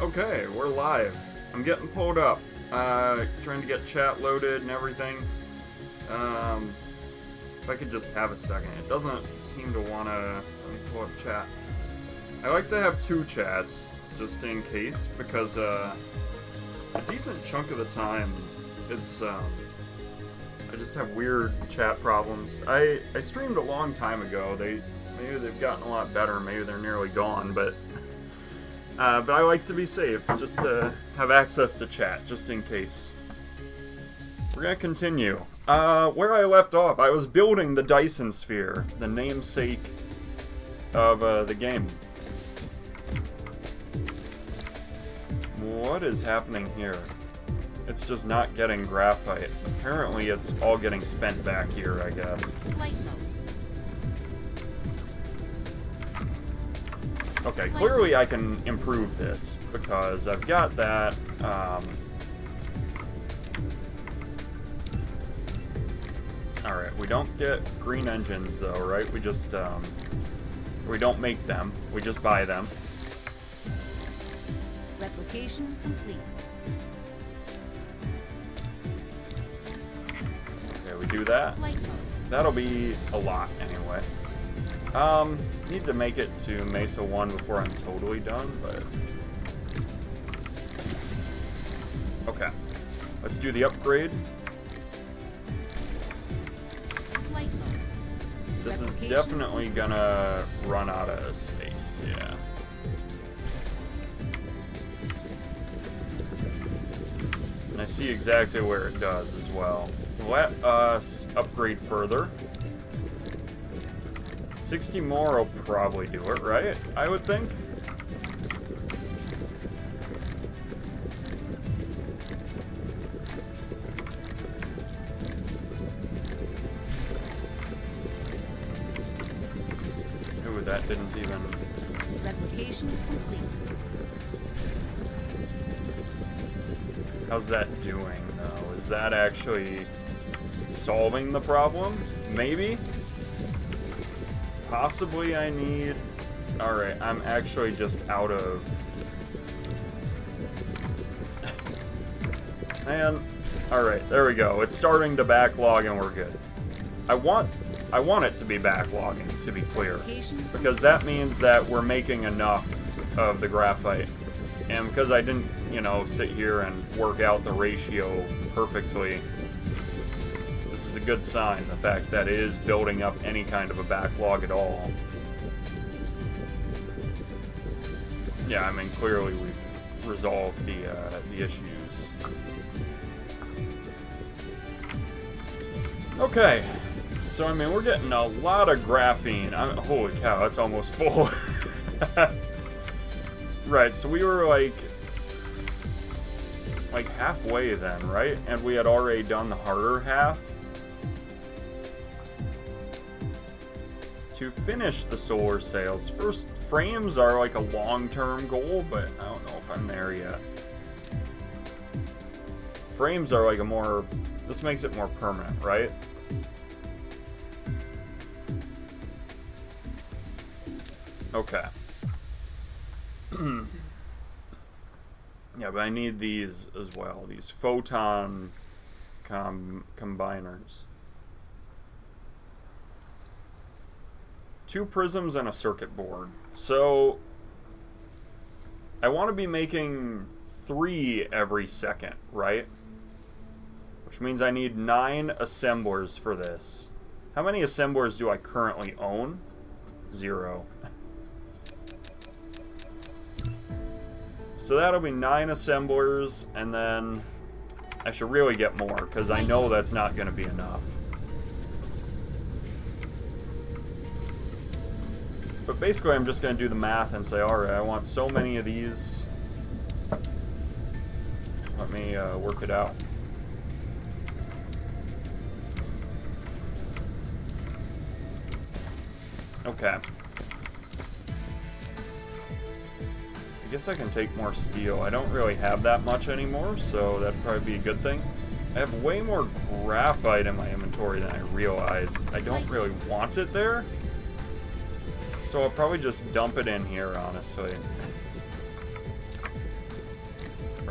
Okay, we're live. I'm getting pulled up. Trying to get chat loaded and everything. If I could just have a second. It doesn't seem to want to... Let me pull up chat. I like to have two chats, just in case, because a decent chunk of the time, it's... I just have weird chat problems. I streamed a long time ago. Maybe they've gotten a lot better. Maybe they're nearly gone, but I like to be safe, just to have access to chat, just in case. We're gonna continue. Where I left off, I was building the Dyson sphere, the namesake of the game. What is happening here? It's just not getting graphite. Apparently it's all getting spent back here, I guess. Okay, clearly I can improve this, because I've got that, Alright, we don't get green engines though, right? We just, we don't make them, we just buy them. Replication complete. Okay, we do that. That'll be a lot, anyway. Need to make it to Mesa 1 before I'm totally done, but... Okay. Let's do the upgrade. This is definitely gonna run out of space, yeah. And I see exactly where it does as well. Let us upgrade further. 60 more will probably do it, right? I would think. Ooh, that didn't even... Replication complete. How's that doing, though? Is that actually solving the problem? Maybe? Possibly I need... Alright, I'm actually just out of... Man. Alright, there we go. It's starting to backlog and we're good. I want it to be backlogging, to be clear. Because that means that we're making enough of the graphite. And because I didn't, you know, sit here and work out the ratio perfectly, this is a good sign, the fact that it is building up any kind of a backlog at all. Yeah, I mean, clearly we've resolved the issues. Okay, so I mean, we're getting a lot of graphene. Holy cow, that's almost full. Right, so we were like halfway then, right? And we had already done the harder half. To finish the solar sails. First, frames are like a long-term goal, but I don't know if I'm there yet. Frames are like a more... This makes it more permanent, right? Okay. Yeah, but I need these as well. These photon combiners. 2 prisms and a circuit board. So I want to be making 3 every second, right? Which means I need 9 assemblers for this. How many assemblers do I currently own? 0. So that'll be 9 assemblers, and then I should really get more, because I know that's not going to be enough. But basically, I'm just going to do the math and say, alright, I want so many of these. Let me work it out. Okay. I guess I can take more steel. I don't really have that much anymore, so that'd probably be a good thing. I have way more graphite in my inventory than I realized. I don't really want it there. So I'll probably just dump it in here, honestly.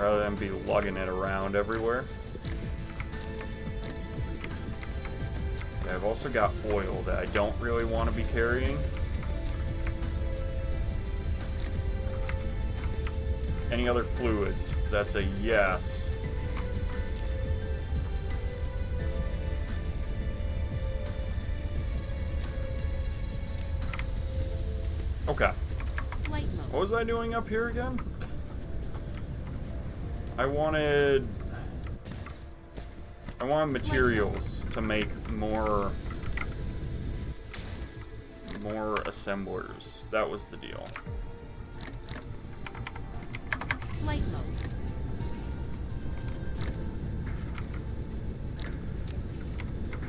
rather than be lugging it around everywhere. Okay, I've also got oil that I don't really want to be carrying. Any other fluids? That's a yes. Okay. Flight mode. What was I doing up here again? I wanted materials to make more assemblers. That was the deal. Flight mode.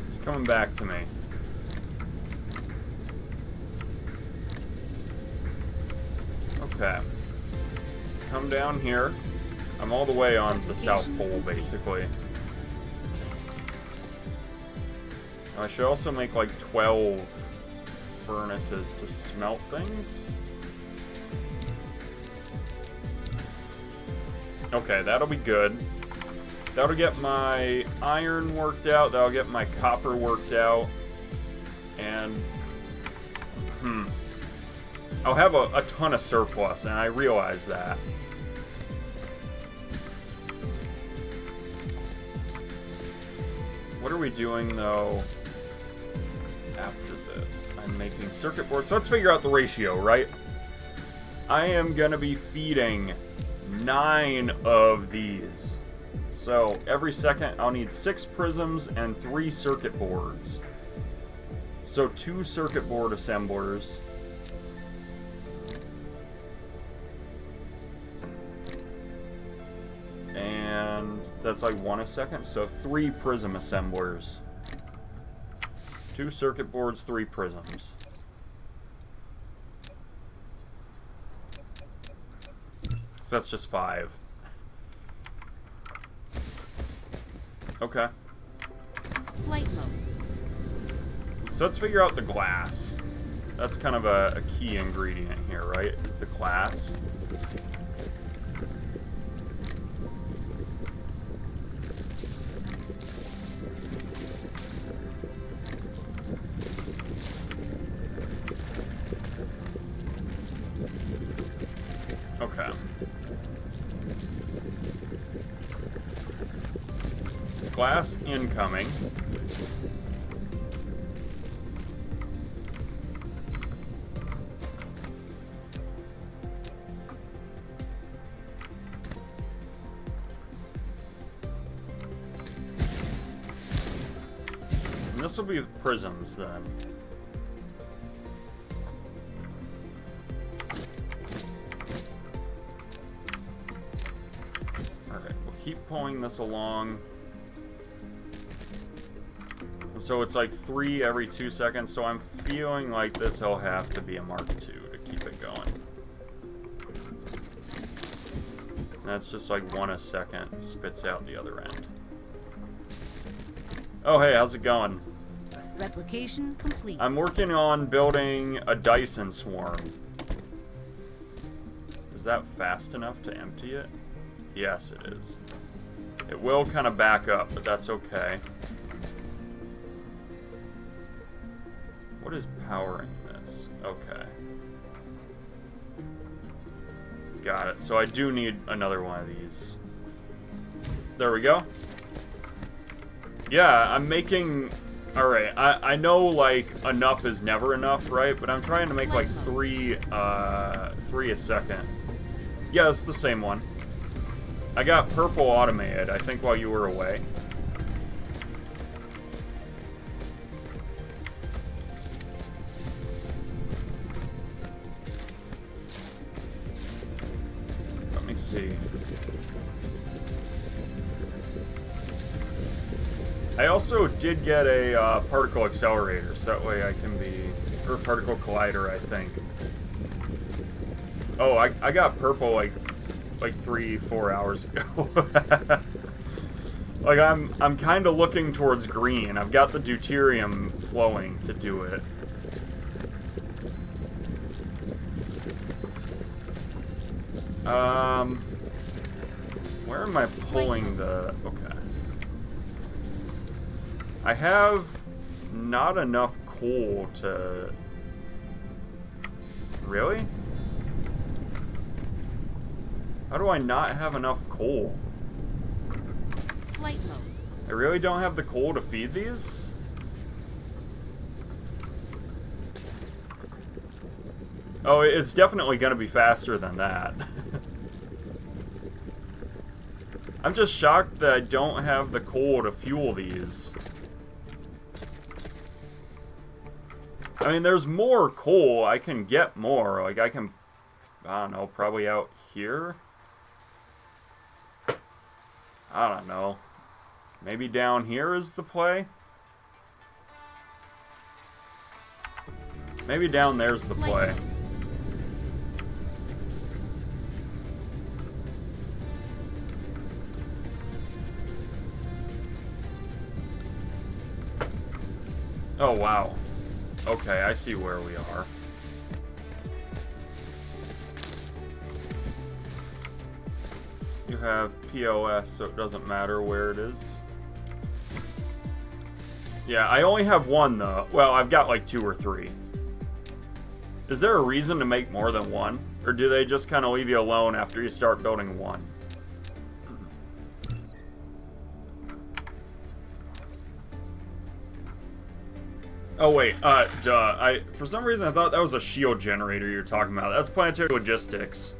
It's coming back to me. Okay. Come down here. I'm all the way on the South Pole, basically. I should also make like 12 furnaces to smelt things. Okay, that'll be good. That'll get my iron worked out. That'll get my copper worked out. And... I'll have a ton of surplus, and I realize that. What are we doing, though, after this? I'm making circuit boards. So let's figure out the ratio, right? I am going to be feeding 9 of these. So every second, I'll need 6 prisms and 3 circuit boards. So 2 circuit board assemblers. And that's like 1 a second, so 3 prism assemblers. 2 circuit boards, 3 prisms. So that's just 5. Okay. Flight mode. So let's figure out the glass. That's kind of a key ingredient here, right? Is the glass. Okay. Glass incoming. And this will be prisms then. Alright, we'll keep pulling this along. So it's like 3 every 2 seconds, so I'm feeling like this will have to be a Mark II to keep it going. That's just like 1 a second, spits out the other end. Oh hey, how's it going? Replication complete. I'm working on building a Dyson swarm. Is that fast enough to empty it? Yes, it is. It will kind of back up, but that's okay. What is powering this? Okay. Got it. So I do need another one of these. There we go. Yeah, I'm making... Alright, I know, like, enough is never enough, right? But I'm trying to make, like, 3 a second. Yeah, it's the same one. I got purple automated, I think, while you were away. Let me see. I also did get a particle accelerator, so that way I can be... Or particle collider, I think. Oh, I got purple, like 3-4 hours ago. Like, I'm kind of looking towards green. I've got the deuterium flowing to do it. Where am I pulling the... Okay. I have not enough coal to... Really? How do I not have enough coal? Flight mode. I really don't have the coal to feed these? Oh, it's definitely gonna be faster than that. I'm just shocked that I don't have the coal to fuel these. I mean, there's more coal. I can get more. Like, I can... I don't know, probably out here? I don't know. Maybe down here is the play? Maybe down there's the play. Oh, wow. Okay, I see where we are. You have POS, so it doesn't matter where it is. Yeah, I only have one, though. Well, I've got like 2 or 3. Is there a reason to make more than one? Or do they just kind of leave you alone after you start building one? Oh wait, duh. For some reason I thought that was a shield generator you were talking about. That's planetary logistics.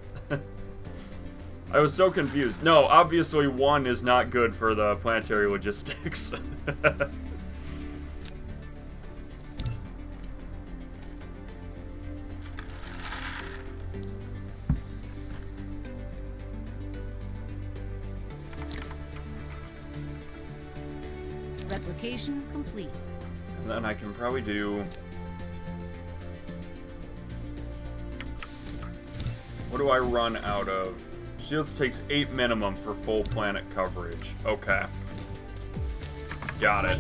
I was so confused. No, obviously 1 is not good for the planetary logistics. Replication complete. And then I can probably do... What do I run out of? Shields takes 8 minimum for full planet coverage. Okay. Got it.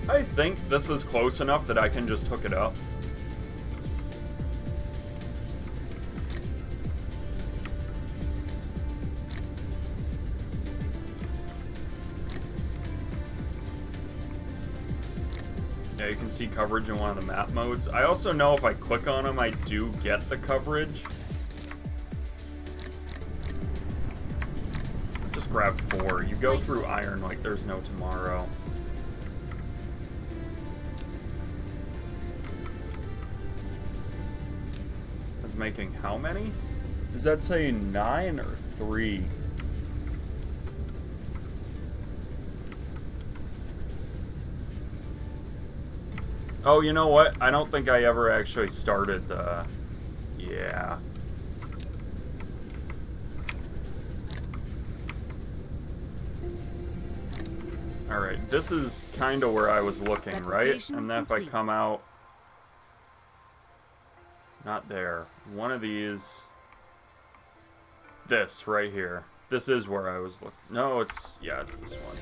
I think this is close enough that I can just hook it up. Yeah, you can see coverage in one of the map modes. I also know if I click on them, I do get the coverage. Let's just grab 4. You go through iron like there's no tomorrow. Is making how many? Does that say 9 or 3? Oh, you know what? I don't think I ever actually started the... Yeah. Alright, this is kind of where I was looking, right? And then if I come out... Not there. One of these... This, right here. This is where I was looking. No, it's... Yeah, it's this one.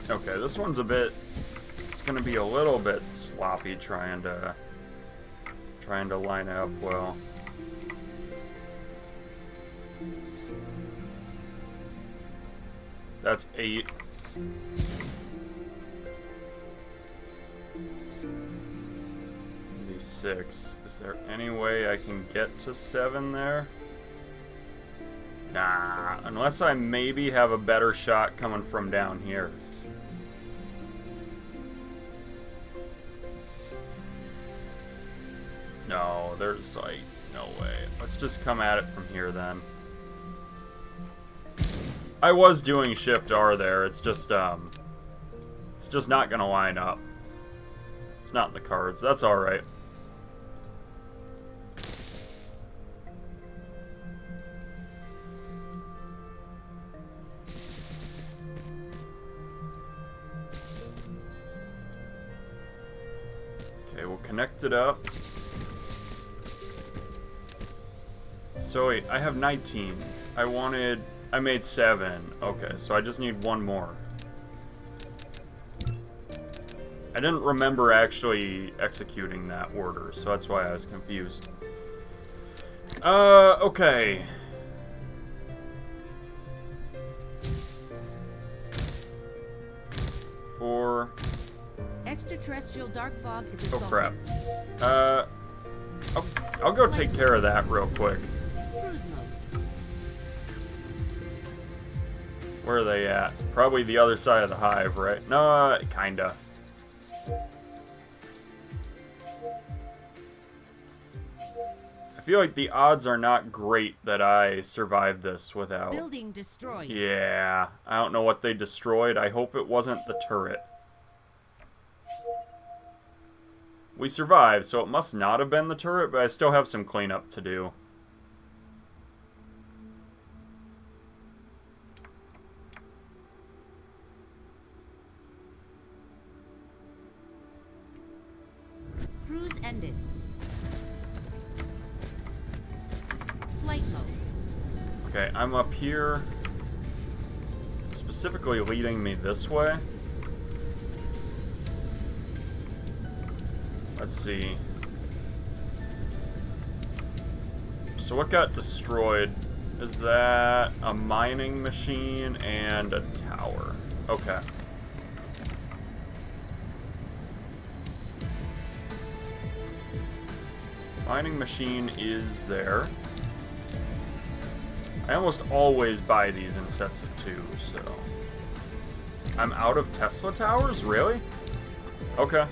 Okay, this one's a bit... It's gonna be a little bit sloppy trying to line it up well. That's 8. Maybe 6. Is there any way I can get to 7 there? Nah, unless I maybe have a better shot coming from down here. No, there's like, no way. Let's just come at it from here then. I was doing Shift R there, it's just not gonna line up. It's not in the cards, that's alright. Okay, we'll connect it up. So wait, I have 19. I made 7. Okay, so I just need 1 more. I didn't remember actually executing that order, so that's why I was confused. Okay. For... Extraterrestrial dark fog is Oh, assaulting. crap. I'll go take care of that real quick. Cruise mode. Where are they at? Probably the other side of the hive, right? No, kinda. I feel like the odds are not great that I survived this without... Building destroyed. Yeah, I don't know what they destroyed. I hope it wasn't the turret. We survived, so it must not have been the turret, but I still have some cleanup to do. Cruise ended. Flight mode. Okay, I'm up here. Specifically leading me this way. Let's see. So what got destroyed? Is that a mining machine and a tower? Okay. Mining machine is there. I almost always buy these in sets of 2, so... I'm out of Tesla towers? Really? Okay.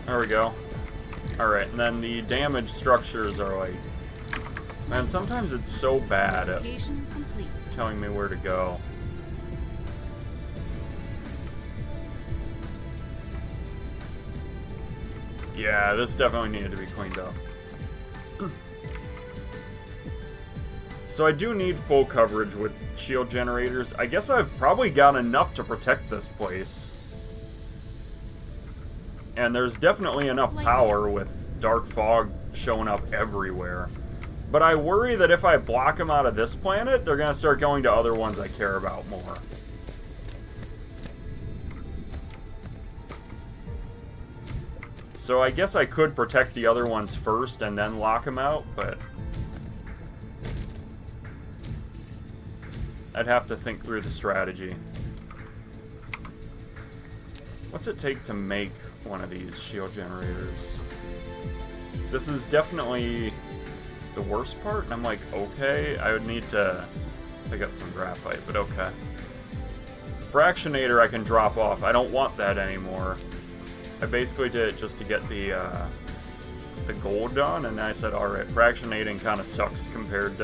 There we go. Alright, and then the damaged structures are like... Man, sometimes it's so bad at Location complete. telling me where to go. Yeah, this definitely needed to be cleaned up. So I do need full coverage with shield generators. I guess I've probably got enough to protect this place. And there's definitely enough power with dark fog showing up everywhere. But I worry that if I block them out of this planet, they're going to start going to other ones I care about more. So I guess I could protect the other ones first and then lock them out, but... I'd have to think through the strategy. What's it take to make one of these shield generators? This is definitely the worst part, and I'm like, okay, I would need to pick up some graphite, but okay. Fractionator I can drop off. I don't want that anymore. I basically did it just to get the gold done, and then I said, alright, fractionating kind of sucks compared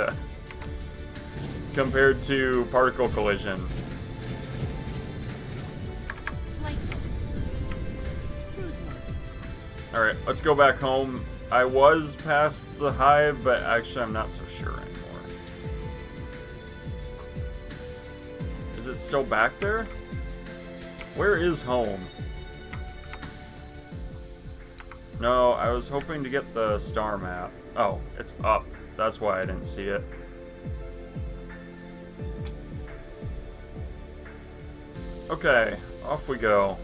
to particle collision. Alright, let's go back home. I was past the hive, but actually I'm not so sure anymore. Is it still back there? Where is home? No, I was hoping to get the star map. Oh, it's up. That's why I didn't see it. Okay, off we go.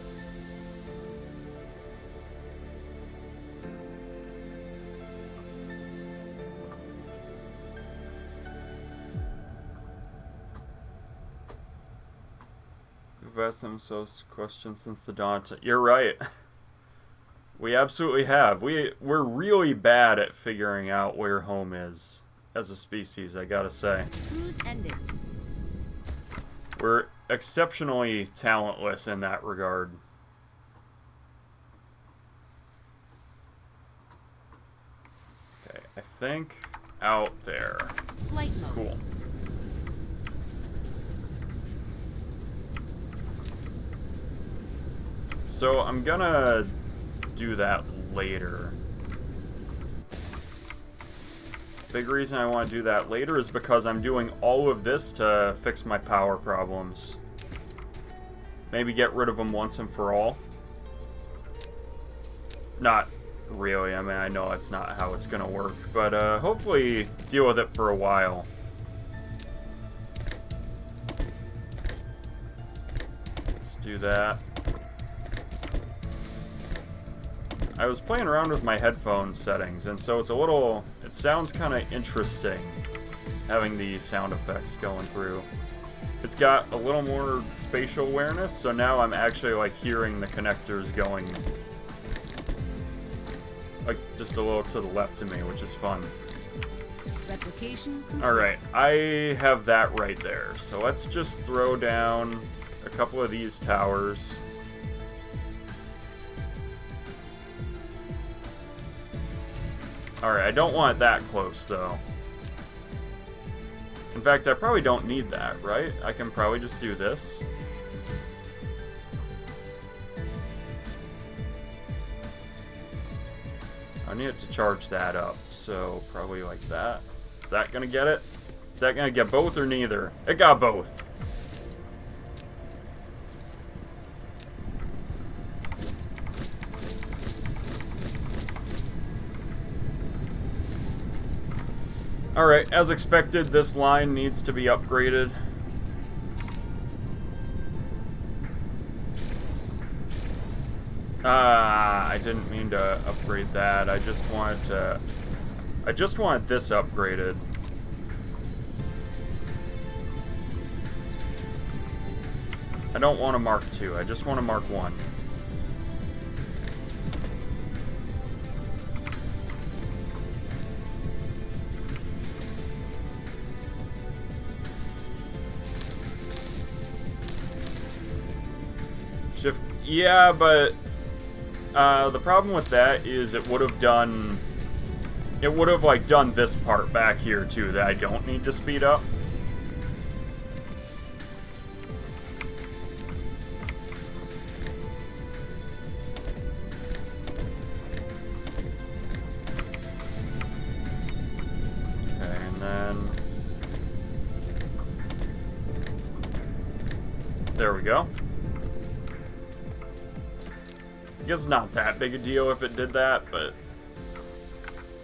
We've asked them so questions since the dawn. You're right. We absolutely have. We're really bad at figuring out where home is as a species, I gotta say. Cruise ended. We're exceptionally talentless in that regard. Okay, I think out there. Flight mode. Cool. So I'm gonna do that later. Big reason I want to do that later is because I'm doing all of this to fix my power problems. Maybe get rid of them once and for all. Not really, I mean, I know that's not how it's gonna work, but hopefully deal with it for a while. Let's do that. I was playing around with my headphone settings, and so it's a little... It sounds kind of interesting having these sound effects going through. It's got a little more spatial awareness, so now I'm actually, like, hearing the connectors going, like, just a little to the left of me, which is fun. Replication complete. Alright, I have that right there. So let's just throw down a couple of these towers. Alright, I don't want it that close, though. In fact, I probably don't need that, right? I can probably just do this. I need it to charge that up, so probably like that. Is that gonna get it? Is that gonna get both or neither? It got both. Alright, as expected, this line needs to be upgraded. I didn't mean to upgrade that. I just wanted this upgraded. I don't want a Mark II. I just want a Mark I. Shift. Yeah, but the problem with that is it would have done... It would have, like, done this part back here, too, that I don't need to speed up. Okay, and then... There we go. I guess it's not that big a deal if it did that, but...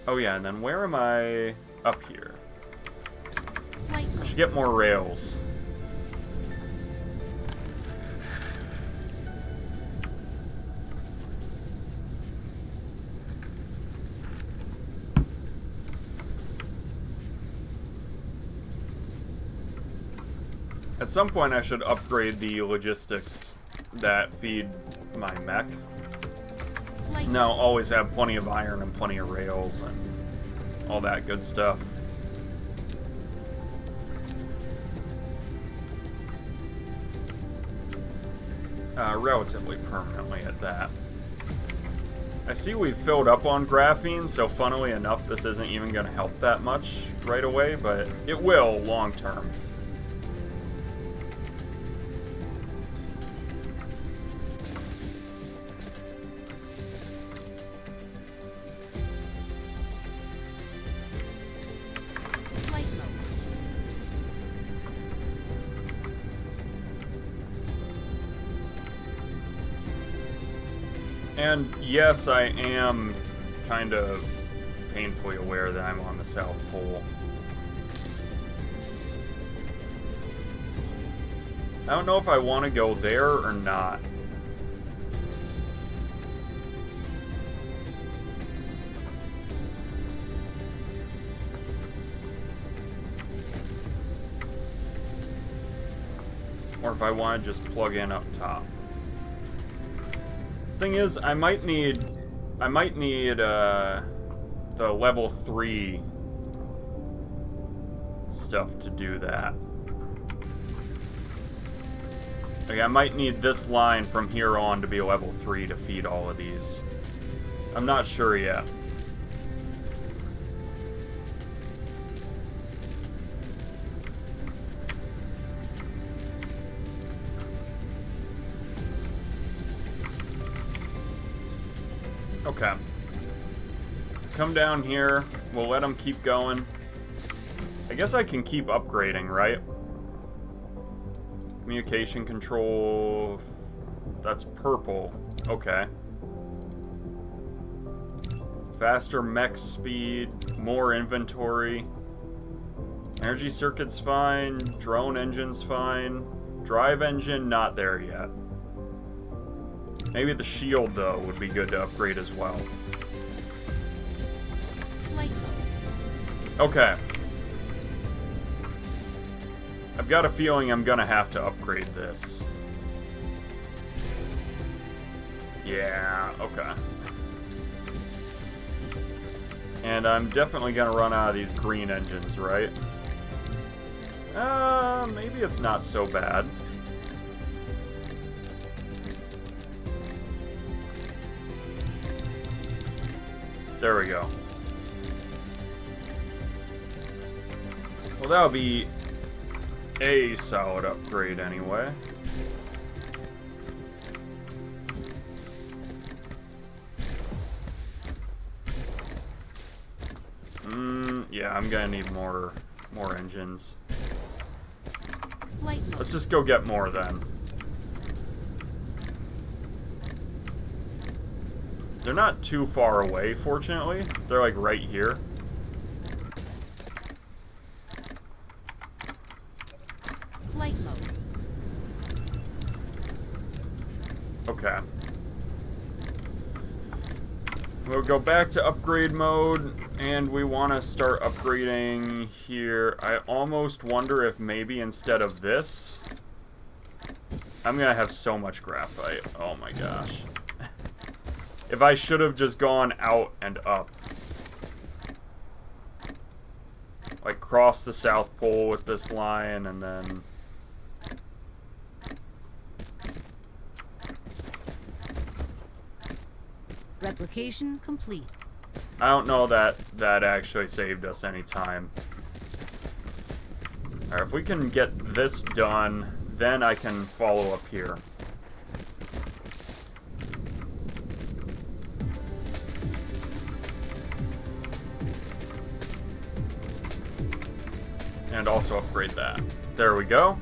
Oh yeah, and then where am I up here? Flight I mode. should get more rails. At some point I should upgrade the logistics that feed my mech. Flight No, mode. always have plenty of iron and plenty of rails and all that good stuff. Relatively permanently at that. I see we've filled up on graphene, so funnily enough, this isn't even going to help that much right away, but it will long term. Flight mode. And yes, I am kind of painfully aware that I'm on the South Pole. I don't know if I want to go there or not. Or if I want to just plug in up top. Thing is, I might need the level 3 stuff to do that. Like, I might need this line from here on to be level 3 to feed all of these. I'm not sure yet. Okay. Come down here. We'll let them keep going. I guess I can keep upgrading, right? Communication control. That's purple. Okay. Faster mech speed. More inventory. Energy circuit's fine. Drone engine's fine. Drive engine, not there yet. Maybe the shield, though, would be good to upgrade as well. Flight mode. Okay. I've got a feeling I'm gonna have to upgrade this. Yeah, okay. And I'm definitely gonna run out of these green engines, right? Maybe it's not so bad. There we go. Well, that'll be a solid upgrade anyway. Yeah, I'm gonna need more engines. Flight mode. Let's just go get more then. They're not too far away, fortunately. They're like right here. Flight mode. Okay. We'll go back to upgrade mode, and we want to start upgrading here. I almost wonder if maybe instead of this, I'm gonna have so much graphite. Oh my gosh. If I should have just gone out and up. Like cross the South Pole with this line, and then... Replication complete. I don't know that that actually saved us any time. Alright, if we can get this done, then I can follow up here. And also upgrade that. There we go.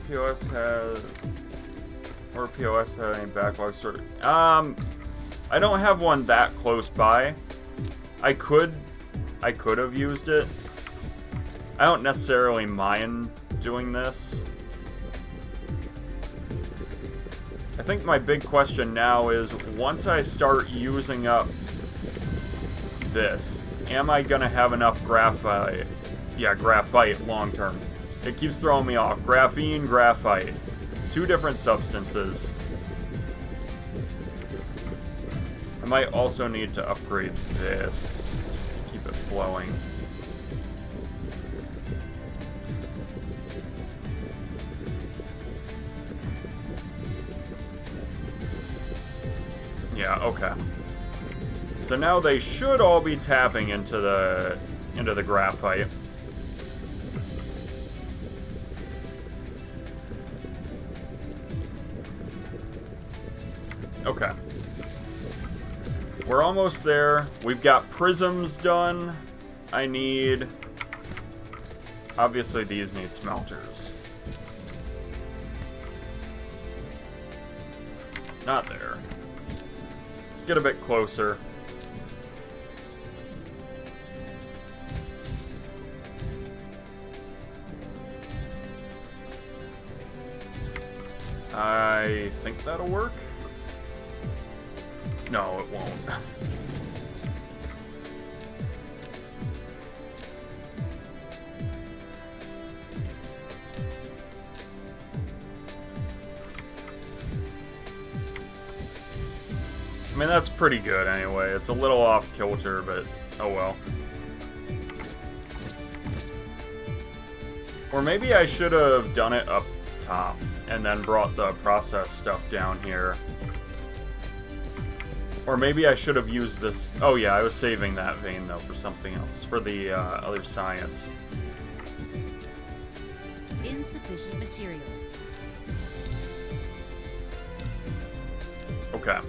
POS has... Or POS had any backlog sorted. I don't have one that close by. I could have used it. I don't necessarily mind doing this. I think my big question now is, once I start using up this, am I gonna have enough graphite? Yeah, graphite long term. It keeps throwing me off. Graphene, graphite. Two different substances. I might also need to upgrade this, just to keep it flowing. Yeah, okay. So now they should all be tapping into the graphite. Okay. We're almost there. We've got prisms done. I need... Obviously, these need smelters. Not there. Let's get a bit closer. I think that'll work. No, it won't. I mean, that's pretty good anyway. It's a little off kilter, but oh well. Or maybe I should have done it up top and then brought the process stuff down here. Or maybe I should have used this... Oh yeah, I was saving that vein, though, for something else. For the other science. Insufficient materials. Okay.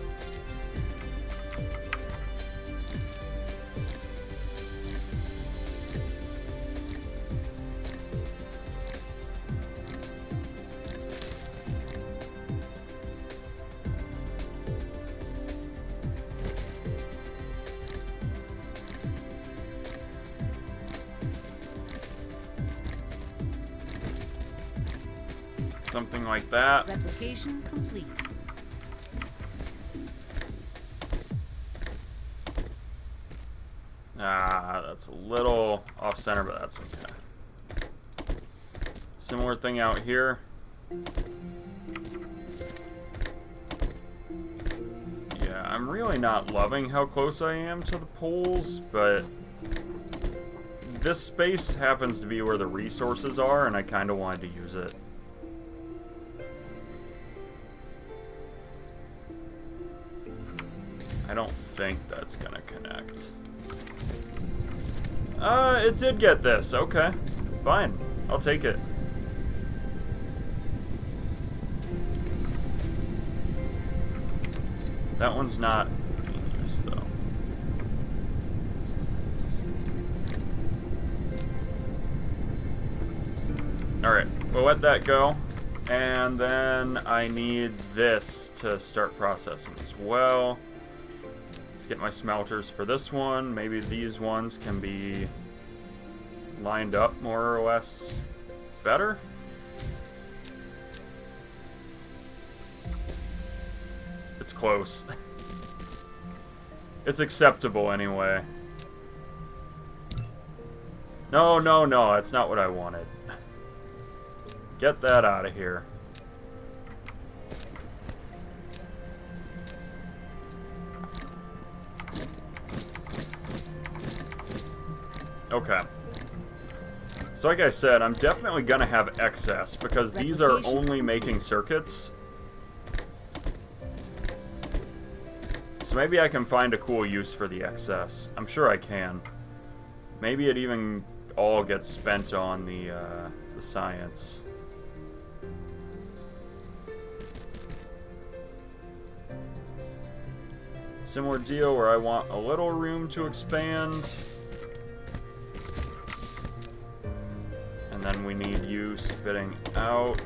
Something like that. Replication complete. Ah, that's a little off-center, but that's okay. Similar thing out here. Yeah, I'm really not loving how close I am to the poles, but this space happens to be where the resources are, and I kind of wanted to use it. I don't think that's gonna connect. It did get this. Okay. Fine. I'll take it. That one's not being used, though. Alright, we'll let that go. And then I need this to start processing as well. Let's get my smelters for this one. Maybe these ones can be lined up more or less better. It's close. It's acceptable anyway. No, no, no, that's not what I wanted. Get that out of here. Okay. So like I said, I'm definitely gonna have excess because these are only making circuits. So maybe I can find a cool use for the excess. I'm sure I can. Maybe it even all gets spent on the science. Similar deal where I want a little room to expand. And then we need you spitting out.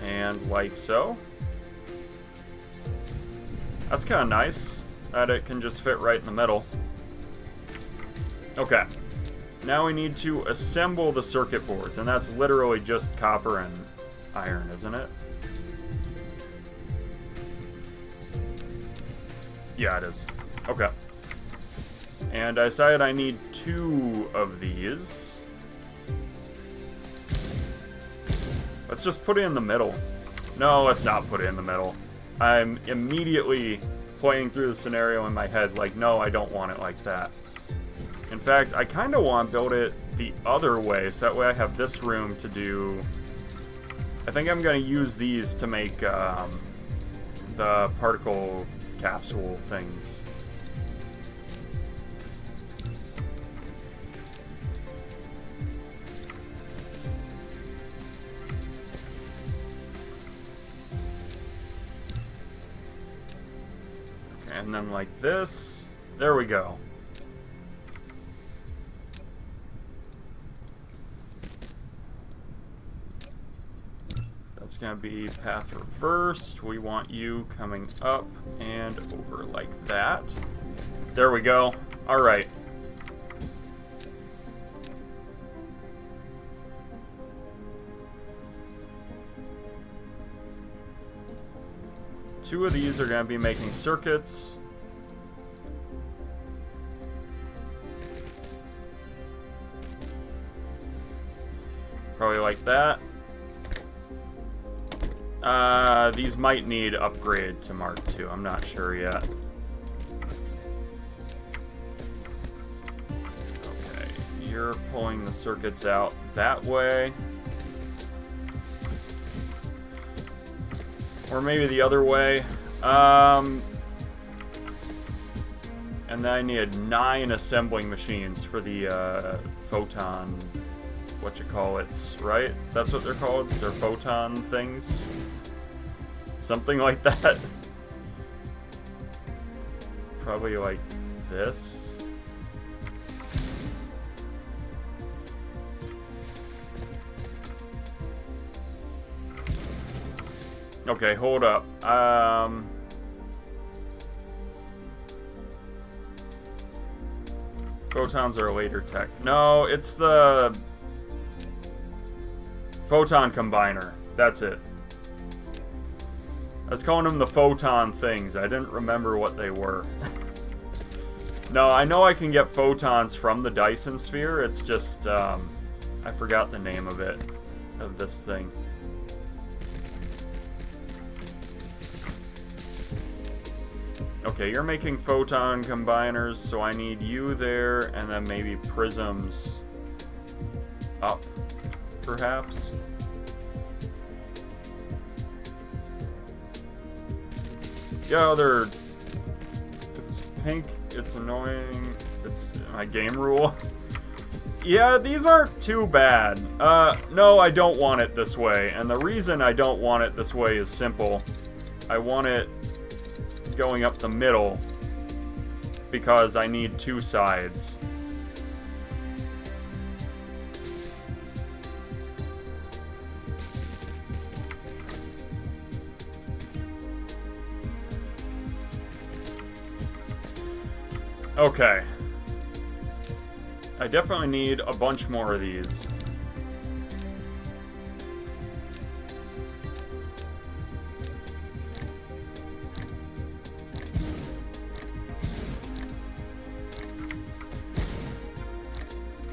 And like so. That's kind of nice that it can just fit right in the middle. Okay. Now we need to assemble the circuit boards, and that's literally just copper and iron, isn't it? Yeah, it is. Okay. And I decided I need 2 of these. Let's just put it in the middle. No, let's not put it in the middle. I'm immediately playing through the scenario in my head like, no, I don't want it like that. In fact, I kind of want to build it the other way, so that way I have this room to do... I think I'm going to use these to make the particle capsule things. And then like this. There we go. That's going to be path reversed. We want you coming up and over like that. There we go. All right. Two of these are going to be making circuits. Probably like that. These might need upgrade to Mark II. I'm not sure yet. Okay, you're pulling the circuits out that way. Or maybe the other way. And then I needed 9 assembling machines for the photon, whatchamacallits, right? That's what they're called? They're photon things? Something like that. Probably like this. Okay, hold up. Photons are a later tech. No, it's the photon combiner. That's it. I was calling them the photon things. I didn't remember what they were. No, I know I can get photons from the Dyson sphere. It's just, I forgot the name of it, of this thing. Okay, you're making photon combiners, so I need you there, and then maybe prisms up, perhaps. Yeah, it's pink, it's annoying, it's my game rule. Yeah, these aren't too bad. No, I don't want it this way, and the reason I don't want it this way is simple. I want it going up the middle because I need two sides. Okay. I definitely need a bunch more of these.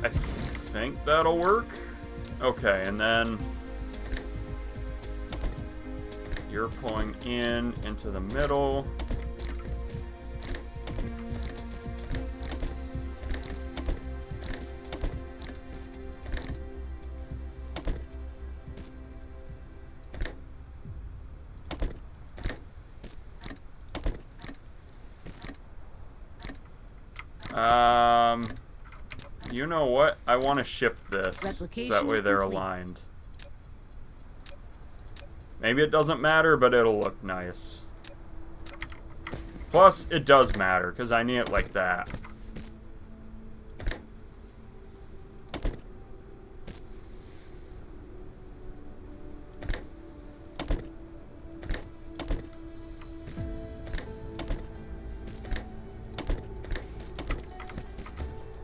I think that'll work. Okay, and then you're pulling into the middle. You know what? I want to shift this so that way they're aligned. Maybe it doesn't matter, but it'll look nice. Plus, it does matter, because I need it like that.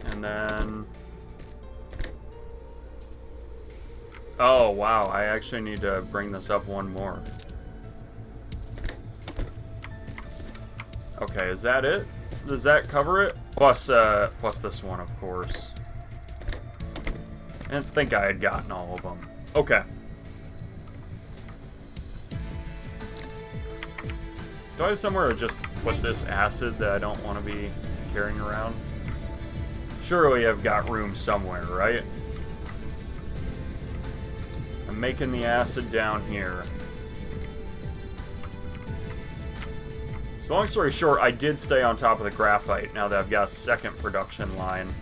And then... Oh, wow. I actually need to bring this up one more. Okay, is that it? Does that cover it? Plus this one, of course. I didn't think I had gotten all of them. Okay. Do I have somewhere to just put this acid that I don't want to be carrying around? Surely I've got room somewhere, right? I'm making the acid down here. So long story short, I did stay on top of the graphite now that I've got a second production line.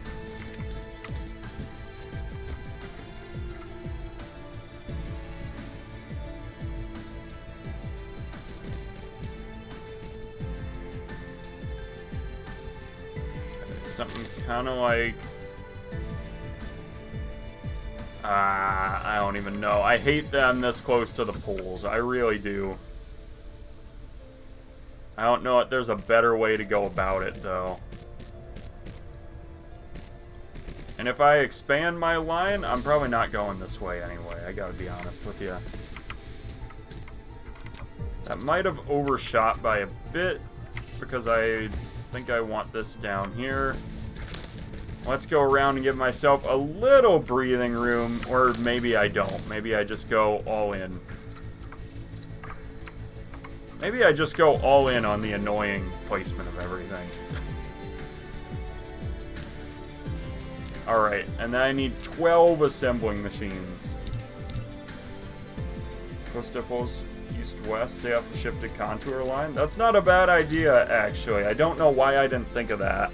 Something kind of like... I don't even know. I hate them this close to the poles. I really do. I don't know if there's a better way to go about it, though. And if I expand my line, I'm probably not going this way anyway. I gotta be honest with you. That might have overshot by a bit, because I think I want this down here. Let's go around and give myself a little breathing room, or maybe I don't. Maybe I just go all in. Maybe I just go all in on the annoying placement of everything. Alright, and then I need 12 assembling machines. Post-dipples, east-west, they have to shift a contour line? That's not a bad idea, actually. I don't know why I didn't think of that.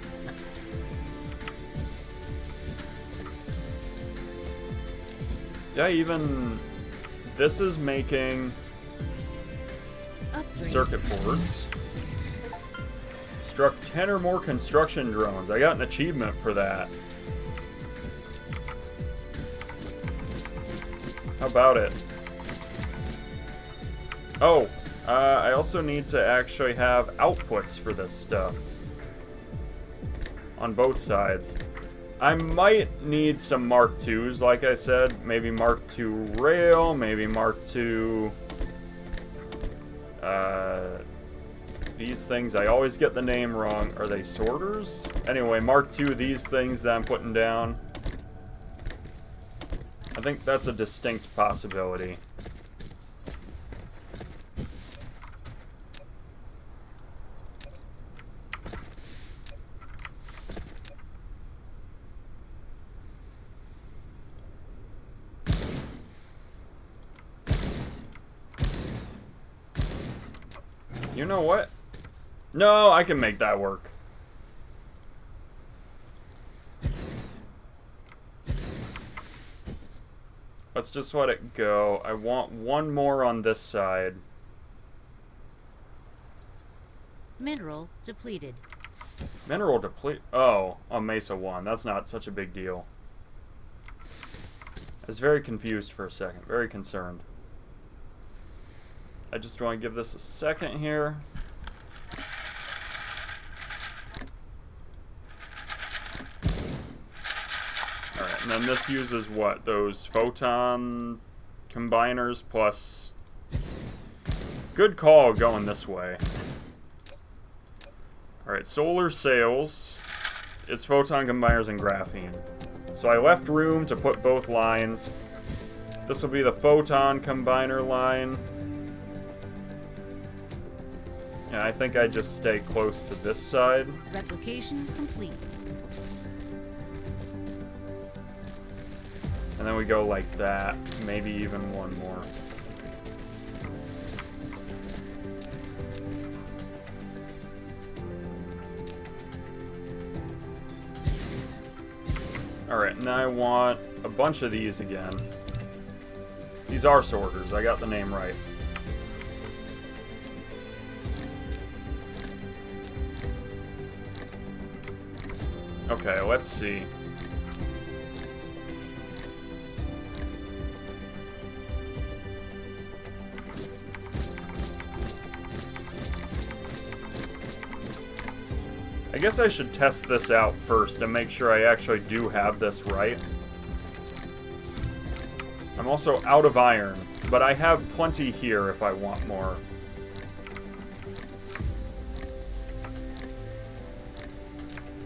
Did I even... This is making... circuit boards. Struck 10 or more construction drones. I got an achievement for that. How about it? Oh, I also need to actually have outputs for this stuff. on both sides. I might need some Mark IIs, like I said. Maybe Mark II rail, maybe Mark II... these things, I always get the name wrong. Are they sorters? Anyway, Mark II, these things that I'm putting down. I think that's a distinct possibility. You know what? No, I can make that work. Let's just let it go. I want one more on this side. Mineral depleted. Mineral deplete. Oh, on Mesa 1. That's not such a big deal. I was very confused for a second. Very concerned. I just want to give this a second here. Alright, and then this uses what? Those photon combiners plus... Good call going this way. Alright, solar sails. It's photon combiners and graphene. So I left room to put both lines. This will be the photon combiner line. And I think I just stay close to this side. Replication complete. And then we go like that. Maybe even one more. Alright, now I want a bunch of these again. These are sorters. I got the name right. Okay, let's see. I guess I should test this out first and make sure I actually do have this right. I'm also out of iron, but I have plenty here if I want more.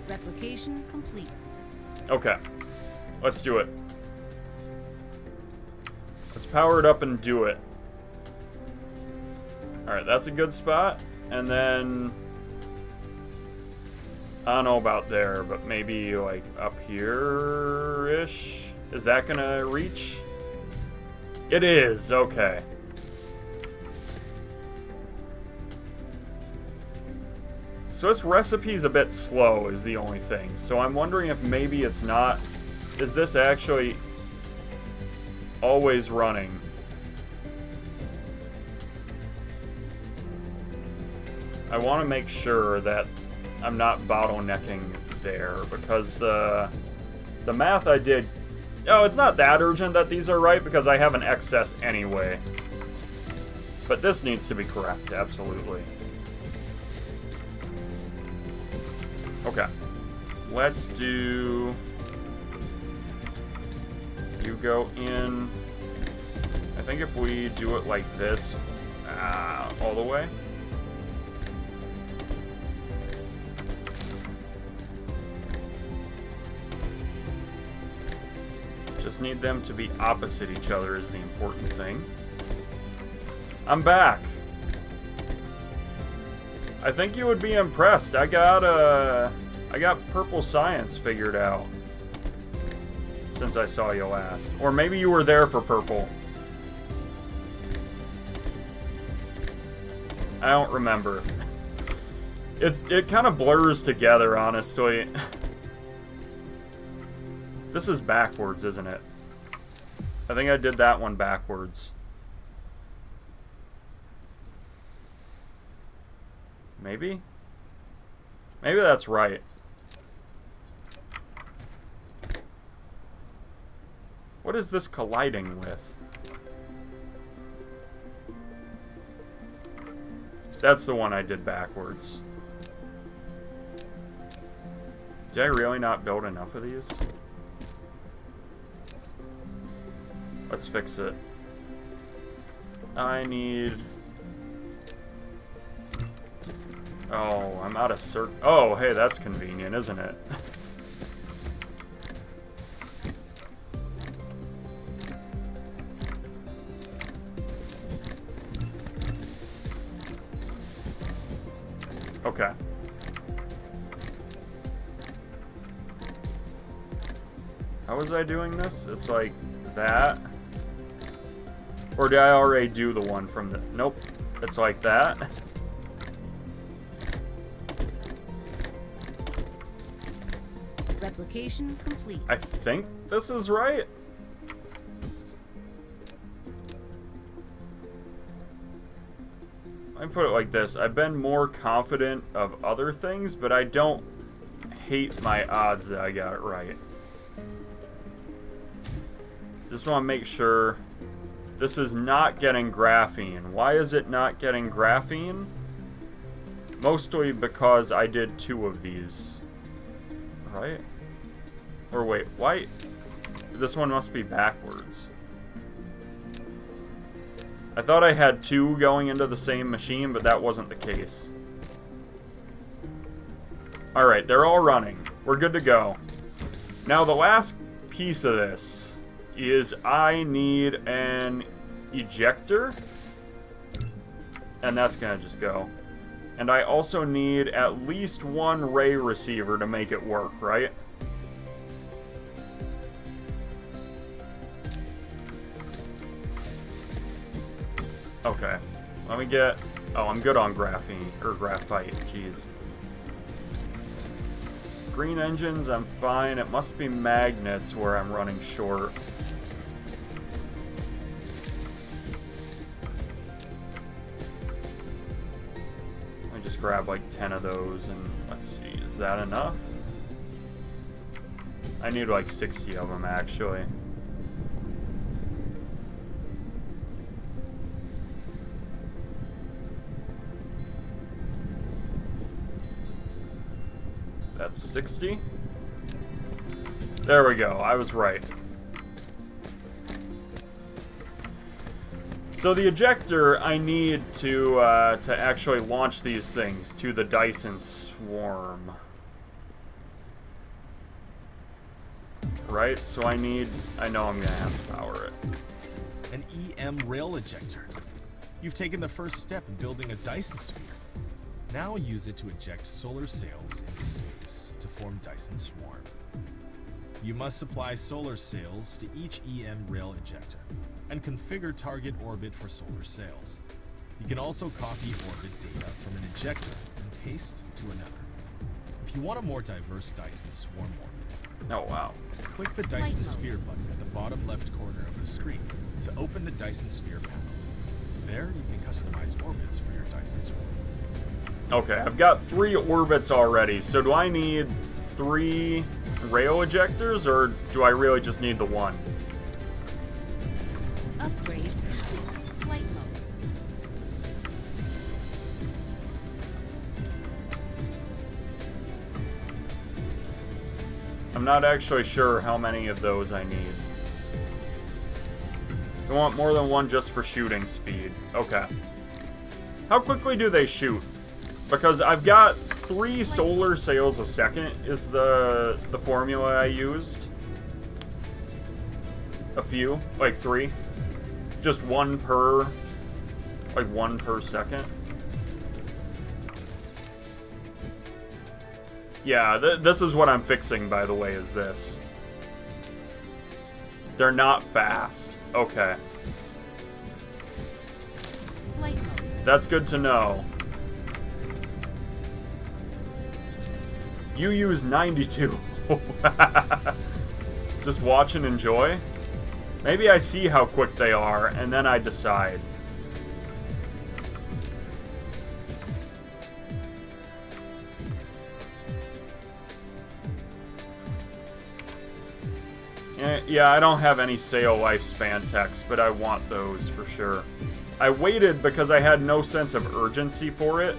Replication complete. Okay, let's do it. Let's power it up and do it. Alright, that's a good spot. And then... I don't know about there, but maybe like up here-ish? Is that gonna reach? It is, okay. So this recipe's a bit slow is the only thing. So I'm wondering if maybe it's not... Is this actually always running? I want to make sure that I'm not bottlenecking there, because the math I did... Oh, it's not that urgent that these are right, because I have an excess anyway. But this needs to be correct, absolutely. Okay. Let's do... You go in... I think if we do it like this, all the way... Just need them to be opposite each other is the important thing. I'm back. I think you would be impressed. I got purple science figured out since I saw you last. Or maybe you were there for purple. I don't remember. It kind of blurs together, honestly. This is backwards, isn't it? I think I did that one backwards. Maybe? Maybe that's right. What is this colliding with? That's the one I did backwards. Did I really not build enough of these? Let's fix it. I need... Oh, I'm out of Oh, hey, that's convenient, isn't it? Okay. How was I doing this? It's like that. Or did I already do the one from the... Nope. It's like that. Replication complete. I think this is right. Let me put it like this. I've been more confident of other things, but I don't hate my odds that I got it right. Just want to make sure this is not getting graphene. Why is it not getting graphene? Mostly because I did 2 of these. Right? Or wait, why? This one must be backwards. I thought I had 2 going into the same machine, but that wasn't the case. Alright, they're all running. We're good to go. Now, the last piece of this is I need an ejector. And that's gonna just go. And I also need at least 1 ray receiver to make it work, right? Okay. Let me get... Oh, I'm good on graphene, or graphite, jeez. Green engines, I'm fine. It must be magnets where I'm running short. Let me just grab like 10 of those and let's see, is that enough? I need like 60 of them actually. That's 60. There we go. I was right. So the ejector I need to actually launch these things to the Dyson swarm. Right? So I know I'm gonna have to power it. An EM rail ejector. You've taken the first step in building a Dyson sphere. Now use it to eject solar sails into space to form Dyson swarm. You must supply solar sails to each EM rail ejector and configure target orbit for solar sails. You can also copy orbit data from an ejector and paste to another. If you want a more diverse Dyson swarm orbit, Oh wow. click the Dyson sphere button at the bottom left corner of the screen to open the Dyson sphere panel. There you can customize orbits for your Dyson swarm. Okay, I've got 3 orbits already, so do I need 3 rail ejectors, or do I really just need the 1? Upgrade complete. Flight mode. I'm not actually sure how many of those I need. I want more than 1 just for shooting speed. Okay. How quickly do they shoot? Because I've got 3 solar sails a second is the formula I used. A few, like 3. Just 1 per, like 1 per second. Yeah, this is what I'm fixing, by the way, is this. They're not fast. Okay. Flight mode. That's good to know. You use 92. Just watch and enjoy? Maybe I see how quick they are, and then I decide. Yeah, I don't have any sail lifespan text, but I want those for sure. I waited because I had no sense of urgency for it.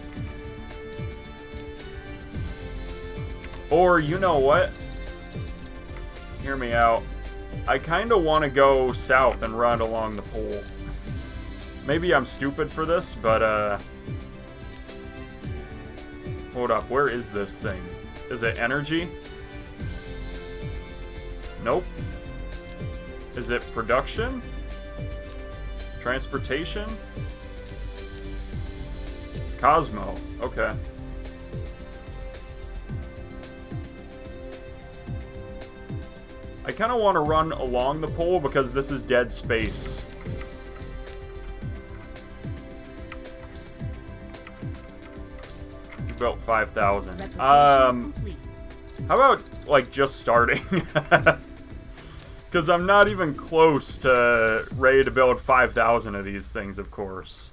Or, you know what? Hear me out. I kind of want to go south and run along the pole. Maybe I'm stupid for this, but, hold up, where is this thing? Is it energy? Nope. Is it production? Transportation? Cosmo. Okay. I kind of want to run along the pole because this is dead space. About 5,000. Complete. How about, like, just starting? Because I'm not even close to ready to build 5,000 of these things, of course.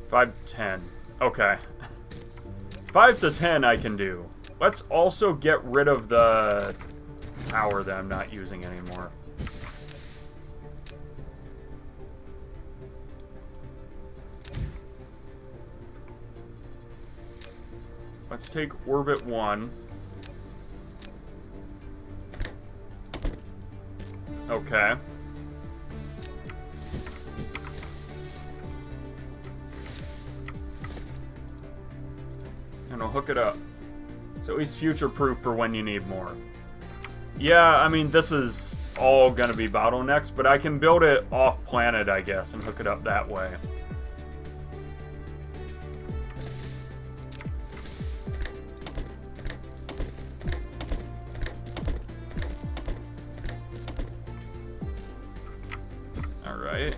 Five to 10. Okay. 5 to 10 I can do. Let's also get rid of the tower that I'm not using anymore. Let's take orbit 1. Okay. And I'll hook it up. It's at least future-proof for when you need more. Yeah, I mean, this is all gonna be bottlenecks, but I can build it off-planet, I guess, and hook it up that way. Alright.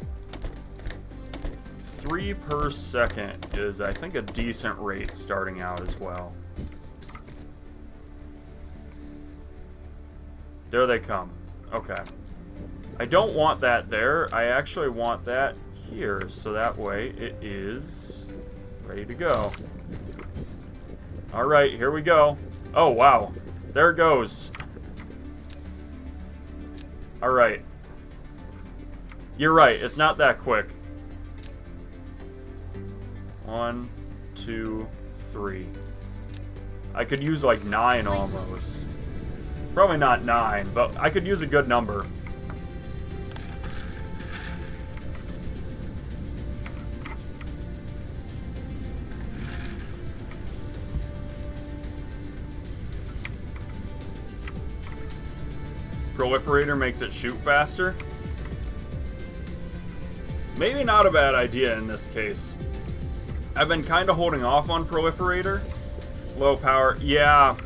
3 per second is, I think, a decent rate starting out as well. There they come. Okay. I don't want that there. I actually want that here, so that way it is ready to go. Alright, here we go. Oh, wow. There it goes. Alright. You're right, it's not that quick. 1, 2, 3. I could use like 9 almost. Probably not 9, but I could use a good number. Proliferator makes it shoot faster. Maybe not a bad idea in this case. I've been kind of holding off on Proliferator. Low power, yeah.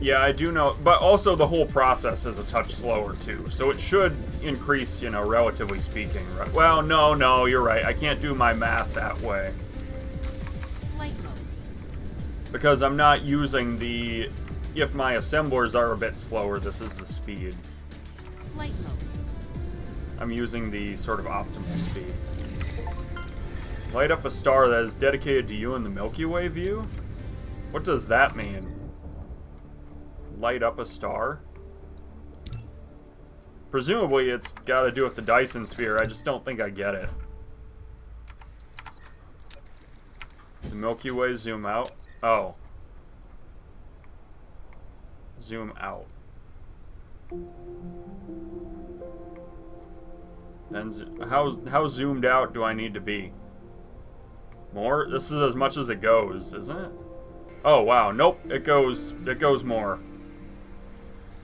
Yeah, I do know, but also the whole process is a touch slower too, so it should increase, you know, relatively speaking, right? Well, no, you're right. I can't do my math that way. Light mode. Because I'm not using the... If my assemblers are a bit slower, this is the speed. Light mode. I'm using the sort of optimal speed. Light up a star that is dedicated to you in the Milky Way view? What does that mean? Light up a star? Presumably it's got to do with the Dyson sphere, I just don't think I get it. The Milky Way, zoom out. Oh. Zoom out. Then how zoomed out do I need to be? More? This is as much as it goes, isn't it? Oh wow, nope, it goes more.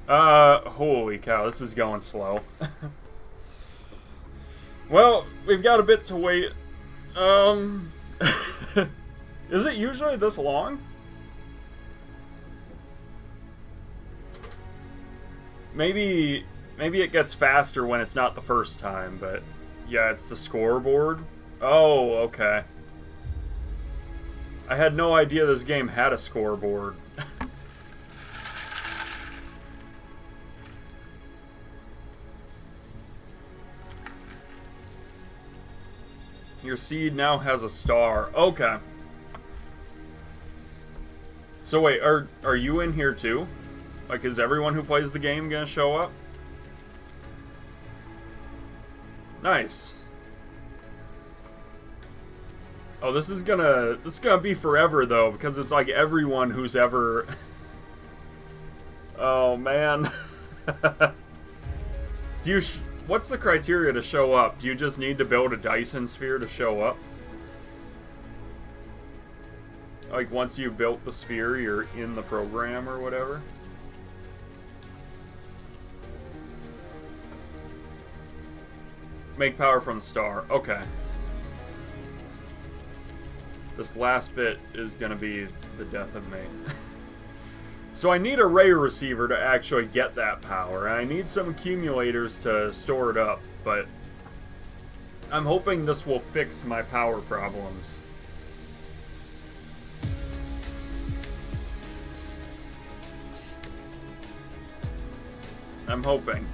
Holy cow, this is going slow. Well, we've got a bit to wait. Is it usually this long? Maybe it gets faster when it's not the first time, but yeah, it's the scoreboard. Oh, okay. I had no idea this game had a scoreboard. Your seed now has a star. Okay. So wait, are you in here too? Like, is everyone who plays the game gonna show up? Nice. Oh, this is gonna be forever though, because it's like everyone who's ever. Oh man. What's the criteria to show up? Do you just need to build a Dyson sphere to show up? Like, once you've built the sphere, you're in the program or whatever? Make power from the star. Okay. This last bit is gonna be the death of me. So I need a ray receiver to actually get that power. I need some accumulators to store it up, but I'm hoping this will fix my power problems. I'm hoping.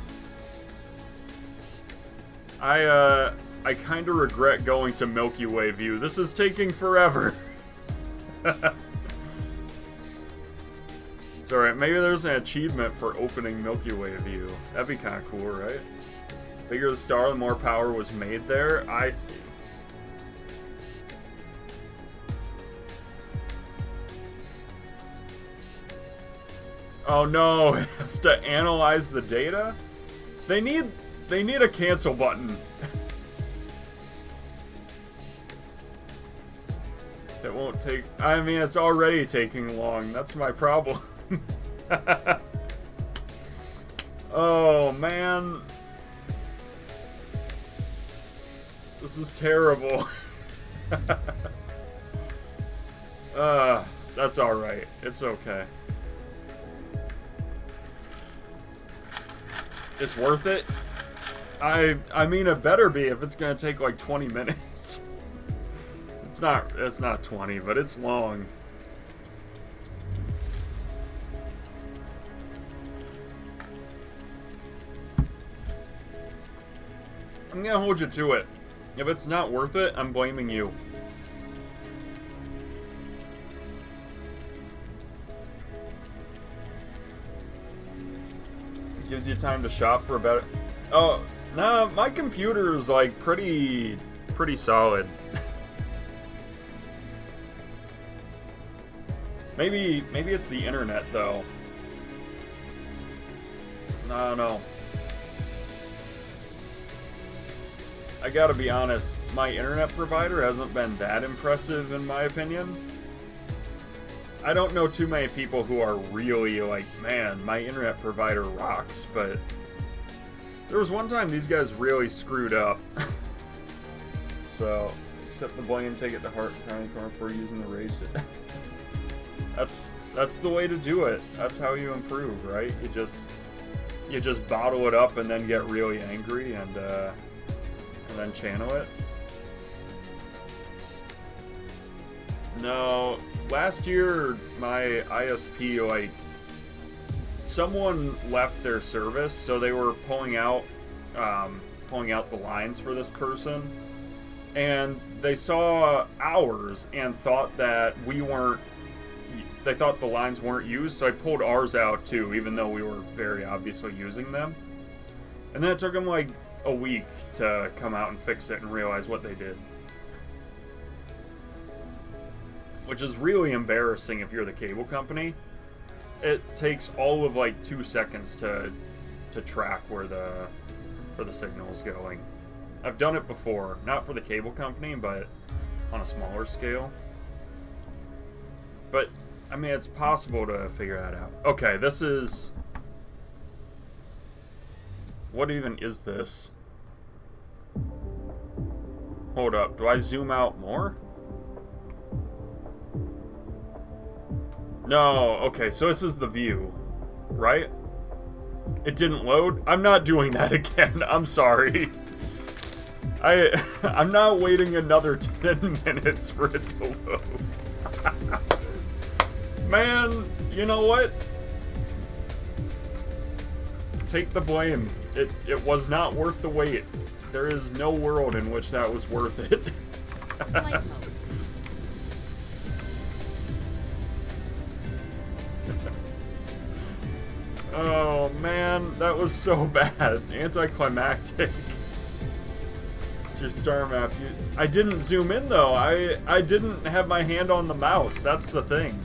I kind of regret going to Milky Way view. This is taking forever. It's alright, maybe there's an achievement for opening Milky Way view. That'd be kind of cool, right? Bigger the star, the more power was made there. I see. Oh no, it has to analyze the data? They need a cancel button. It won't take... I mean, it's already taking long. That's my problem. Oh, man. This is terrible. That's alright. It's okay. It's worth it? I mean, it better be if it's gonna take like 20 minutes. It's not 20, but it's long. I'm gonna hold you to it. If it's not worth it, I'm blaming you. It gives you time to shop for about... Oh, nah, my computer is like pretty solid. Maybe it's the internet though. I don't know. I gotta be honest, my internet provider hasn't been that impressive in my opinion. I don't know too many people who are really like, man, my internet provider rocks, but there was one time these guys really screwed up. So, accept the blame, take it to heart, before using the rage. That's the way to do it. That's how you improve, right? You just bottle it up and then get really angry and then channel it. No, last year my ISP, like, someone left their service, so they were pulling out the lines for this person, and they saw ours and thought that they thought the lines weren't used, so I pulled ours out too, even though we were very obviously using them. And then it took them like a week to come out and fix it and realize what they did. Which is really embarrassing if you're the cable company. It takes all of like 2 seconds to track where the signal's going. I've done it before, not for the cable company, but on a smaller scale. But I mean, it's possible to figure that out. Okay, this is... What even is this? Hold up, do I zoom out more? No, okay, so this is the view, right? It didn't load? I'm not doing that again, I'm sorry. I'm not waiting another 10 minutes for it to load. Man, you know what? Take the blame. It was not worth the wait. There is no world in which that was worth it. Light mode. Oh man, that was so bad. Anticlimactic. It's your star map. I didn't zoom in though. I didn't have my hand on the mouse. That's the thing.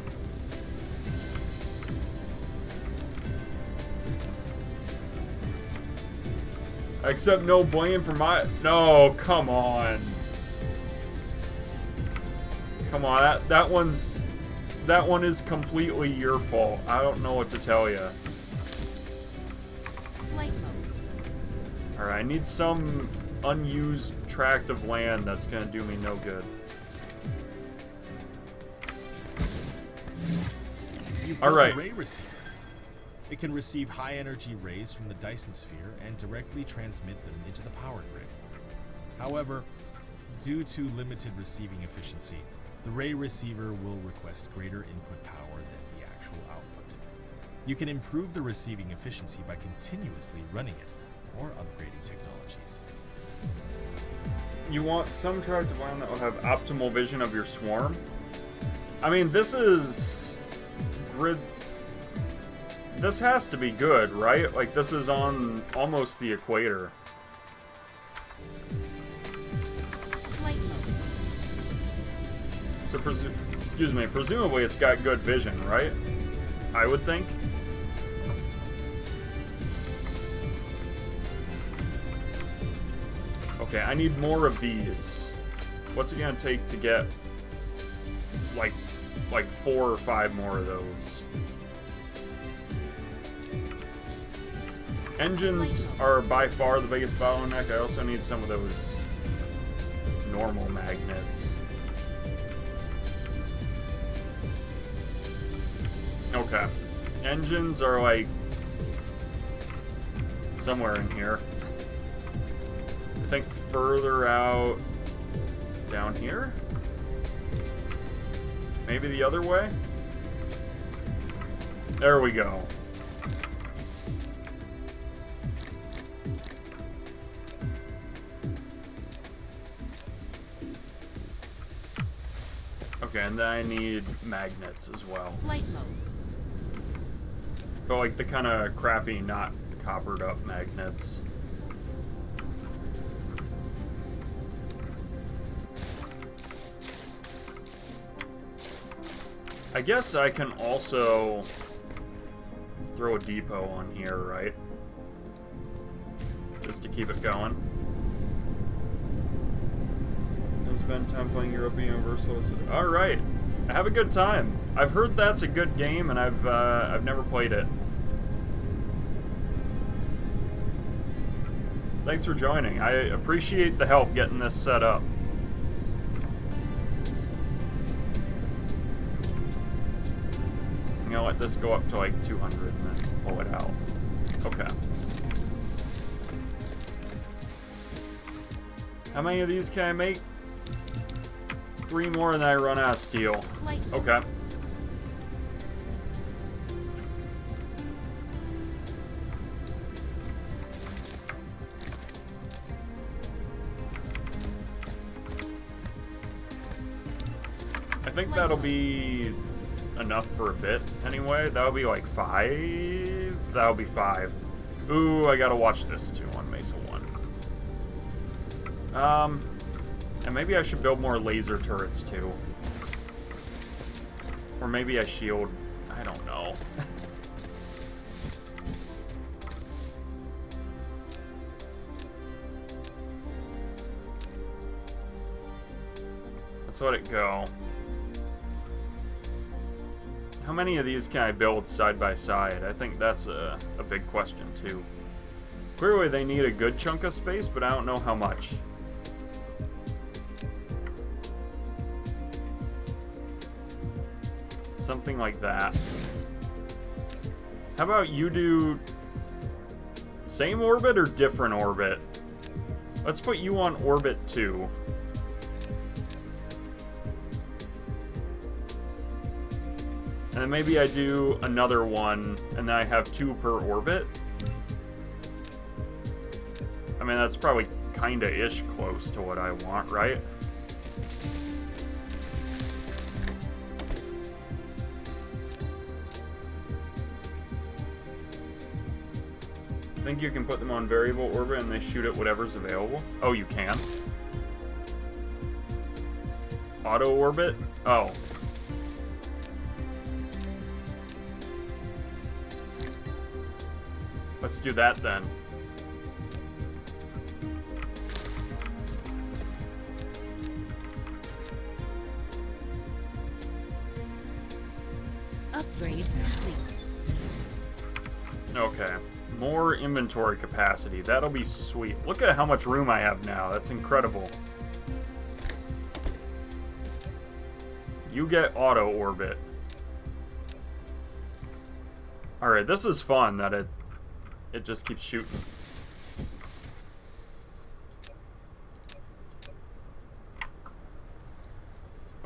I accept no blame for my... No, come on. Come on, that one is completely your fault. I don't know what to tell you. Flight mode. Alright, I need some unused tract of land that's gonna do me no good. You've All built right. a ray receiver. It can receive high-energy rays from the Dyson sphere and directly transmit them into the power grid. However, due to limited receiving efficiency, the ray receiver will request greater input power than the actual output. You can improve the receiving efficiency by continuously running it or upgrading technologies. You want some tract of land that will have optimal vision of your swarm? I mean, this is... grid... This has to be good, right? Like, this is on almost the equator. Flight mode. So, excuse me, presumably it's got good vision, right? I would think. Okay, I need more of these. What's it gonna take to get like 4 or 5 more of those? Engines are by far the biggest bottleneck. I also need some of those normal magnets. Okay. Engines are like somewhere in here. I think further out down here? Maybe the other way? There we go. Okay, and then I need magnets as well. Flight mode. But like the kind of crappy, not coppered up magnets. I guess I can also throw a depot on here, right? Just to keep it going. Don't spend time playing European Universal. Alright. Have a good time. I've heard that's a good game, and I've never played it. Thanks for joining. I appreciate the help getting this set up. I'm gonna let this go up to like 200 and then pull it out. Okay. How many of these can I make? 3 more and then I run out of steel. Okay. I think that'll be enough for a bit anyway. That'll be like 5. That'll be 5. Ooh, I gotta watch this too on Mesa 1. And maybe I should build more laser turrets too. Or maybe I shield. I don't know. Let's let it go. How many of these can I build side by side? I think that's a big question too. Clearly they need a good chunk of space, but I don't know how much. Something like that. How about you do same orbit or different orbit? Let's put you on orbit 2. And then maybe I do another one, and then I have 2 per orbit. I mean, that's probably kinda-ish close to what I want, right? think you can put them on variable orbit and they shoot at whatever's available? Oh, you can? Auto orbit? Oh. Let's do that then. Upgrade complete. Okay. More inventory capacity. That'll be sweet. Look at how much room I have now. That's incredible. You get auto orbit. Alright, this is fun that it just keeps shooting.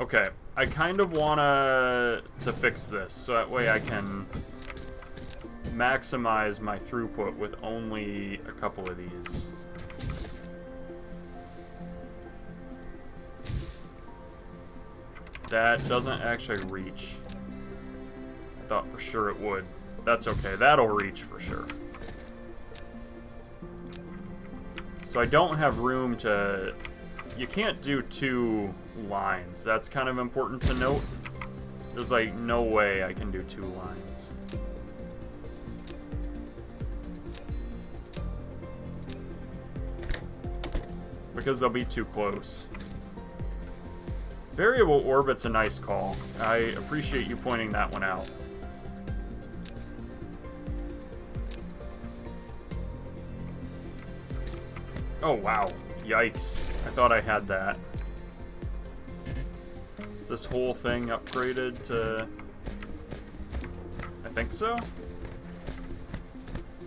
Okay, I kind of wanna to fix this so that way I can maximize my throughput with only a couple of these. That doesn't actually reach. I thought for sure it would. That's okay, that'll reach for sure. So I don't have room to... You can't do 2 lines. That's kind of important to note. There's like no way I can do 2 lines. Because they'll be too close. Variable orbit's a nice call. I appreciate you pointing that one out. Oh, wow. Yikes. I thought I had that. Is this whole thing upgraded to... I think so?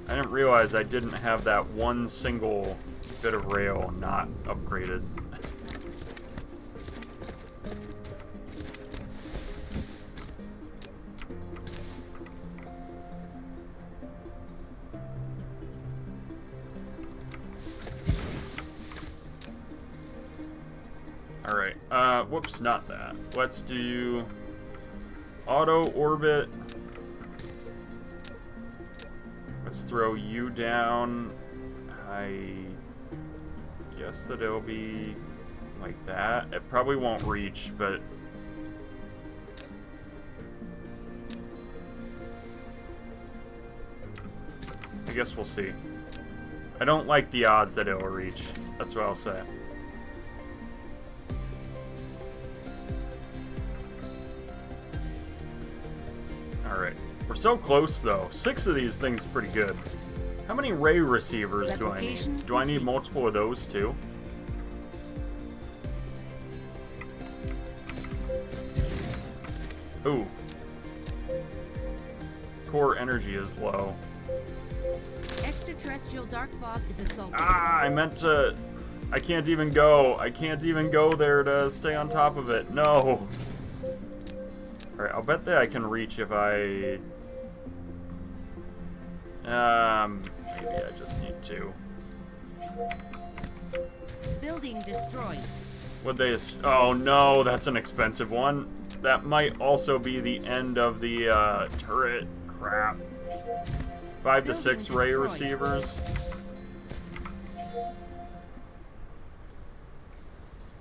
I didn't realize I didn't have that one single bit of rail not upgraded. Alright, whoops, not that. Let's do auto orbit. Let's throw you down. I guess that it'll be like that. It probably won't reach, but I guess we'll see. I don't like the odds that it'll reach. That's what I'll say. Alright. We're so close, though. 6 of these things is pretty good. How many ray receivers do I need? Do I need multiple of those, too? Ooh. Core energy is low. Extraterrestrial dark fog is assaulted. Ah, I meant to... I can't even go. I can't even go there to stay on top of it. No. Alright, I'll bet that I can reach if I... maybe I just need to. Building destroyed. Would they... Oh, no, that's an expensive one. That might also be the end of the, turret. Crap. 5 to 6 ray receivers.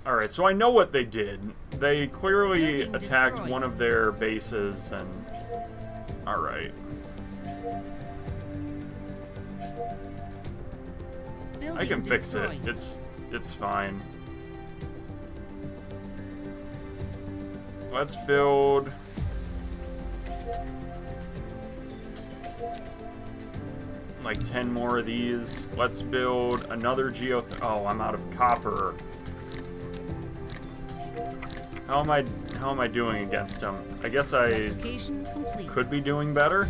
Alright, so I know what they did. They clearly attacked one of their bases and... Alright. I can fix it. It's fine. Let's build... like 10 more of these. Let's build another oh, I'm out of copper. How am I doing against them? I guess I could be doing better.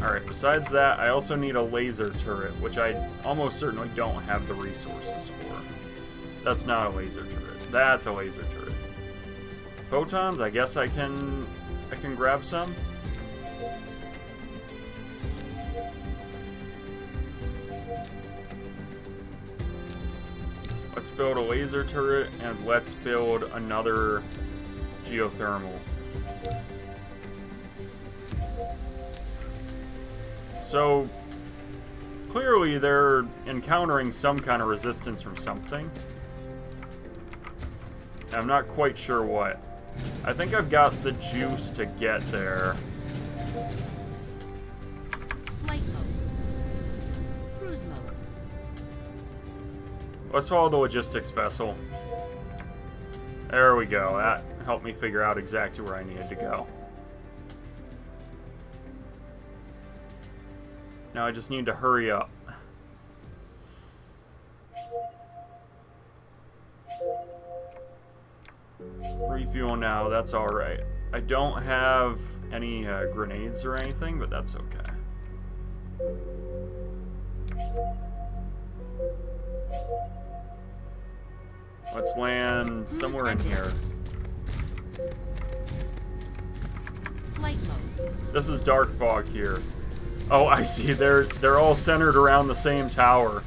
Alright, besides that, I also need a laser turret, which I almost certainly don't have the resources for. That's not a laser turret. That's a laser turret. Photons, I guess I can grab some. Let's build a laser turret and let's build another geothermal. So, clearly they're encountering some kind of resistance from something. I'm not quite sure what. I think I've got the juice to get there. Flight mode. Cruise mode. Let's follow the logistics vessel. There we go. That helped me figure out exactly where I needed to go. Now I just need to hurry up. Refuel now, that's alright. I don't have any grenades or anything, but that's okay. Let's land somewhere in here. Flight mode. This is dark fog here. Oh, I see. They're all centered around the same tower.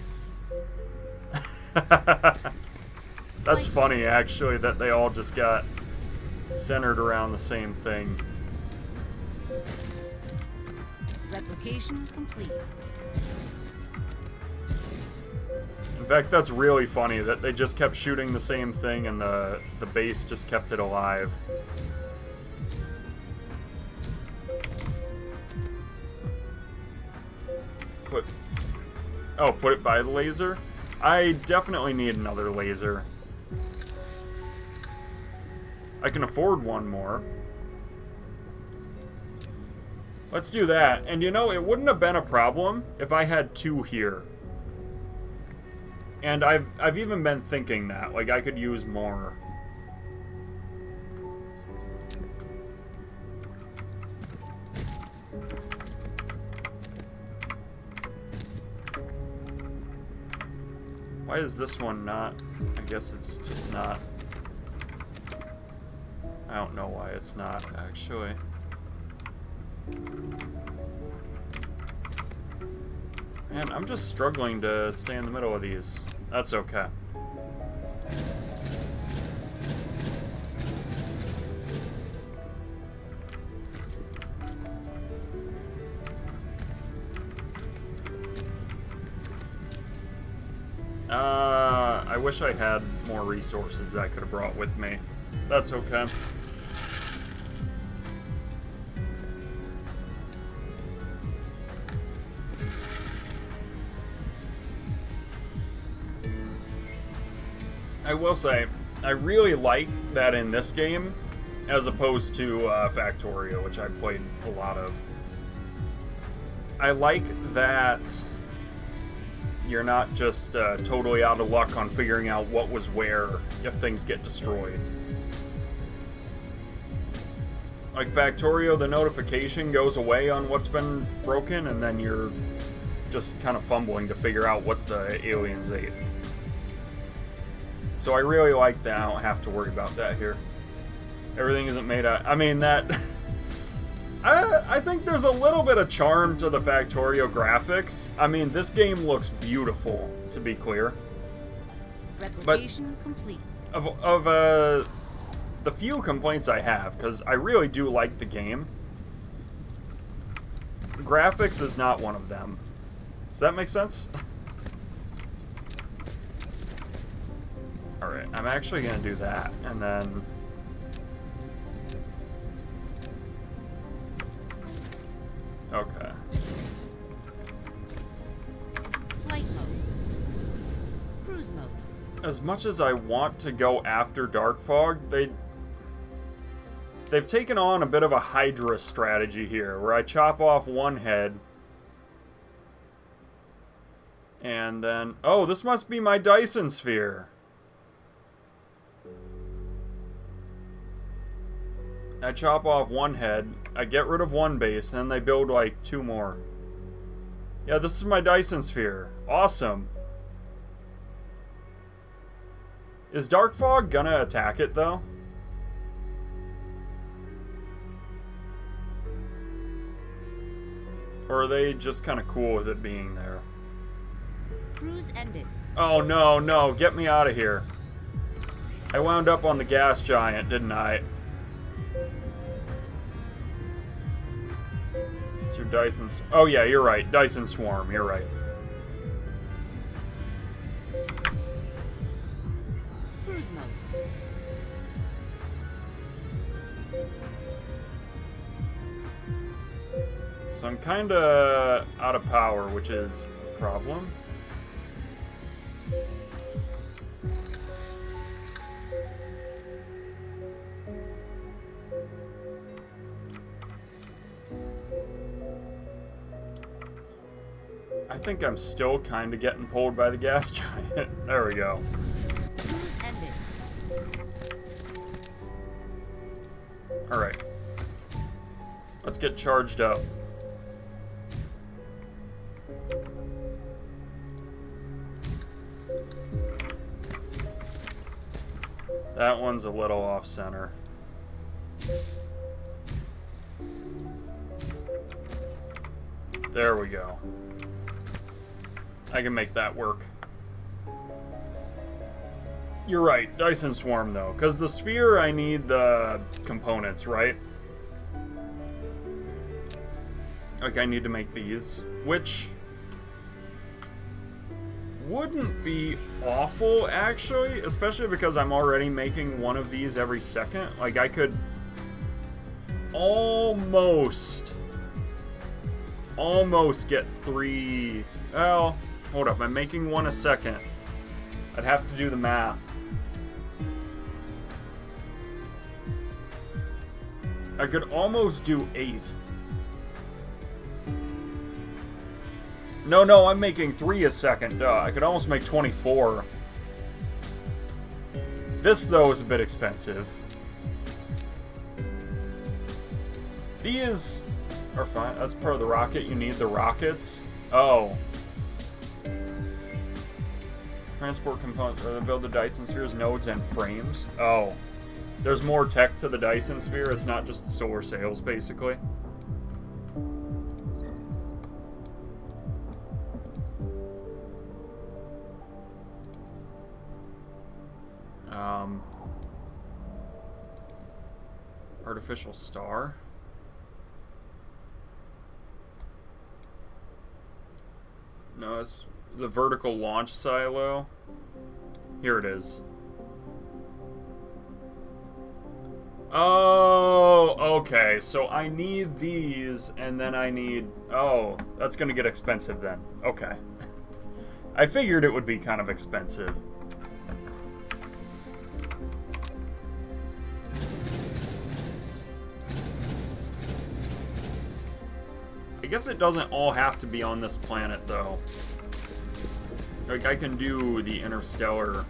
That's funny, actually, that they all just got centered around the same thing. Replication complete. In fact, that's really funny that they just kept shooting the same thing and the base just kept it alive. Put it by the laser? I definitely need another laser. I can afford one more. Let's do that. And you know, it wouldn't have been a problem if I had two here. And I've even been thinking that, like, I could use more. Why is this one not? I guess it's just not. I don't know why it's not, actually. Man, I'm just struggling to stay in the middle of these. That's okay. I wish I had more resources that I could have brought with me. That's okay. I will say, I really like that in this game, as opposed to Factorio, which I played a lot of. I like that you're not just totally out of luck on figuring out what was where if things get destroyed. Like Factorio, the notification goes away on what's been broken, and then you're just kind of fumbling to figure out what the aliens ate. So I really like that I don't have to worry about that here. Everything isn't made out... I mean, that... I think there's a little bit of charm to the Factorio graphics. I mean, this game looks beautiful, to be clear. Replication complete. Of the few complaints I have, because I really do like the game, graphics is not one of them. Does that make sense? Alright, I'm actually going to do that, and then... Okay. Flight mode. Cruise mode. As much as I want to go after Dark Fog, they've taken on a bit of a Hydra strategy here, where I chop off one head, and then... Oh, this must be my Dyson sphere! I chop off one head, I get rid of one base, and then they build like two more. Yeah, this is my Dyson sphere. Awesome. Is Dark Fog gonna attack it, though? Or are they just kind of cool with it being there? Cruise ended. Oh, no, no, get me out of here. I wound up on the gas giant, didn't I? It's your Dyson's. Oh yeah, you're right. Dyson Swarm. You're right. Cruise mode. So I'm kind of out of power, which is a problem. I think I'm still kind of getting pulled by the gas giant. There we go. Cruise ended. Alright. Let's get charged up. That one's a little off center. There we go. I can make that work. You're right, Dyson Swarm though, because the sphere I need the components, right? Like I need to make these, which wouldn't be awful actually, especially because I'm already making one of these every second. Like I could almost get 3. Well, hold up, I'm making one a second. I'd have to do the math. I could almost do 8. No, I'm making 3 a second. Duh, I could almost make 24. This, though, is a bit expensive. These are fine. That's part of the rocket. You need the rockets. Oh. Transport components, or build the Dyson spheres, nodes, and frames. Oh. There's more tech to the Dyson sphere. It's not just the solar sails, basically. Artificial star. No, it's the vertical launch silo. Here it is. Oh, okay. So I need these, and then I need... Oh, that's gonna get expensive then. Okay. I figured it would be kind of expensive. I guess it doesn't all have to be on this planet, though. Like, I can do the interstellar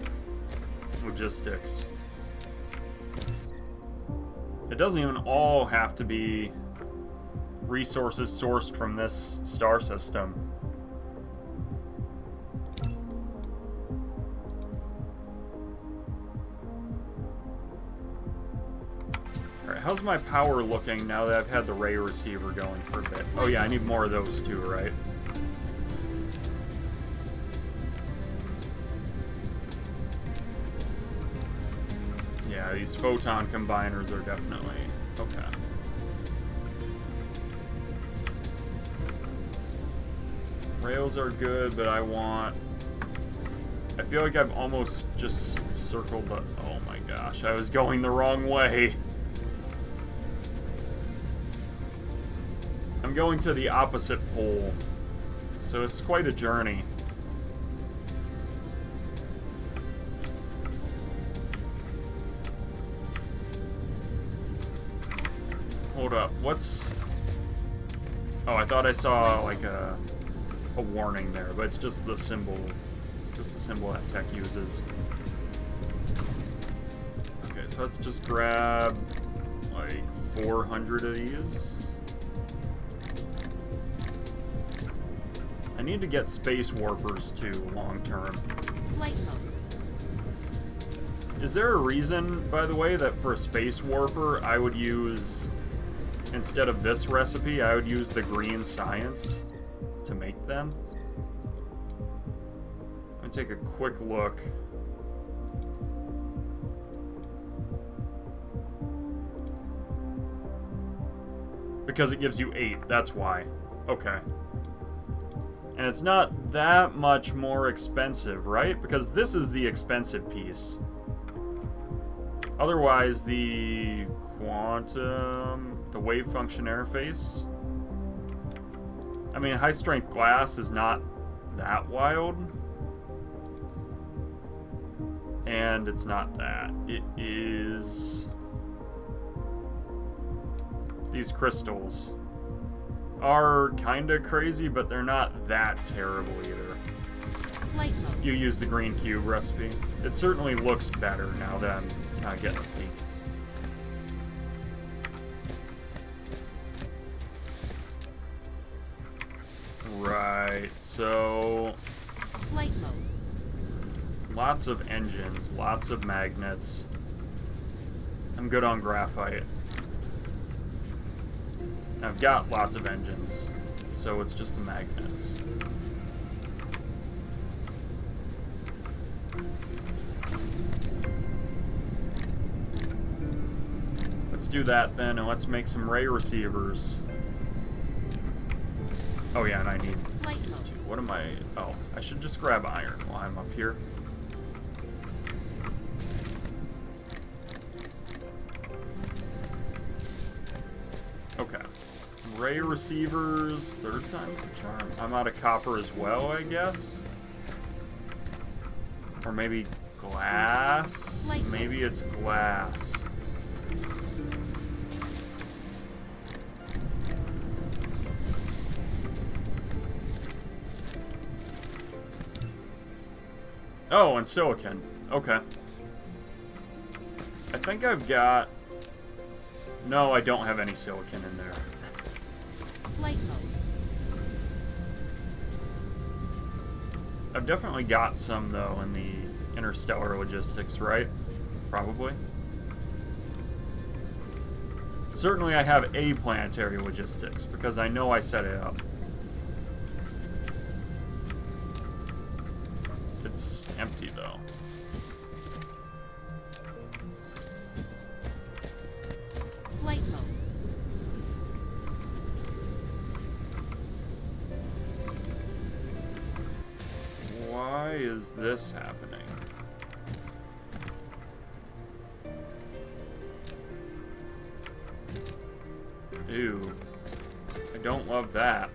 logistics. It doesn't even all have to be resources sourced from this star system. Alright, how's my power looking now that I've had the ray receiver going for a bit? Oh yeah, I need more of those too, right? Yeah, these photon combiners are definitely... Okay. Rails are good, but I want... I feel like I've almost just circled the... Oh my gosh, I was going the wrong way. I'm going to the opposite pole, so it's quite a journey. Hold up, what's... Oh, I thought I saw like a warning there, but it's just the symbol that tech uses. Okay, so let's just grab like 400 of these. I need to get space warpers too, long term. Flight mode. Is there a reason, by the way, that for a space warper I would use, instead of this recipe, I would use the green science to make them? Let me take a quick look. Because it gives you 8, that's why. Okay. And it's not that much more expensive, right? Because this is the expensive piece. Otherwise, the quantum, the wave function interface. I mean, high strength glass is not that wild. And it's not that. It is... These crystals are kind of crazy, but they're not that terrible either. Flight mode. You use the green cube recipe. It certainly looks better now that I'm kind of getting a peek. Right, so... Flight mode. Lots of engines, lots of magnets. I'm good on graphite. I've got lots of engines, so it's just the magnets. Let's do that then, and let's make some ray receivers. Oh yeah, and I need these two. What am I... Oh, I should just grab iron while I'm up here. Okay. Ray receivers, third time's the charm. I'm out of copper as well, I guess. Or maybe glass? Maybe it's glass. Oh, and silicon. Okay. I think I've got... No, I don't have any silicon in there. Flight mode. I've definitely got some, though, in the interstellar logistics, right? Probably. Certainly I have a planetary logistics, because I know I set it up. It's empty, though. Flight mode. Why is this happening? Ew. I don't love that.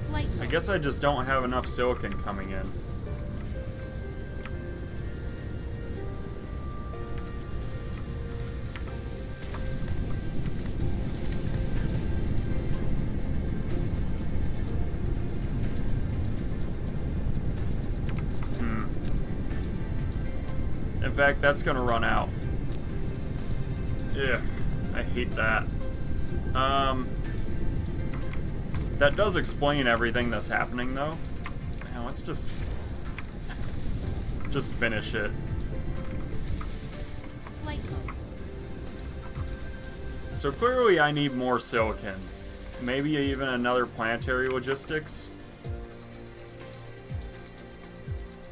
Flight I mode. guess I just don't have enough silicon coming in. In fact, that's gonna run out. Ugh, I hate that. That does explain everything that's happening, though. Now, let's just finish it. Flight mode. So clearly I need more silicon. Maybe even another planetary logistics.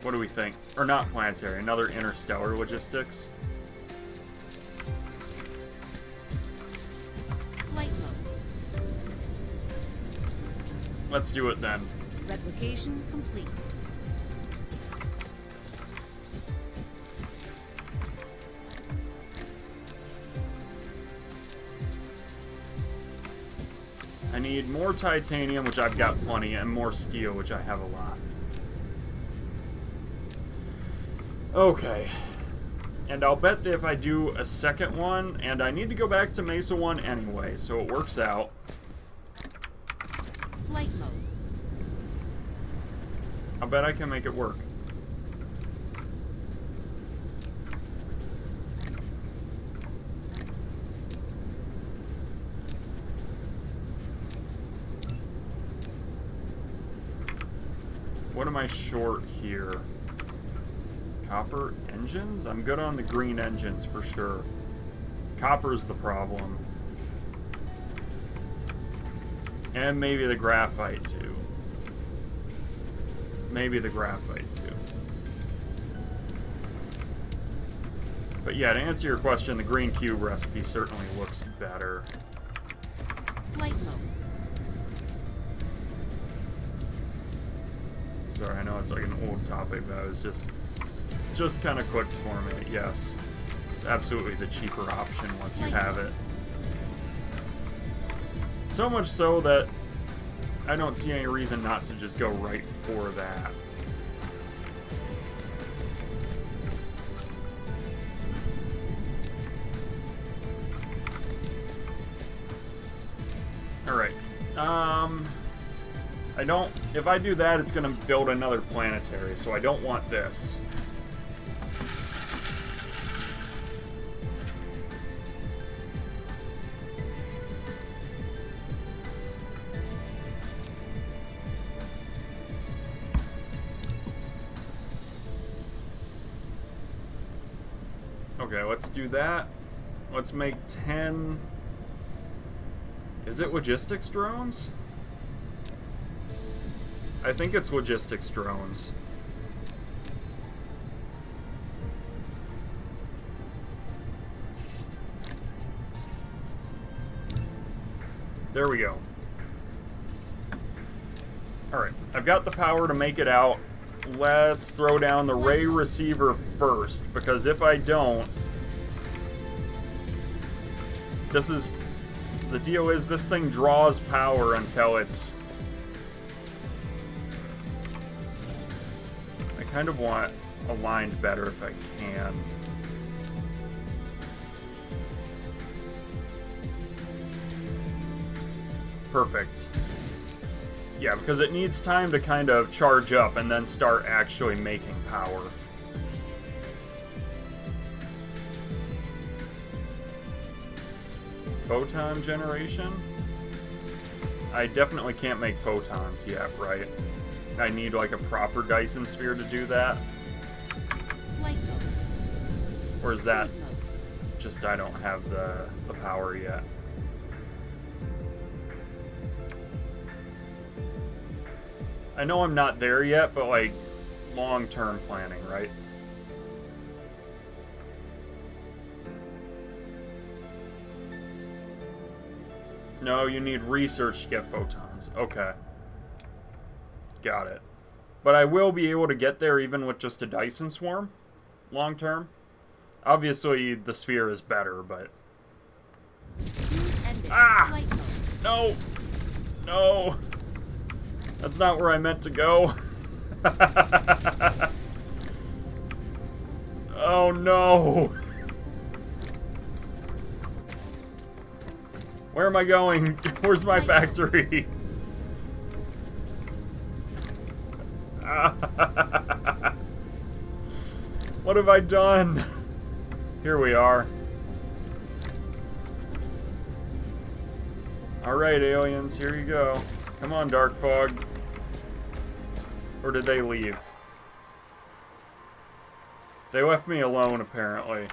What do we think? Or not planetary, another interstellar logistics. Flight mode. Let's do it then. Replication complete. I need more titanium, which I've got plenty, and more steel, which I have a lot. Okay. And I'll bet that if I do a second one, and I need to go back to Mesa 1 anyway, so it works out. Flight mode. I'll bet I can make it work. What am I short here? Copper engines? I'm good on the green engines for sure. Copper's the problem. And maybe the graphite too. Maybe the graphite too. But yeah, to answer your question, the green cube recipe certainly looks better. Flight mode. Sorry, I know it's like an old topic, but I was just kind of clicked for me. Yes, it's absolutely the cheaper option once you have it. So much so that I don't see any reason not to just go right for that. Alright. I don't... If I do that, it's going to build another planetary, so I don't want this. Okay, let's do that. Let's make 10... Is it logistics drones? I think it's logistics drones. There we go. Alright, I've got the power to make it out. Let's throw down the ray receiver first, because if I don't... This is... The deal is, this thing draws power until it's... I kind of want aligned better if I can. Perfect. Yeah, because it needs time to kind of charge up and then start actually making power. Photon generation? I definitely can't make photons yet, right? I need like a proper Dyson sphere to do that? Flight mode. Or is that Cruise mode. just I don't have the power yet? I know I'm not there yet, but like long-term planning, right? No, you need research to get photons. Okay. Got it. But I will be able to get there even with just a Dyson swarm, long-term. Obviously, the sphere is better, but... Use ended. Ah! Flight mode. No! No! That's not where I meant to go. Oh no! Where am I going? Where's my factory? What have I done? Here we are. Alright, aliens, here you go. Come on, Dark Fog. Or did they leave? They left me alone, apparently.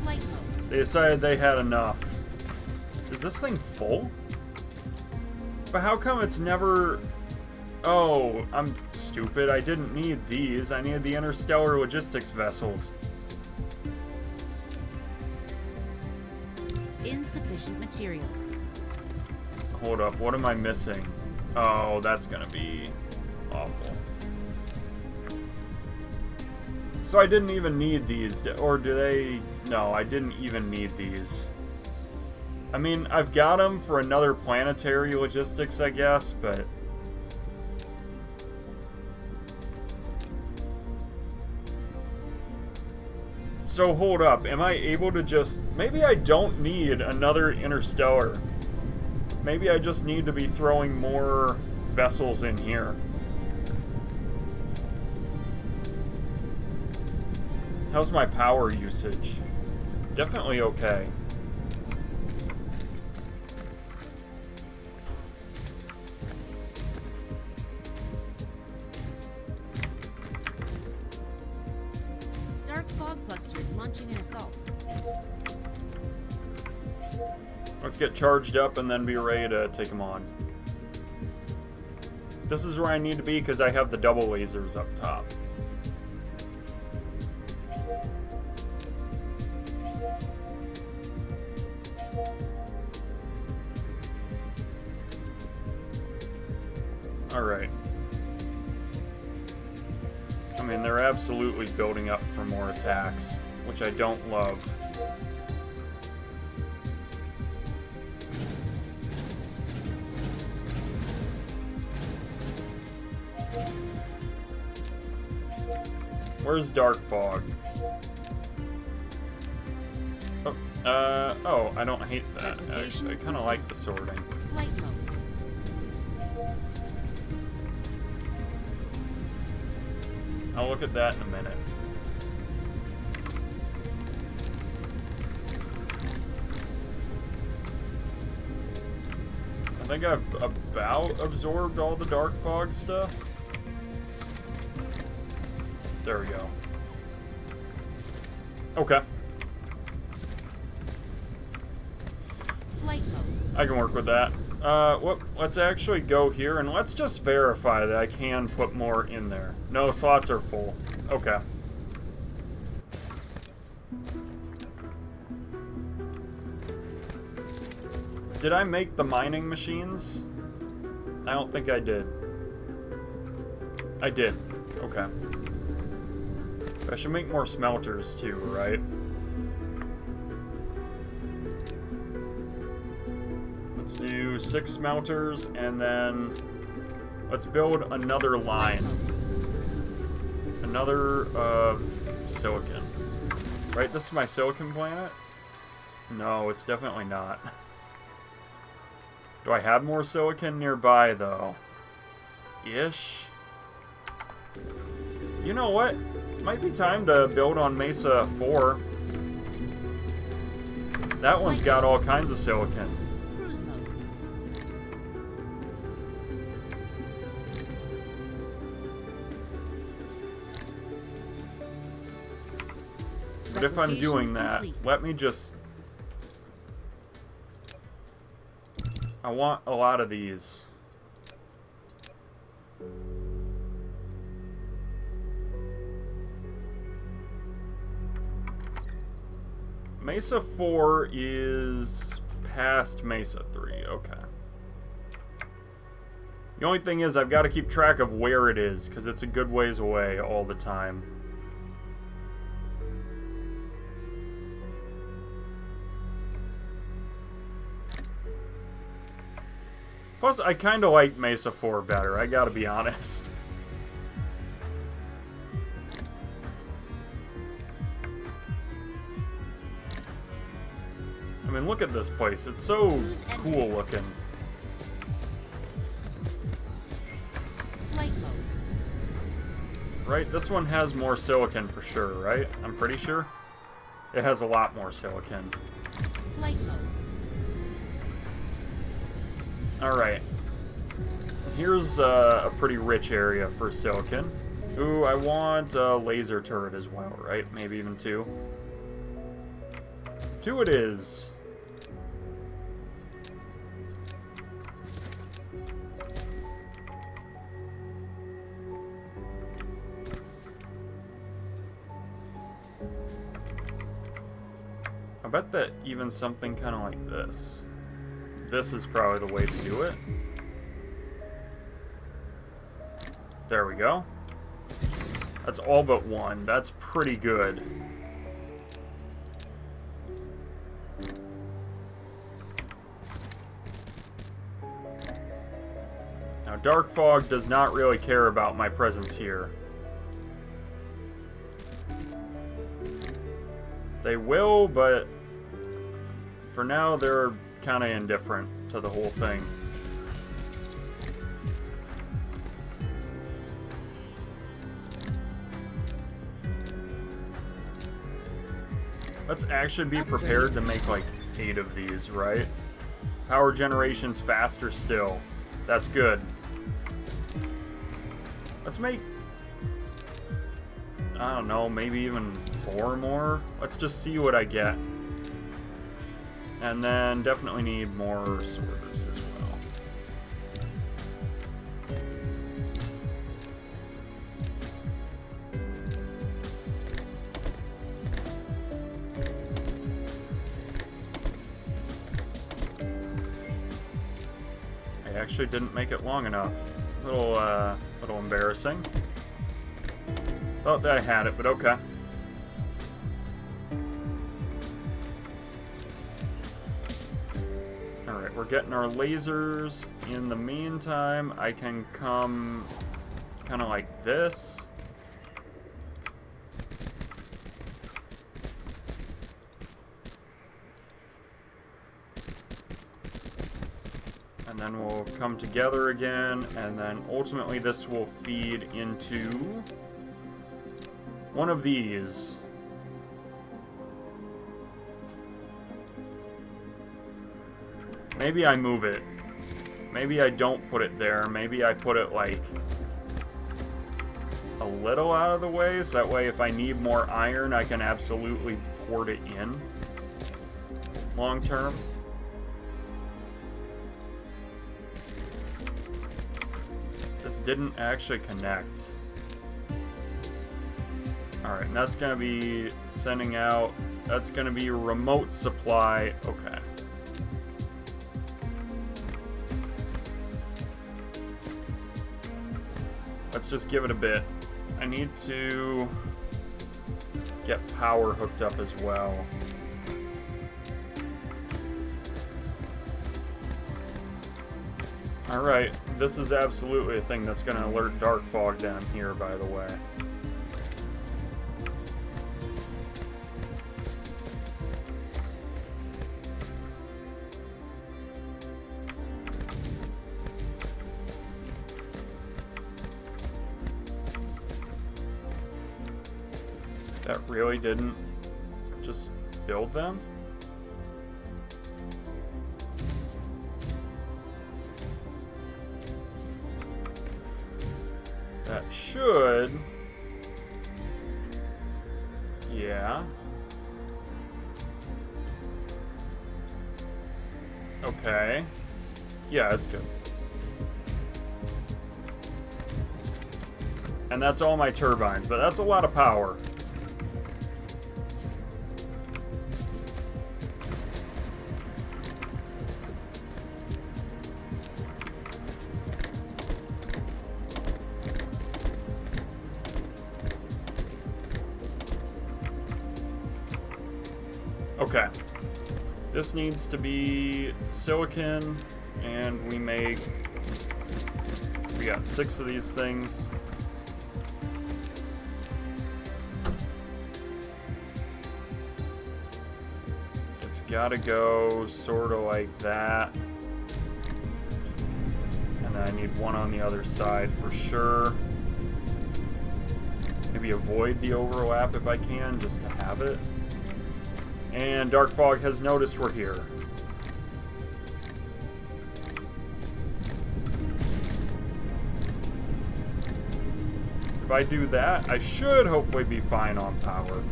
Flight mode. They decided they had enough. Is this thing full? But how come it's never... Oh, I'm stupid. I didn't need these. I needed the interstellar logistics vessels. Insufficient materials. Hold up, what am I missing? Oh, that's gonna be awful. So I didn't even need these, or do they... No, I didn't even need these. I mean, I've got them for another planetary logistics, I guess, but... So hold up, am I able to just... Maybe I don't need another interstellar. Maybe I just need to be throwing more vessels in here. How's my power usage? Definitely okay. Dark fog clusters launching an assault. Let's get charged up and then be ready to take them on. This is where I need to be because I have the double lasers up top. Alright. I mean, they're absolutely building up for more attacks, which I don't love. Where's Dark Fog? Oh, I don't hate that, actually. I kind of like the sorting. Flight mode. I'll look at that in a minute. I think I've about absorbed all the Dark Fog stuff. There we go. Okay. Flight mode. I can work with that. Let's actually go here and let's just verify that I can put more in there. No, slots are full. Okay. Did I make the mining machines? I don't think I did. I did. Okay. I should make more smelters too, right? Let's do 6 smelters, and then let's build another line. Another, silicon. Right, this is my silicon planet? No, it's definitely not. Do I have more silicon nearby, though? Ish. You know what? Might be time to build on Mesa 4. That one's got all kinds of silicon. Cruise mode. But if I'm Replication doing that, complete. let me just... I want a lot of these. Mesa 4 is past Mesa 3. Okay. The only thing is I've got to keep track of where it is, because it's a good ways away all the time. Plus, I kind of like Mesa 4 better, I gotta be honest. I mean, look at this place. It's so cool looking. Flight mode. Right? This one has more silicon for sure, right? I'm pretty sure. It has a lot more silicon. Flight mode. Alright. Here's a pretty rich area for silicon. Ooh, I want a laser turret as well, right? Maybe even 2. 2 it is. I bet that even something kind of like this. This is probably the way to do it. There we go. That's all but 1. That's pretty good. Now, Dark Fog does not really care about my presence here. They will, but for now they're kind of indifferent to the whole thing. Let's actually be prepared to make like 8 of these, right? Power generation's faster still. That's good. Let's make, I don't know, maybe even 4 more? Let's just see what I get. And then definitely need more sorters as well. I actually didn't make it long enough. Little embarrassing. Thought that I had it, but okay. Alright, we're getting our lasers. In the meantime, I can come kind of like this. And then we'll come together again, and then ultimately this will feed into one of these. Maybe I move it. Maybe I don't put it there. Maybe I put it like a little out of the way, so that way if I need more iron, I can absolutely port it in long term. This didn't actually connect. Alright, and that's going to be sending out... That's going to be remote supply. Okay. Let's just give it a bit. I need to get power hooked up as well. Alright, this is absolutely a thing that's going to alert Dark Fog down here, by the way. That really didn't just build them? That should... Yeah. Okay. Yeah, that's good. And that's all my turbines, but that's a lot of power. Okay. This needs to be silicon, and we got 6 of these things. It's gotta go sort of like that. And then I need one on the other side for sure. Maybe avoid the overlap if I can, just to have it. And Dark Fog has noticed we're here. If I do that, I should hopefully be fine on power.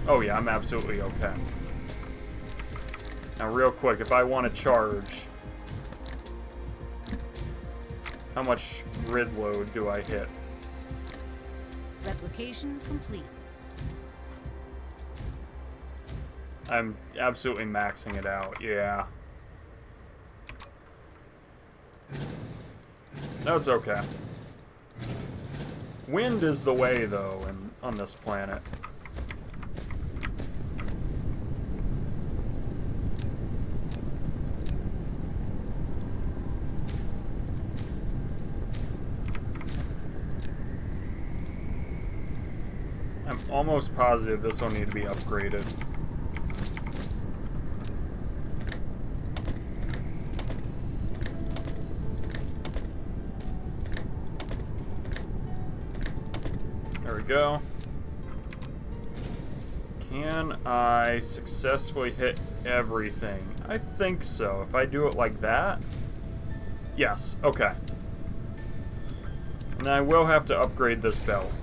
Oh yeah, I'm absolutely okay. Now real quick, if I want to charge, how much grid load do I hit? Replication complete. I'm absolutely maxing it out, yeah. No, it's okay. Wind is the way, though, on this planet. I'm almost positive this will need to be upgraded. Go. Can I successfully hit everything? I think so. If I do it like that? Yes, okay. And I will have to upgrade this belt.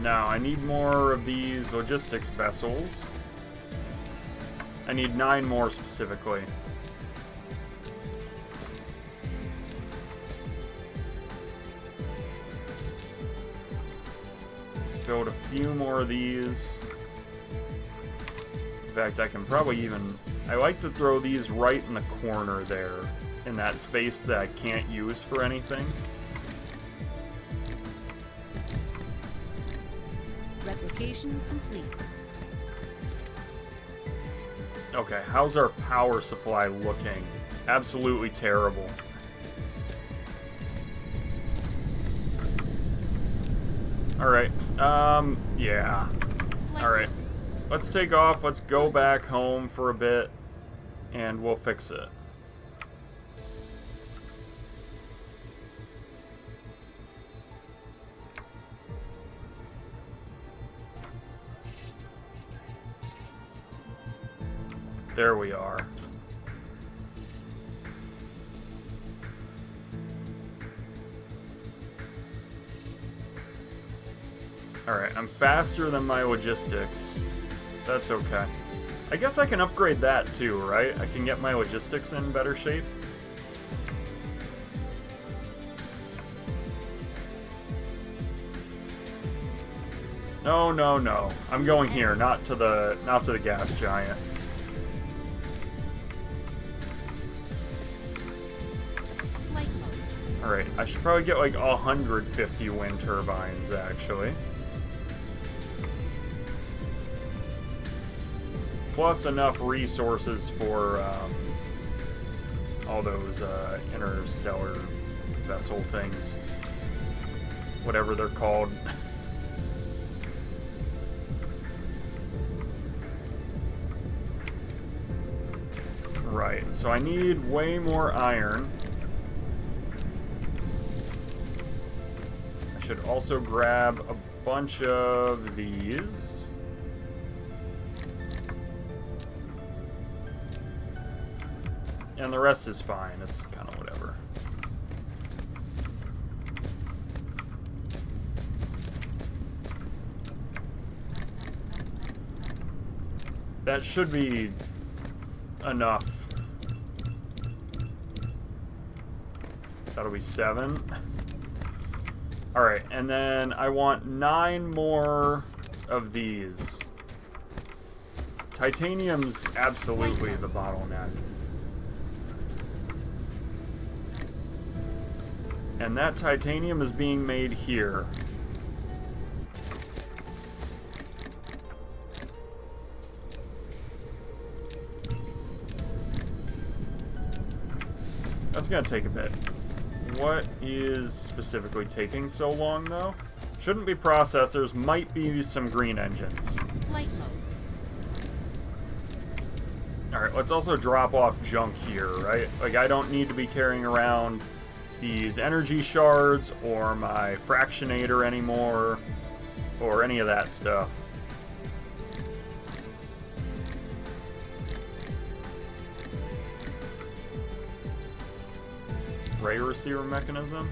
Now, I need more of these logistics vessels. I need 9 more specifically. Let's build a few more of these. In fact, I can probably even... I like to throw these right in the corner there, in that space that I can't use for anything. Replication complete. Okay, how's our power supply looking? Absolutely terrible. Alright, yeah. Alright. Let's take off, let's go back home for a bit, and we'll fix it. There we are. Alright, I'm faster than my logistics. That's okay. I guess I can upgrade that too, right? I can get my logistics in better shape. No, no, no. I'm going here, not to the gas giant. Alright, I should probably get like 150 wind turbines, actually. Plus enough resources for all those interstellar vessel things. Whatever they're called. Right, so I need way more iron. I should also grab a bunch of these. And the rest is fine, it's kind of whatever. That should be enough. That'll be 7. Alright, and then I want 9 more of these. Titanium's absolutely the bottleneck. And that titanium is being made here. That's gonna take a bit. What is specifically taking so long, though? Shouldn't be processors, might be some green engines. Flight mode. Alright, let's also drop off junk here, right? Like, I don't need to be carrying around these energy shards or my fractionator anymore, or any of that stuff. Ray receiver mechanism?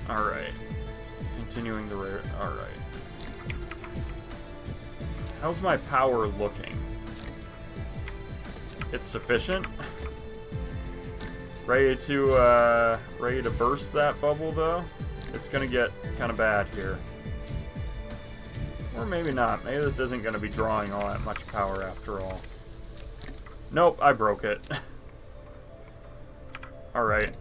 Alright. Continuing the ray. Alright. How's my power looking? It's sufficient? Ready to burst that bubble, though? It's gonna get kind of bad here. Or maybe not. Maybe this isn't gonna be drawing all that much power after all. Nope, I broke it. Alright.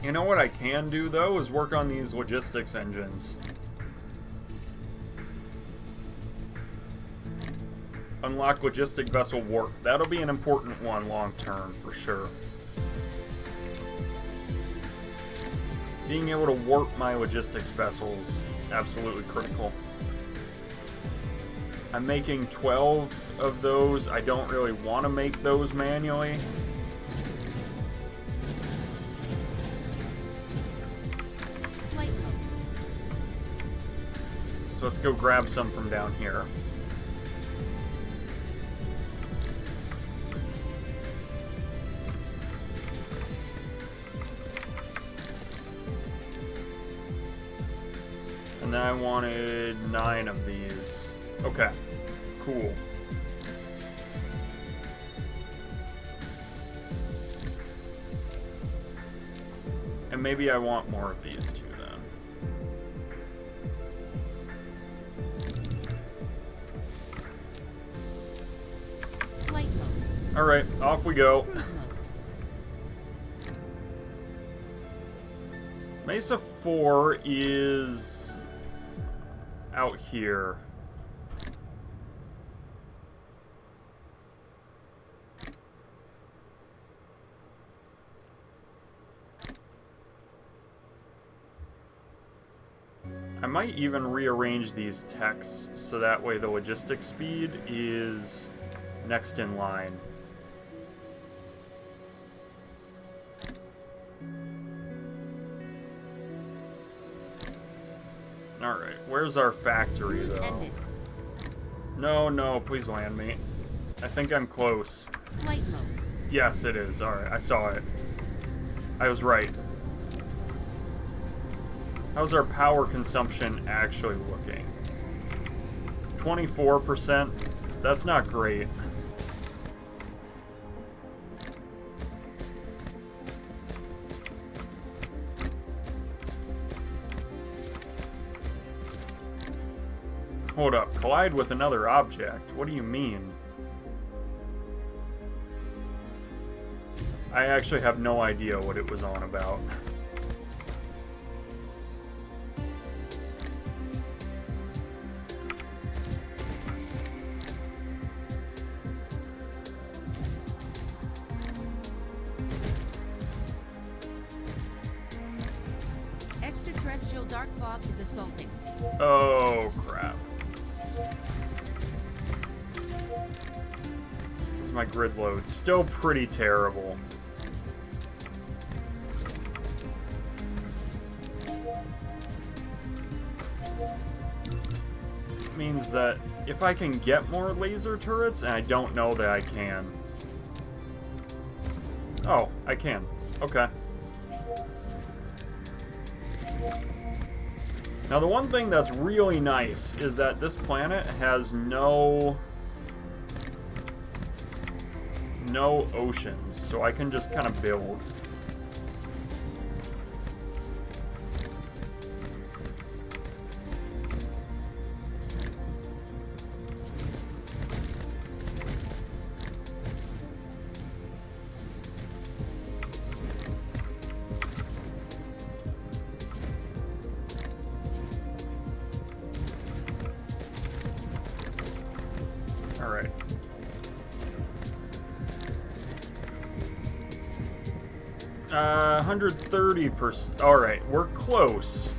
You know what I can do, though, is work on these logistics engines. Unlock logistic vessel warp. That'll be an important one long term, for sure. Being able to warp my logistics vessels, absolutely critical. I'm making 12 of those. I don't really want to make those manually. So let's go grab some from down here. And then I wanted 9 of these. Okay. Cool. And maybe I want more of these two then. Flight mode. Alright, off we go. Cruise mode. Mesa 4 is out here. I might even rearrange these texts so that way the logistics speed is next in line. Alright, where's our factory, Cruise though? ended. No, no, please land me. I think I'm close. Flight mode. Yes, it is. Alright, I saw it. I was right. How's our power consumption actually looking? 24%? That's not great. Hold up. Collide with another object? What do you mean? I actually have no idea what it was on about. Extraterrestrial dark fog is assaulting. Oh, crap. This is my grid load. Still pretty terrible. Means that if I can get more laser turrets, and I don't know that I can. Oh, I can. Okay. Now the one thing that's really nice is that this planet has no oceans, so I can just kind of build. Alright. Uh, 130%. Alright, we're close.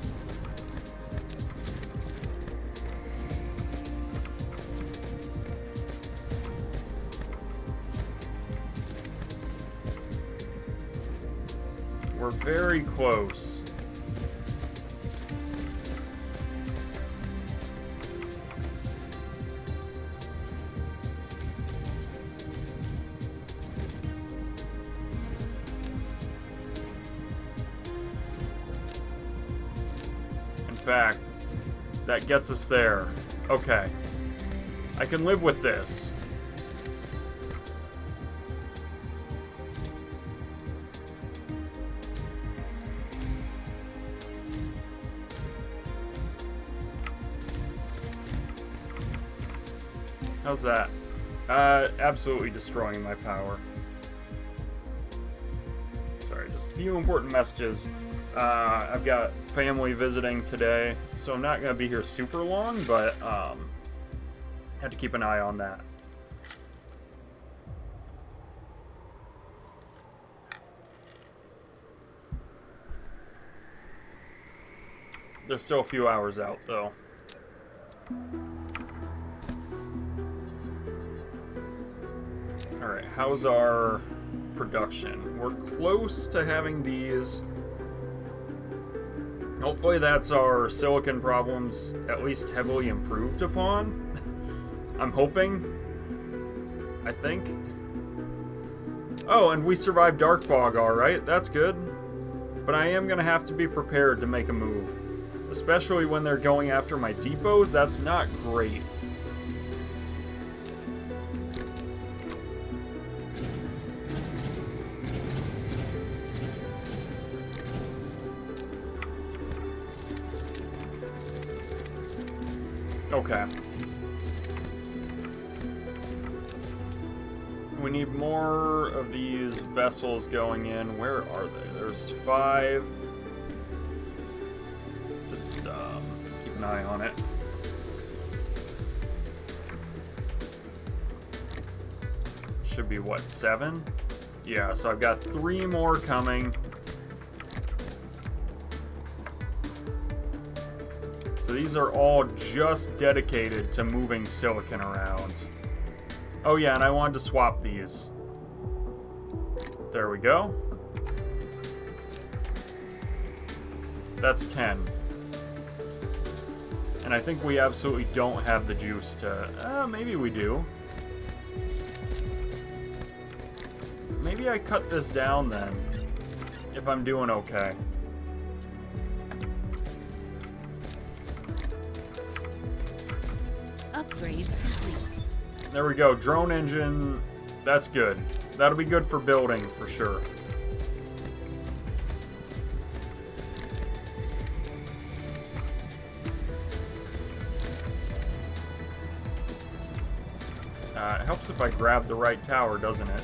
We're very close. In fact, that gets us there. Okay. I can live with this. How's that? Absolutely destroying my power. Sorry, just a few important messages. I've got family visiting today, so I'm not going to be here super long, but have to keep an eye on that. There's still a few hours out, though. Alright, how's our production? We're close to having these. Hopefully that's our silicon problems at least heavily improved upon. I'm hoping. I think. Oh, and we survived Dark Fog, alright. That's good. But I am going to have to be prepared to make a move. Especially when they're going after my depots. That's not great. Okay. We need more of these vessels going in. Where are they? There's 5. Just keep an eye on it. Should be, what, 7? Yeah, so I've got 3 more coming. So these are all just dedicated to moving silicon around. Oh yeah, and I wanted to swap these. There we go. That's 10. And I think we absolutely don't have the juice to... maybe we do. Maybe I cut this down then, if I'm doing okay. Upgrade complete. There we go. Drone engine. That's good. That'll be good for building for sure. It helps if I grab the right tower, doesn't it?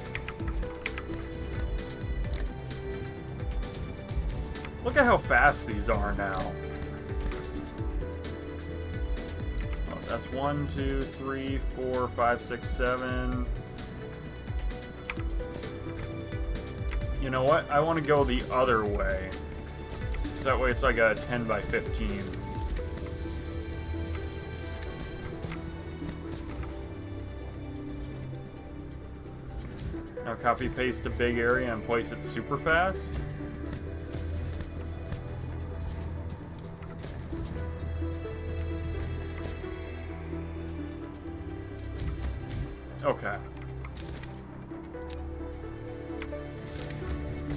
Look at how fast these are now. Oh, that's 1, 2, 3, 4, 5, 6, 7. You know what? I want to go the other way. So that way it's like a 10 by 15. Now copy paste a big area and place it super fast. Okay.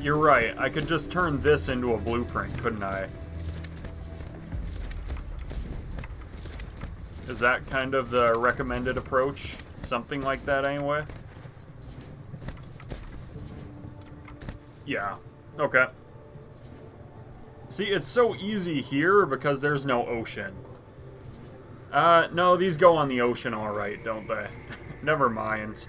You're right. I could just turn this into a blueprint, couldn't I? Is that kind of the recommended approach? Something like that, anyway? Yeah. Okay. See, it's so easy here because there's no ocean. No, these go on the ocean alright, don't they? Never mind.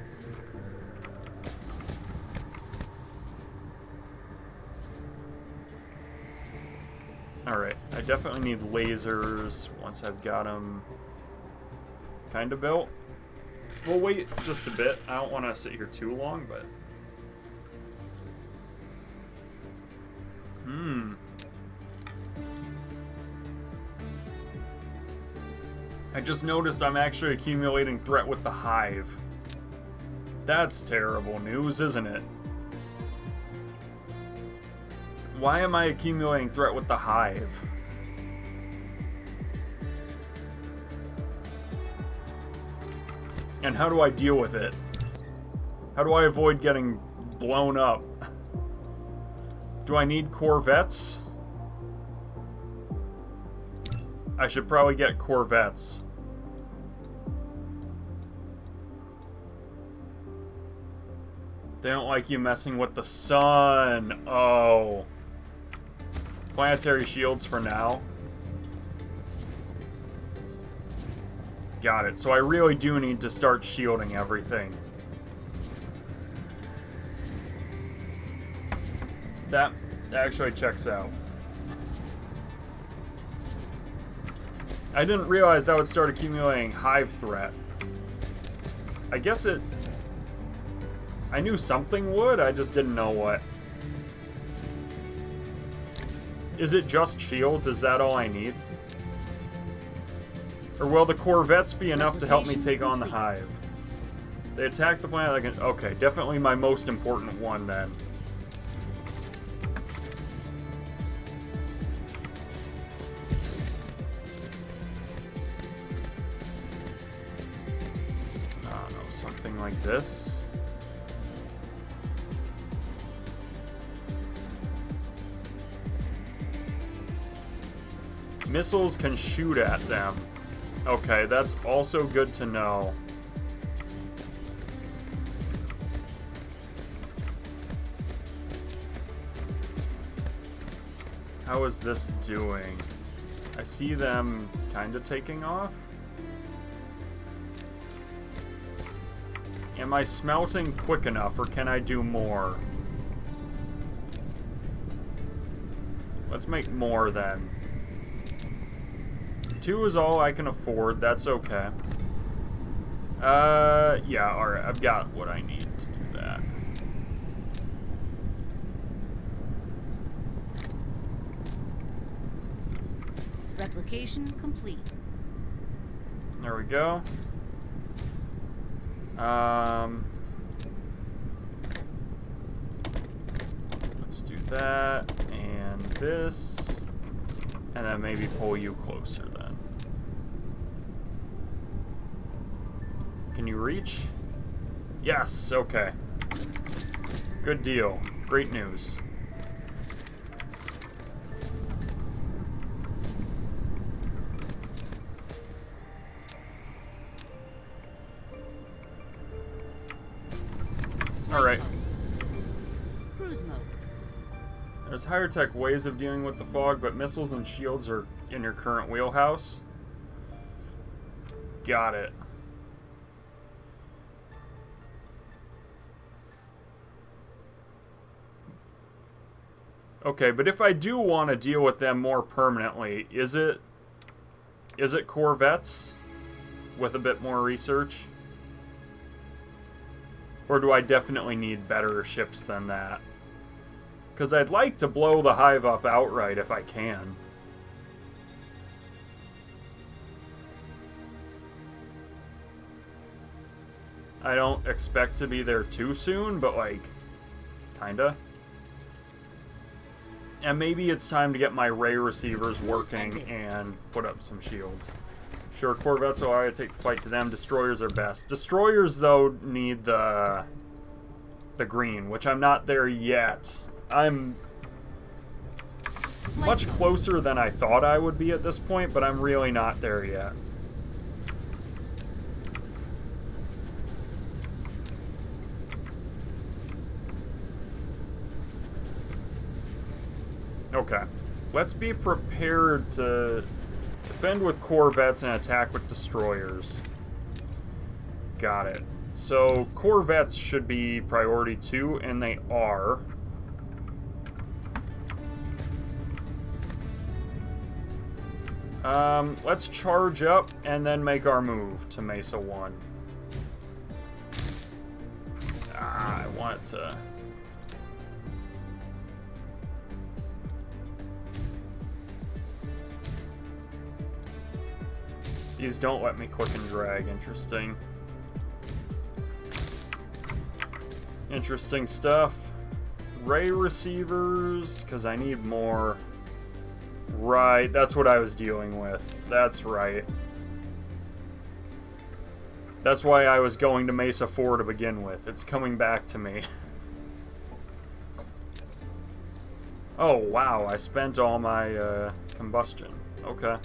Alright, I definitely need lasers once I've got them kind of built. We'll wait just a bit. I don't want to sit here too long, but... I just noticed I'm actually accumulating threat with the hive. That's terrible news, isn't it? Why am I accumulating threat with the hive? And how do I deal with it? How do I avoid getting blown up? Do I need Corvettes? I should probably get Corvettes. They don't like you messing with the sun. Oh. Planetary shields for now. Got it. So I really do need to start shielding everything. That actually checks out. I didn't realize that would start accumulating hive threat. I guess it... I knew something would, I just didn't know what. Is it just shields? Is that all I need? Or will the Corvettes be enough to help me take on the hive? They attack the planet like an... Okay, definitely my most important one then. I don't know, something like this. Missiles can shoot at them. Okay, that's also good to know. How is this doing? I see them kind of taking off. Am I smelting quick enough, or can I do more? Let's make more then. 2 is all I can afford. That's okay. Yeah, alright. I've got what I need to do that. Replication complete. There we go. Let's do that, and this, and then maybe pull you closer then. Can you reach? Yes, okay. Good deal. Great news. Alright. Cruise mode. There's higher tech ways of dealing with the fog, but missiles and shields are in your current wheelhouse. Got it. Okay, but if I do want to deal with them more permanently, is it corvettes with a bit more research? Or do I definitely need better ships than that? Because I'd like to blow the Hive up outright if I can. I don't expect to be there too soon, but like, kinda. And maybe it's time to get my ray receivers working and put up some shields. Sure, corvettes will already take the fight to them. Destroyers are best. Destroyers, though, need the green, which I'm not there yet. I'm much closer than I thought I would be at this point, but I'm really not there yet. Okay. Let's be prepared to defend with corvettes and attack with destroyers. Got it. So, corvettes should be priority 2, and they are. Let's charge up and then make our move to Mesa 1. I want to... These don't let me click and drag. Interesting. Interesting stuff. Ray receivers, because I need more. Right, that's what I was dealing with. That's right. That's why I was going to Mesa 4 to begin with. It's coming back to me. Oh, wow, I spent all my combustion. Okay.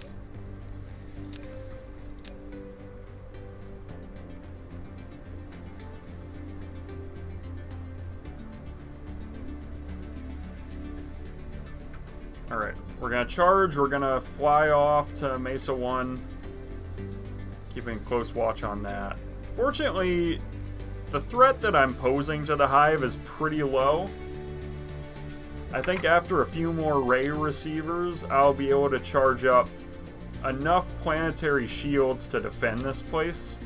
Alright, we're gonna charge, we're gonna fly off to Mesa 1. Keeping close watch on that. Fortunately, the threat that I'm posing to the Hive is pretty low. I think after a few more ray receivers, I'll be able to charge up enough planetary shields to defend this place.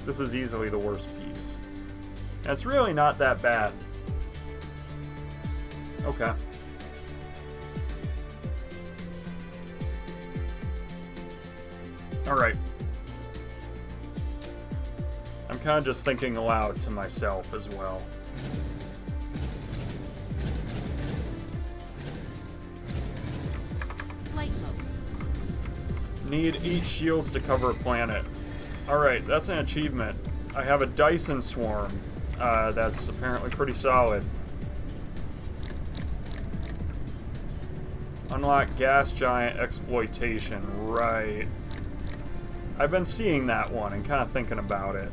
This is easily the worst piece. And it's really not that bad. Okay. Alright. I'm kind of just thinking aloud to myself as well. Flight mode. Need 8 shields to cover a planet. Alright, that's an achievement. I have a Dyson swarm. That's apparently pretty solid. Unlock gas giant exploitation. Right. I've been seeing that one and kind of thinking about it.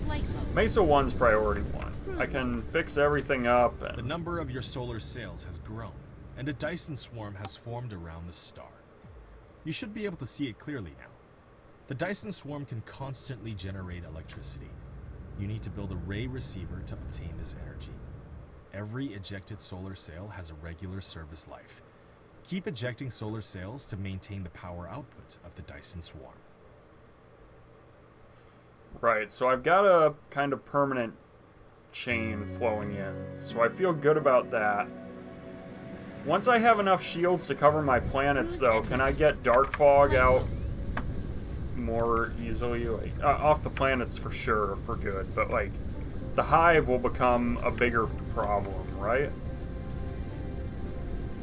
Flight mode. Mesa 1's priority 1. I can fix everything up. The number of your solar sails has grown, and a Dyson swarm has formed around the star. You should be able to see it clearly now. The Dyson swarm can constantly generate electricity. You need to build a ray receiver to obtain this energy. Every ejected solar sail has a regular service life. Keep ejecting solar sails to maintain the power output of the Dyson swarm. Right, so I've got a kind of permanent chain flowing in, so I feel good about that. Once I have enough shields to cover my planets, though, can I get dark fog out more easily? Like, off the planets for sure, for good, but like the hive will become a bigger problem, right?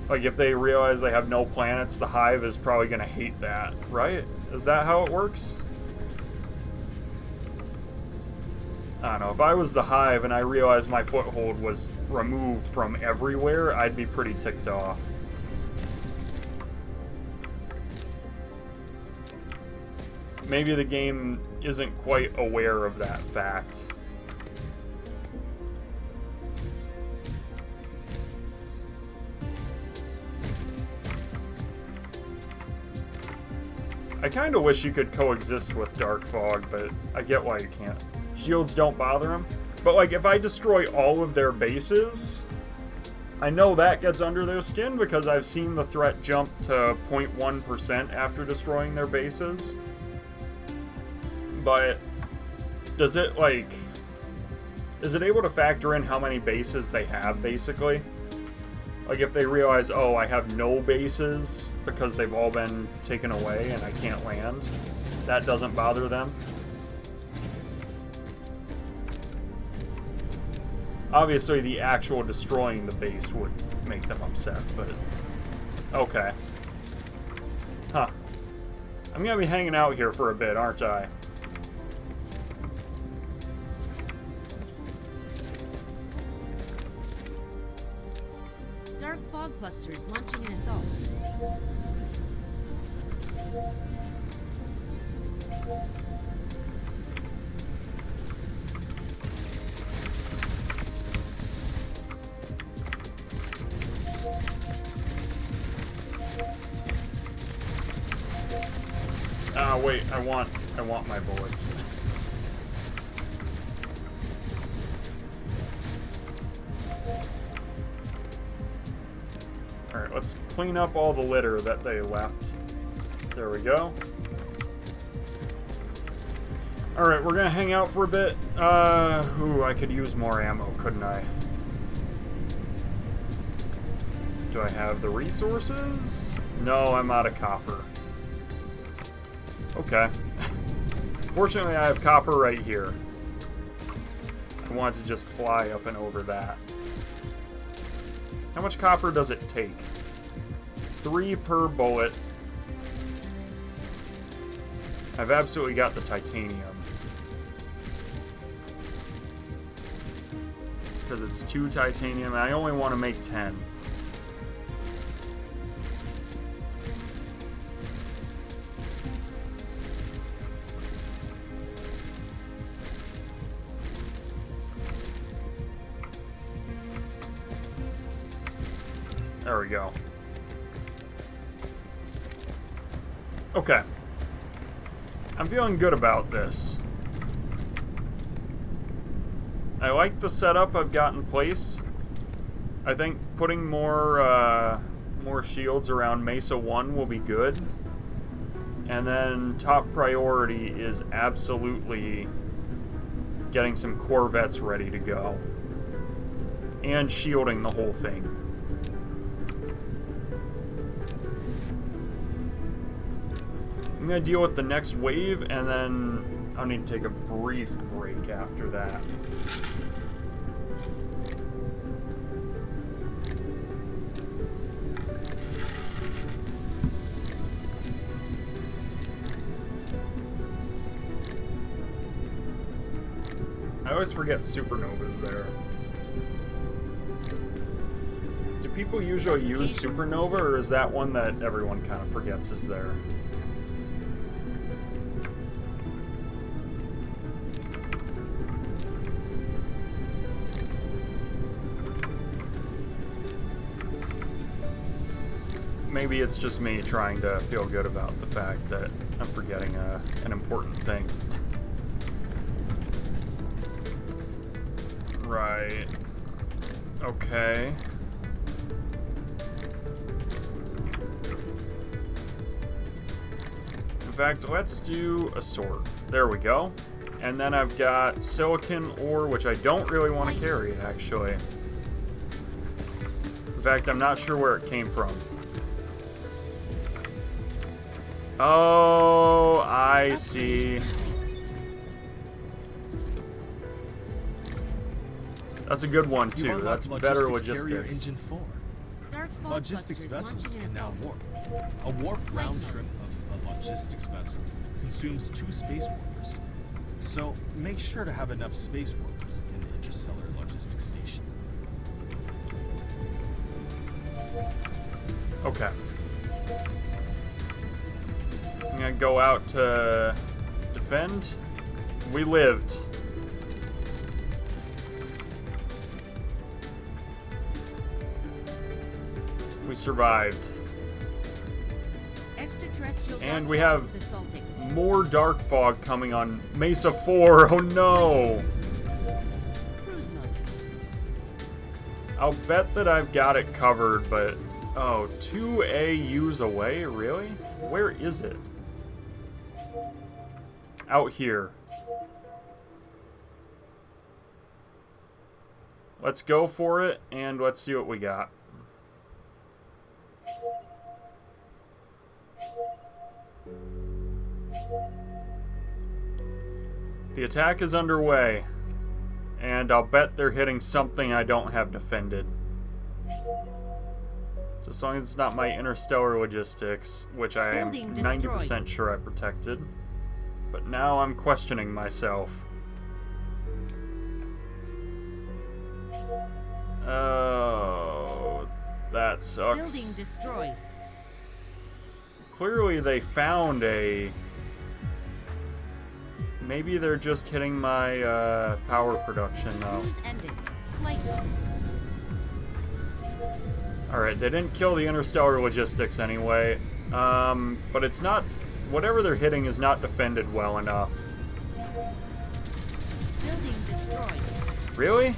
Like if they realize they have no planets, the hive is probably going to hate that, right? Is that how it works? I don't know. If I was the hive and I realized my foothold was removed from everywhere, I'd be pretty ticked off. Maybe the game isn't quite aware of that fact. I kind of wish you could coexist with dark fog, but I get why you can't. Shields don't bother them. But like, if I destroy all of their bases, I know that gets under their skin because I've seen the threat jump to 0.1% after destroying their bases. But does it, like, is it able to factor in how many bases they have, basically? Like, if they realize, oh, I have no bases because they've all been taken away and I can't land, that doesn't bother them? Obviously, the actual destroying the base would make them upset, but... okay. Huh. I'm gonna be hanging out here for a bit, aren't I? Dark fog clusters launching an assault. Wait, I want my bullets. Alright, let's clean up all the litter that they left. There we go. Alright, we're gonna hang out for a bit. Ooh, I could use more ammo, couldn't I? Do I have the resources? No, I'm out of copper. Okay. Fortunately, I have copper right here. I want to just fly up and over that. How much copper does it take? 3 per bullet. I've absolutely got the titanium. Because it's 2 titanium, and I only want to make 10. There we go. Okay. I'm feeling good about this. I like the setup I've got in place. I think putting more shields around Mesa 1 will be good. And then top priority is absolutely getting some Corvettes ready to go. And shielding the whole thing. I'm going to deal with the next wave, and then I'll need to take a brief break after that. I always forget Supernova's there. Do people usually use Supernova, or is that one that everyone kind of forgets is there? Maybe it's just me trying to feel good about the fact that I'm forgetting an important thing. Right. Okay. In fact, let's do a sword. There we go. And then I've got silicon ore, which I don't really want to carry, actually. In fact, I'm not sure where it came from. Oh, I see. That's a good one, too. That's better logistics. Engine 4. Dark fog Logistics clusters vessels launching can now assault. warp. A warp round trip of a logistics vessel consumes 2 space warpers. So make sure to have enough space warpers in the interstellar logistics station. Okay. I'm gonna go out to defend. We lived. We survived. Extraterrestrial And dark we fog have is assaulting. more dark fog coming on Mesa 4. Oh no! Cruise mode. I'll bet that I've got it covered, but... Oh, 2 AUs away? Really? Where is it? Out here. Let's go for it, and let's see what we got. The attack is underway, and I'll bet they're hitting something I don't have defended. As long as it's not my interstellar logistics, which I am Building 90% destroyed. sure I protected. But now I'm questioning myself. Oh, that sucks. Building destroyed. Clearly they found a... Maybe they're just hitting my power production now. Cruise ended. Flight mode. Alright, they didn't kill the interstellar logistics anyway. But it's not... Whatever they're hitting is not defended well enough. Building destroyed. Really?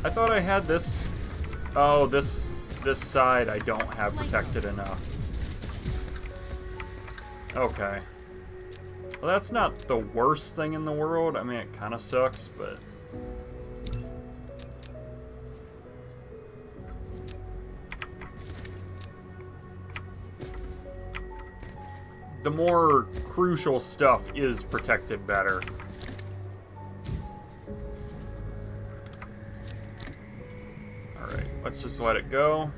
I thought I had this... Oh, this side I don't have protected enough. Okay. Well, that's not the worst thing in the world. I mean, it kind of sucks, but... The more crucial stuff is protected better. Alright, let's just let it go.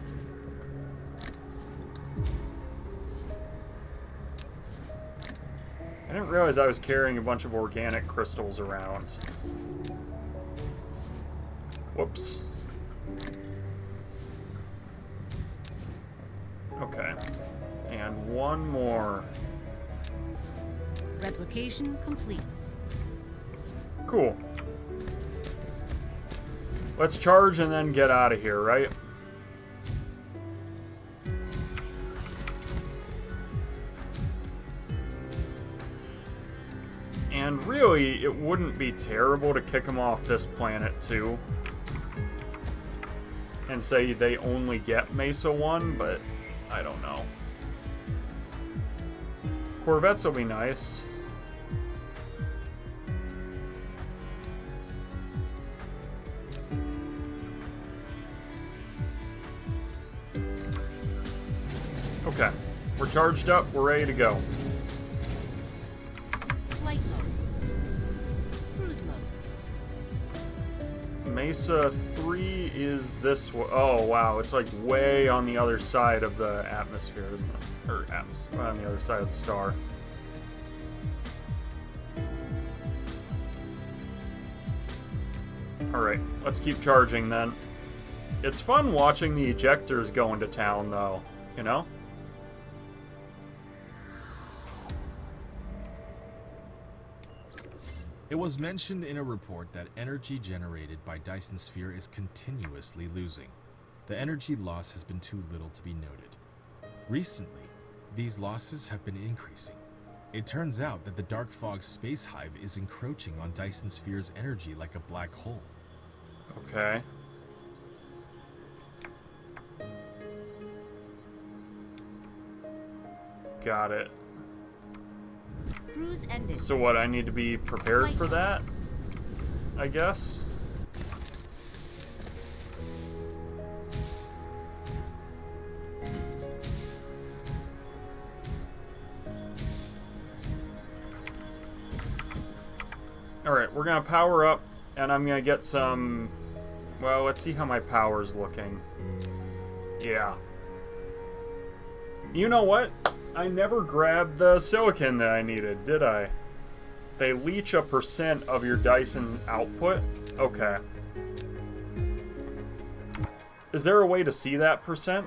I didn't realize I was carrying a bunch of organic crystals around. Whoops. Okay. And one more. Replication complete. Cool. Let's charge and then get out of here, right? And really, it wouldn't be terrible to kick them off this planet, too. And say they only get Mesa 1, but I don't know. Corvettes will be nice. Okay. We're charged up. We're ready to go. Flight mode. Cruise mode. Mesa 3 is this way. Oh, wow. It's like way on the other side of the atmosphere, isn't it? Or atmosphere, on the other side of the star. Alright, let's keep charging then. It's fun watching the ejectors go into town, though. You know? It was mentioned in a report that energy generated by Dyson Sphere is continuously losing. The energy loss has been too little to be noted. Recently, these losses have been increasing. It turns out that the Dark Fog space hive is encroaching on Dyson Sphere's energy like a black hole. Okay. Got it. Cruise ended. So what, I need to be prepared for that? I guess? Alright, we're gonna power up, and I'm gonna get some... Well, let's see how my power's looking. Yeah. You know what? I never grabbed the silicon that I needed, did I? They leach a % of your Dyson output? Okay. Is there a way to see that %?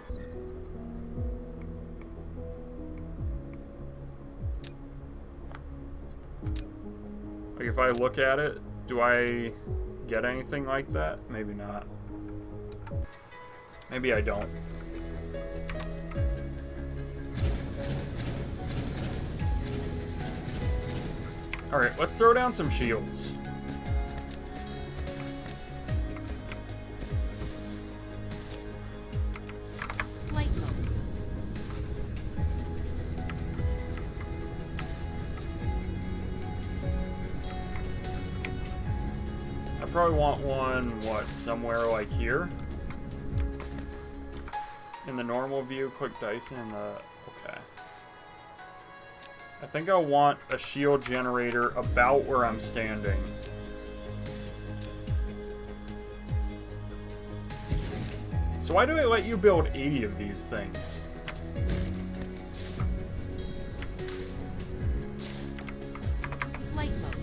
Like if I look at it, do I get anything like that? Maybe not. Maybe I don't. Alright, let's throw down some shields. Flight mode. I probably want one, what, somewhere like here? In the normal view, click Dyson in the... Okay. I think I want a shield generator about where I'm standing. So why do I let you build 80 of these things? Flight mode.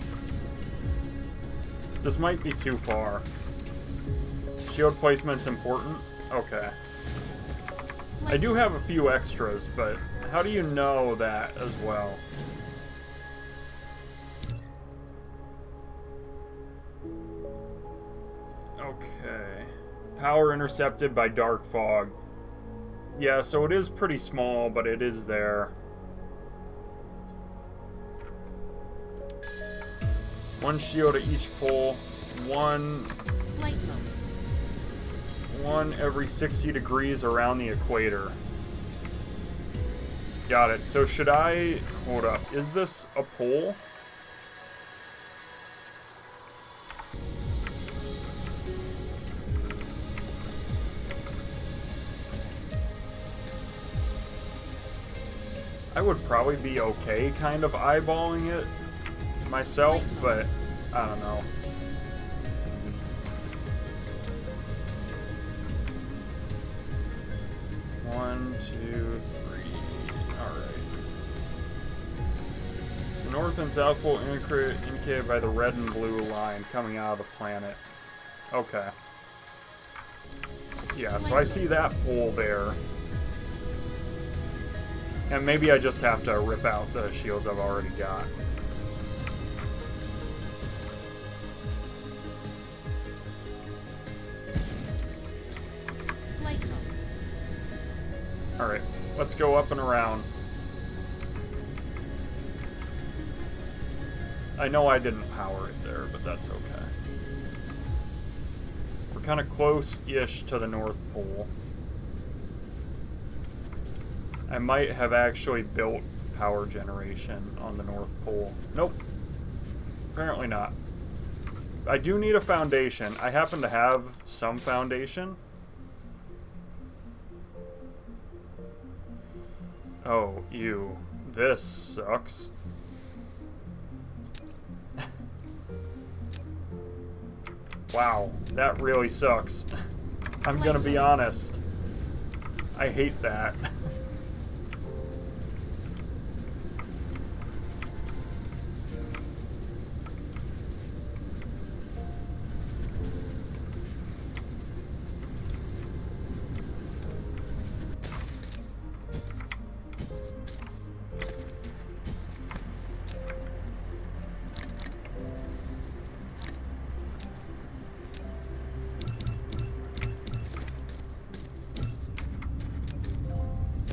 This might be too far. Shield placement's important? Okay. I do have a few extras, but how do you know that as well? Okay. Power intercepted by dark fog. Yeah, so it is pretty small, but it is there. One shield at each pole. One Flight mode. every 60 degrees around the equator. Got it. So should I... Hold up. Is this a pole? I would probably be okay kind of eyeballing it myself, but I don't know. One, two, three. Alright. The north and south pole indicated by the red and blue line coming out of the planet. Okay. Yeah, so I see that pole there. And maybe I just have to rip out the shields I've already got. Flight mode. Alright, let's go up and around. I know I didn't power it there, but that's okay. We're kind of close-ish to the North Pole. I might have actually built power generation on the North Pole. Nope. Apparently not. I do need a foundation. I happen to have some foundation. Oh, ew. This sucks. Wow, that really sucks. I'm gonna be honest. I hate that.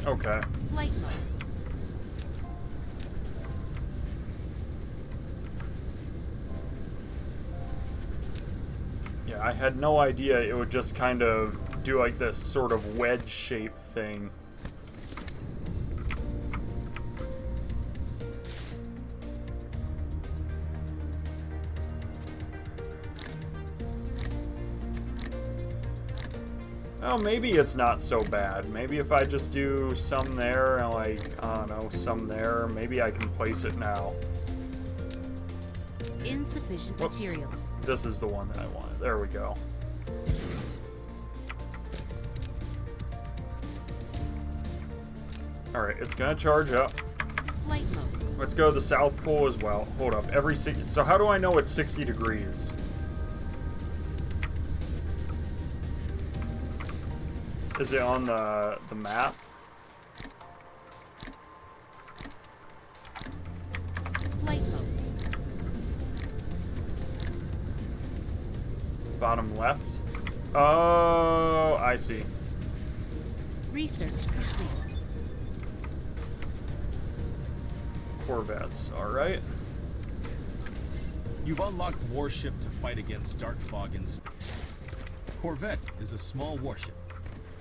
Okay. Flight mode. I had no idea it would just kind of do like this sort of wedge shape thing. Oh, maybe it's not so bad. Maybe if I just do some there and like, I don't know, some there, maybe I can place it now. Insufficient Whoops. materials. This is the one that I wanted. There we go. Alright, it's gonna charge up. Flight mode. Let's go to the South Pole as well. Hold up, so how do I know it's 60 degrees? Is it on the map? Flight mode. Bottom left? Oh, I see. Research complete. Corvettes, alright. You've unlocked Warship to fight against Dark Fog in space. Corvette is a small warship.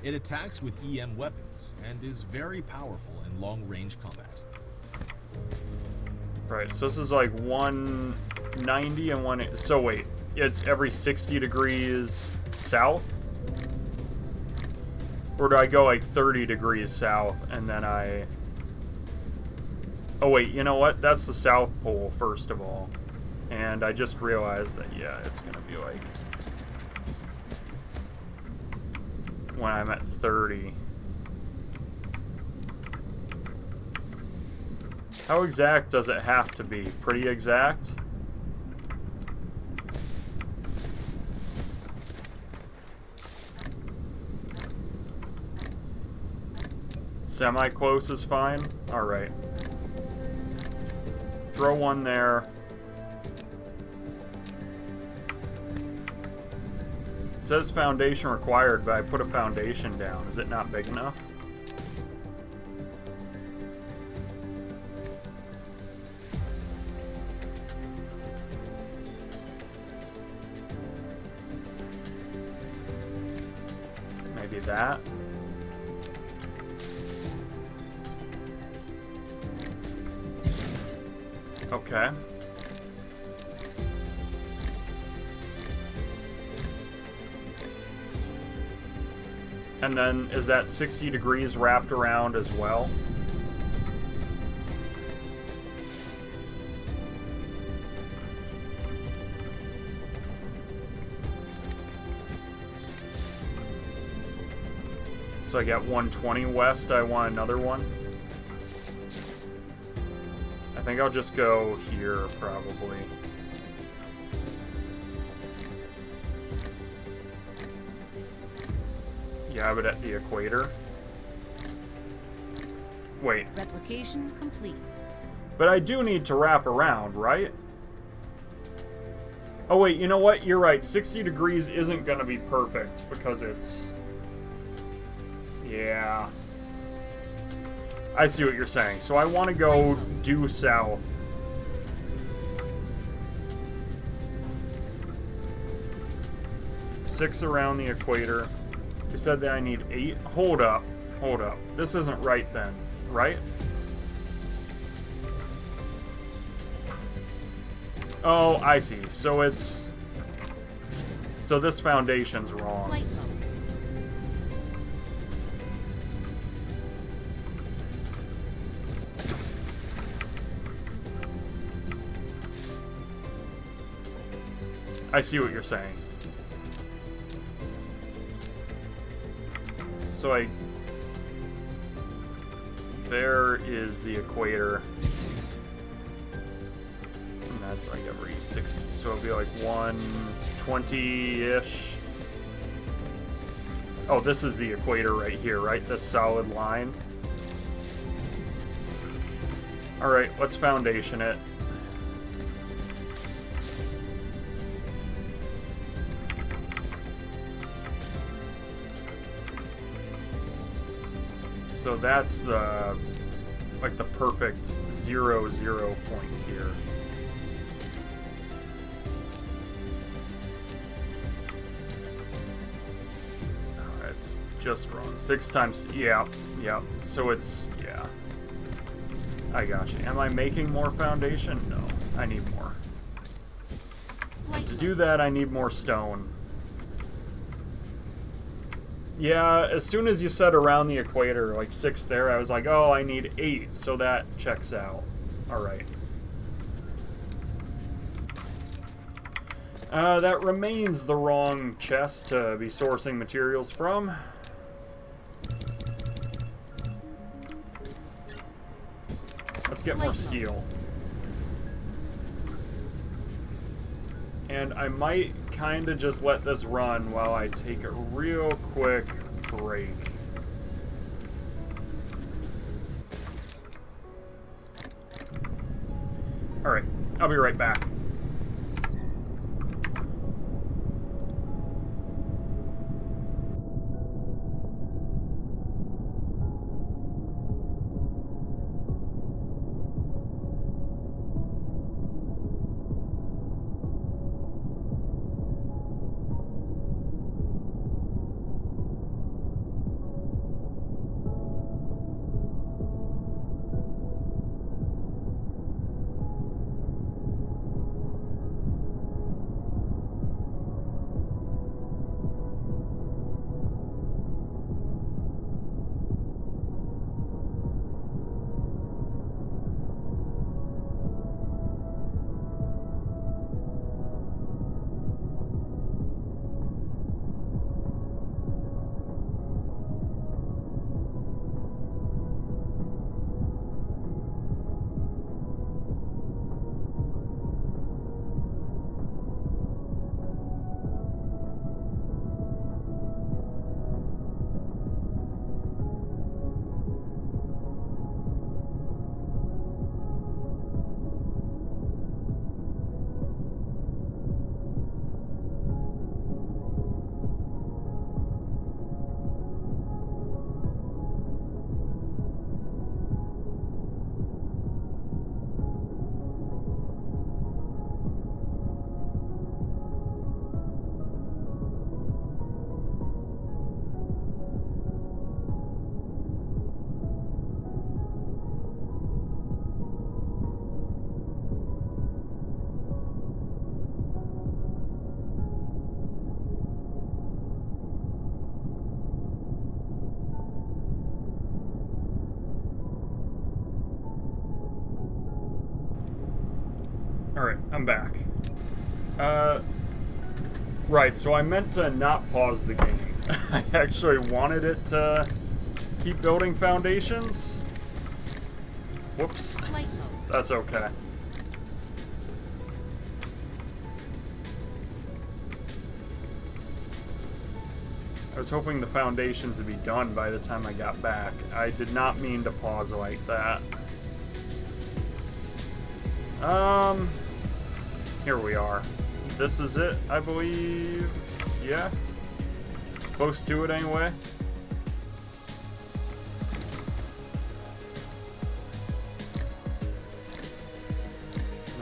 It attacks with EM weapons and is very powerful in long-range combat. Right, so this is like 190 and one. So wait, it's every 60 degrees south? Or do I go like 30 degrees south and then I... Oh wait, you know what? That's the South Pole, first of all. And I just realized that, yeah, it's gonna be like... when I'm at 30. How exact does it have to be? Pretty exact? Semi-close is fine? Alright. Throw one there. It says foundation required, but I put a foundation down. Is it not big enough? Maybe that. Okay. And then, is that 60 degrees wrapped around as well? So I got 120 west, I want another one. I think I'll just go here, probably. Yeah, but at the equator. Wait. Replication complete. But I do need to wrap around, right? Oh wait, you know what? You're right. 60 degrees isn't gonna be perfect because it's... Yeah. I see what you're saying. So I want to go due south. Six around the equator. You said that I need 8. Hold up. Hold up. This isn't right then, right? Oh, I see. So it's... So this foundation's wrong. Flight mode. I see what you're saying. So there is the equator. And that's like every 60. So it'll be like 120-ish. Oh, this is the equator right here, right? This solid line. Alright, let's foundation it. So that's the, like the perfect 0-0 point here. Just run. 6 times... Yeah. Yeah. So it's... Yeah. I got you. Am I making more foundation? No. I need more. To do that, I need more stone. Yeah, as soon as you said around the equator, like 6 there, I was like, oh, I need 8, so that checks out. Alright. That remains the wrong chest to be sourcing materials from. Let's get more steel. And I might kind of just let this run while I take a real quick break. Alright, I'll be right back. Alright, I'm back. Right, so I meant to not pause the game. I actually wanted it to keep building foundations. Whoops. That's okay. I was hoping the foundations would be done by the time I got back. I did not mean to pause like that. Here we are. This is it, I believe. Yeah. Close to it anyway.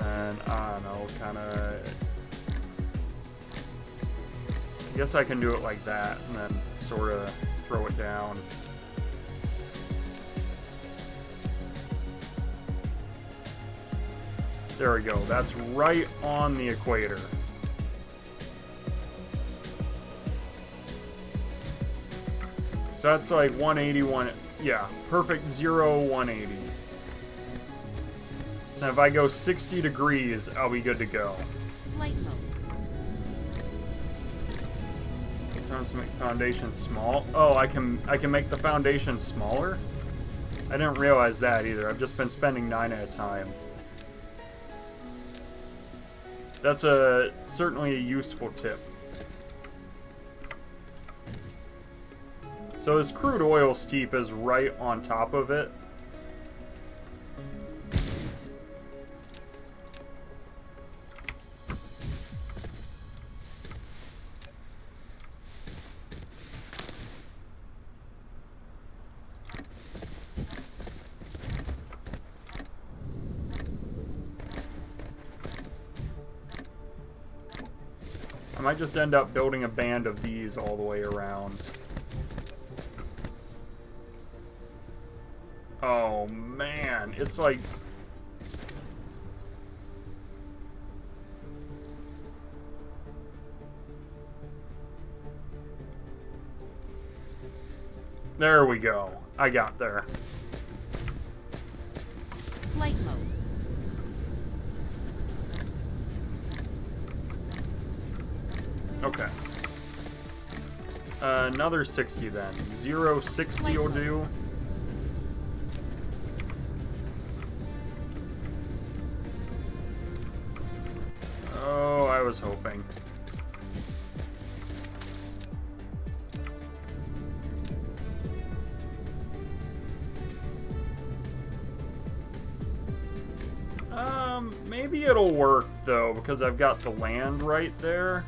And I don't know, kinda... I guess I can do it like that and then sort of throw it down. There we go. That's right on the equator. So that's like 181. Yeah, perfect 0, 180. So if I go 60 degrees, I'll be good to go. Light mode. Trying to make foundation small. Oh, I can make the foundation smaller? I didn't realize that either. I've just been spending 9 at a time. That's certainly a useful tip. So this crude oil steep is right on top of it. I might just end up building a band of these all the way around. man, it's like... There we go. I got there. Flight mode. Okay. Another 60 then. 060 will do. Oh, I was hoping. Maybe it'll work though, because I've got the land right there.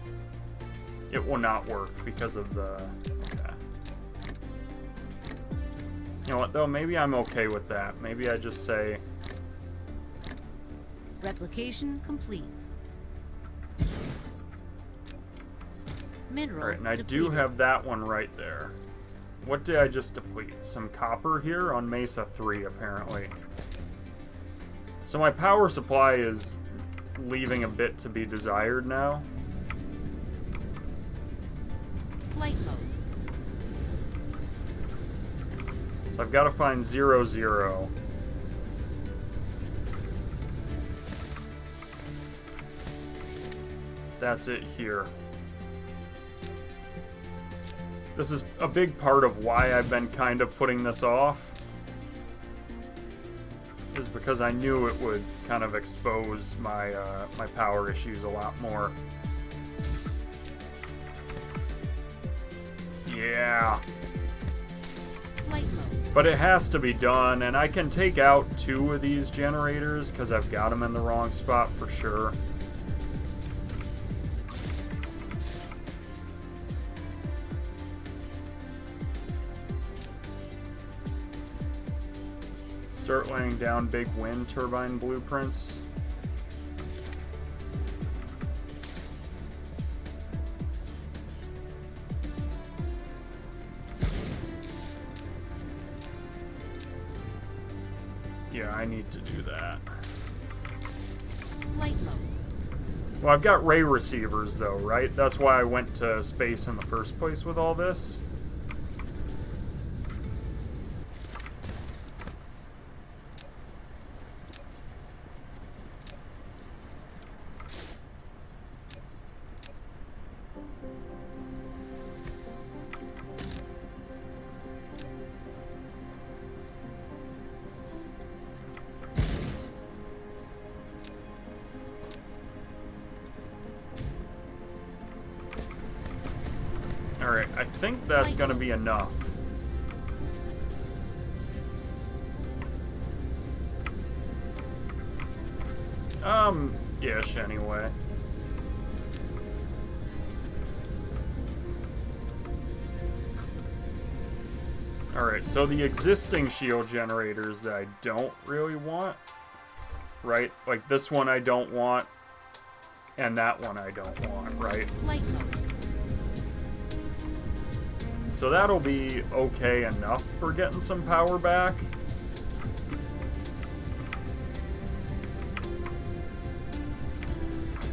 It will not work because of the... Okay. You know what, though? Maybe I'm okay with that. Maybe I just say... Replication complete. Mineral Alright, and I depleted. do have that one right there. What did I just deplete? Some copper here on Mesa 3, apparently. So my power supply is leaving a bit to be desired now. Flight mode. So I've got to find 00. That's it here. This is a big part of why I've been kind of putting this off. Is because I knew it would kind of expose my my power issues a lot more. Yeah. Flight mode. But it has to be done, and I can take out 2 of these generators because I've got them in the wrong spot for sure. Start laying down big wind turbine blueprints. Yeah, I need to do that. Flight mode. Well, I've got ray receivers though, right? That's why I went to space in the first place with all this. Alright, I think that's gonna be enough. Ish anyway. Alright, so the existing shield generators that I don't really want, right? Like this one I don't want, and that one I don't want, right? Flight mode. So that'll be okay enough for getting some power back.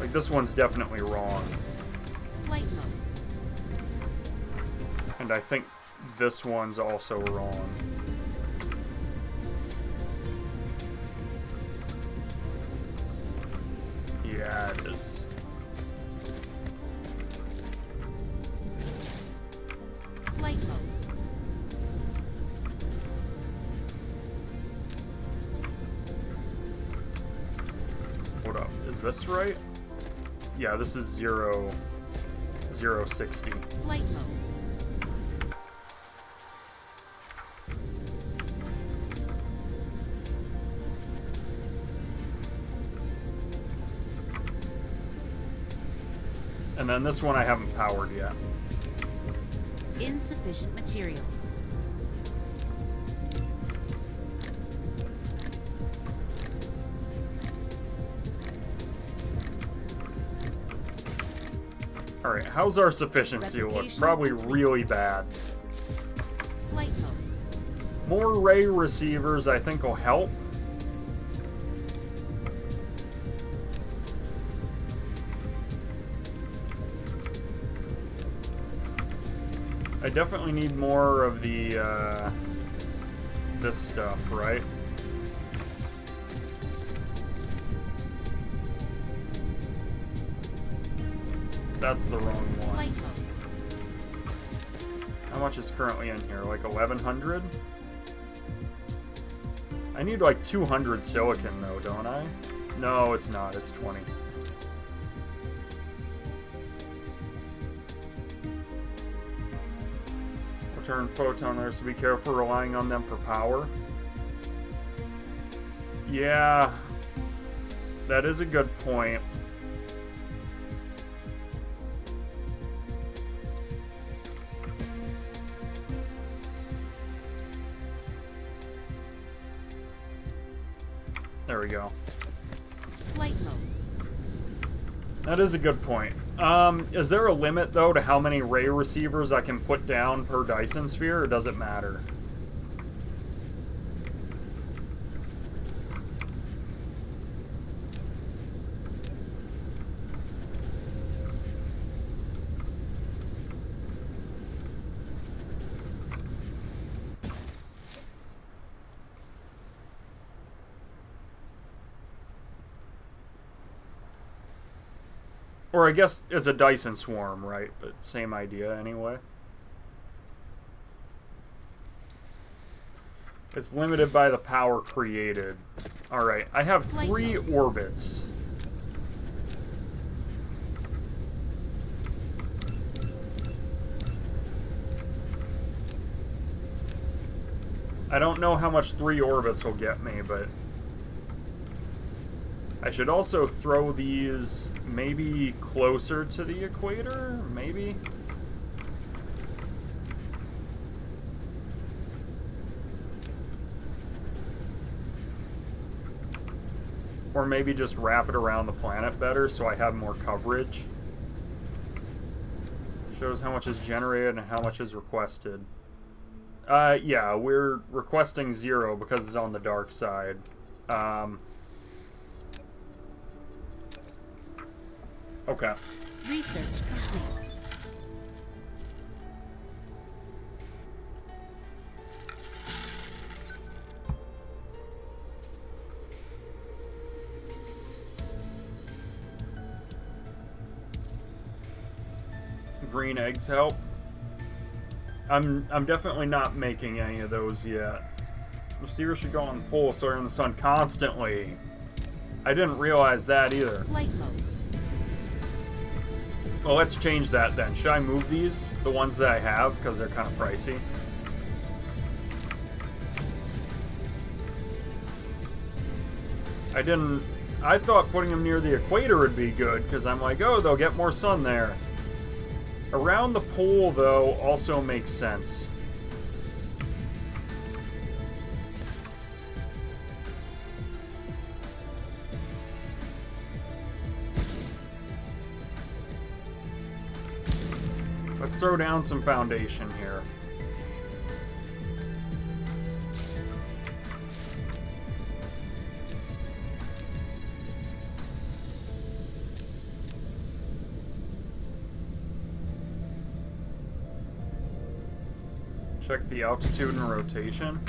Like, this one's definitely wrong. Flight mode. And I think this one's also wrong. Yeah, it is. Flight mode. Hold up, is this right? Yeah, this is 060. Flight mode. And then this one I haven't powered yet. Insufficient materials. Alright, how's our sufficiency look? Replication Probably complete. really bad. Flight mode. More ray receivers, I think, will help. I definitely need more of the, this stuff, right? That's the wrong one. Flight mode. How much is currently in here? Like 1,100? I need like 200 silicon though, don't I? No, it's not. It's 20. Return photoners, so be careful relying on them for power. Yeah, that is a good point. There we go. Flight mode. That is a good point. Is there a limit, though, to how many ray receivers I can put down per Dyson sphere, or does it matter? Or I guess it's a Dyson swarm, right? But same idea anyway. It's limited by the power created. Alright, I have 3 orbits. I don't know how much 3 orbits will get me, but I should also throw these maybe closer to the equator, maybe? Or maybe just wrap it around the planet better so I have more coverage. Shows how much is generated and how much is requested. Yeah, we're requesting 0 because it's on the dark side. Okay. Research complete. Green eggs help. I'm definitely not making any of those yet. Receivers should go on the pole so they're in the sun constantly. I didn't realize that either. Flight mode. Well, let's change that then. Should I move these? The ones that I have, because they're kind of pricey. I thought putting them near the equator would be good, because I'm like, oh, they'll get more sun there. Around the pole, though, also makes sense. Let's throw down some foundation here. Check the altitude and rotation.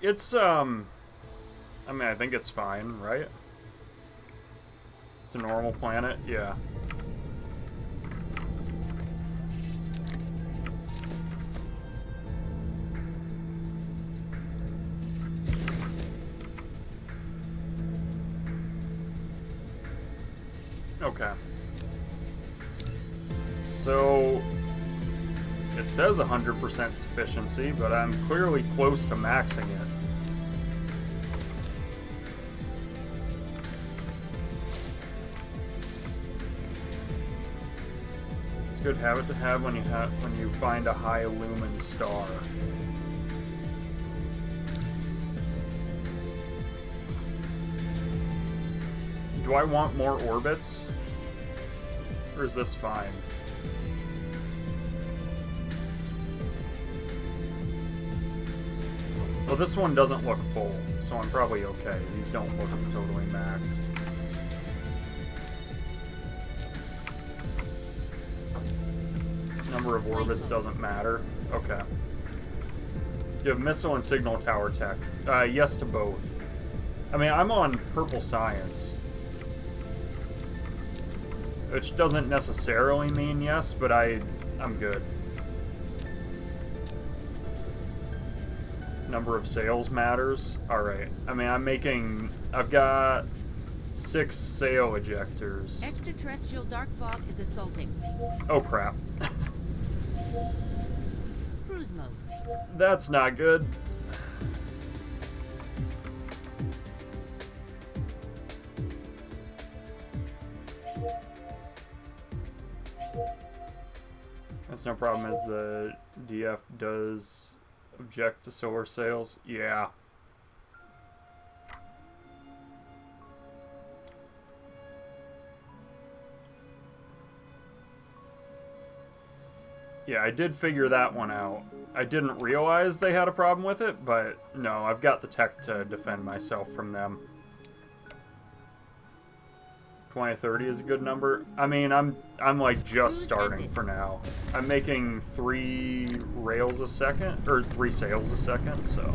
It's, I mean, I think it's fine, right? It's a normal planet, yeah. Okay. So, it says 100% sufficiency, but I'm clearly close to maxing it. It's a good habit to have when you find a high lumen star. Do I want more orbits? Or is this fine? Well, this one doesn't look full, so I'm probably okay. These don't look totally maxed. Number of orbits doesn't matter. Okay. Do you have missile and signal tower tech? Yes to both. I mean, I'm on purple science. Which doesn't necessarily mean yes, but I'm good. Number of sales matters. Alright. I mean, I've got 6 sail ejectors. Extraterrestrial dark fog is assaulting. Oh crap. Cruise mode. That's not good. That's no problem as the DF does object to solar sails. Yeah. Yeah, I did figure that one out. I didn't realize they had a problem with it, but no, I've got the tech to defend myself from them. 2030 is a good number. I mean, I'm like just starting for now. I'm making 3 rails a second, or 3 sails a second, so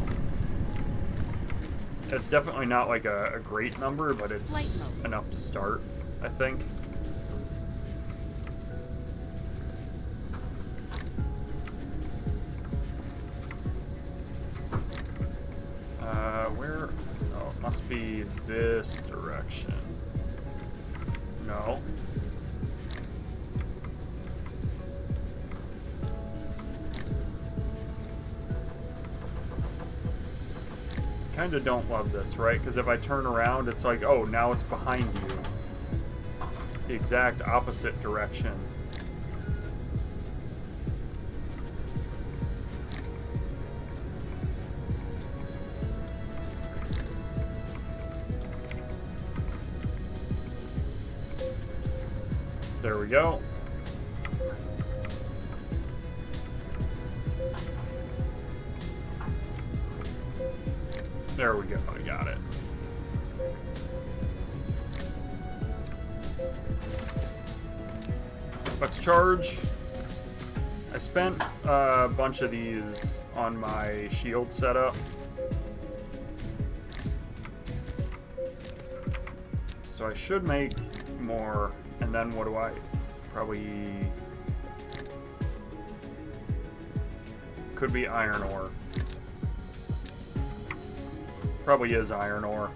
it's definitely not like a great number, but it's enough to start, I think. Where? Oh, it must be this direction. No. Kinda don't love this, right? Because if I turn around, it's like, oh, now it's behind you. The exact opposite direction. There we go. There we go. I got it. Let's charge. I spent a bunch of these on my shield setup. So I should make more. And then what do I probably could be iron ore. Probably is iron ore.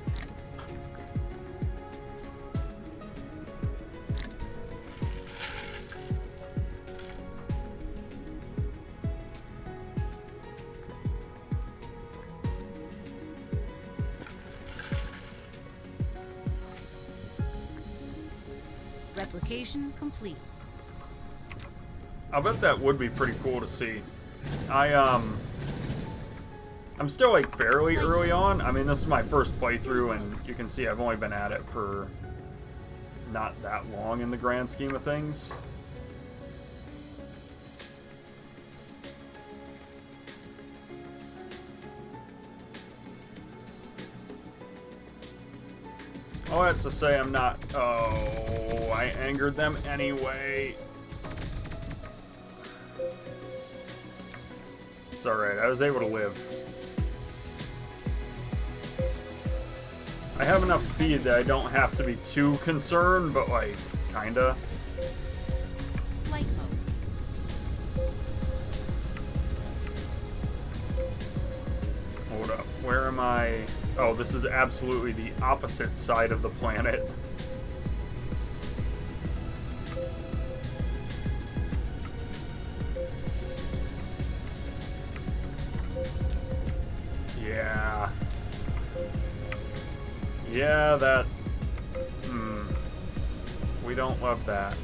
Replication complete. I bet that would be pretty cool to see. I'm still like fairly early on. I mean, this is my first playthrough, and you can see I've only been at it for not that long in the grand scheme of things. All I have to say, I'm not... Oh, I angered them anyway. It's alright, I was able to live. I have enough speed that I don't have to be too concerned, but like, kinda. Flight mode. Hold up, where am I? Oh, this is absolutely the opposite side of the planet. Yeah. Yeah, that... We don't love that.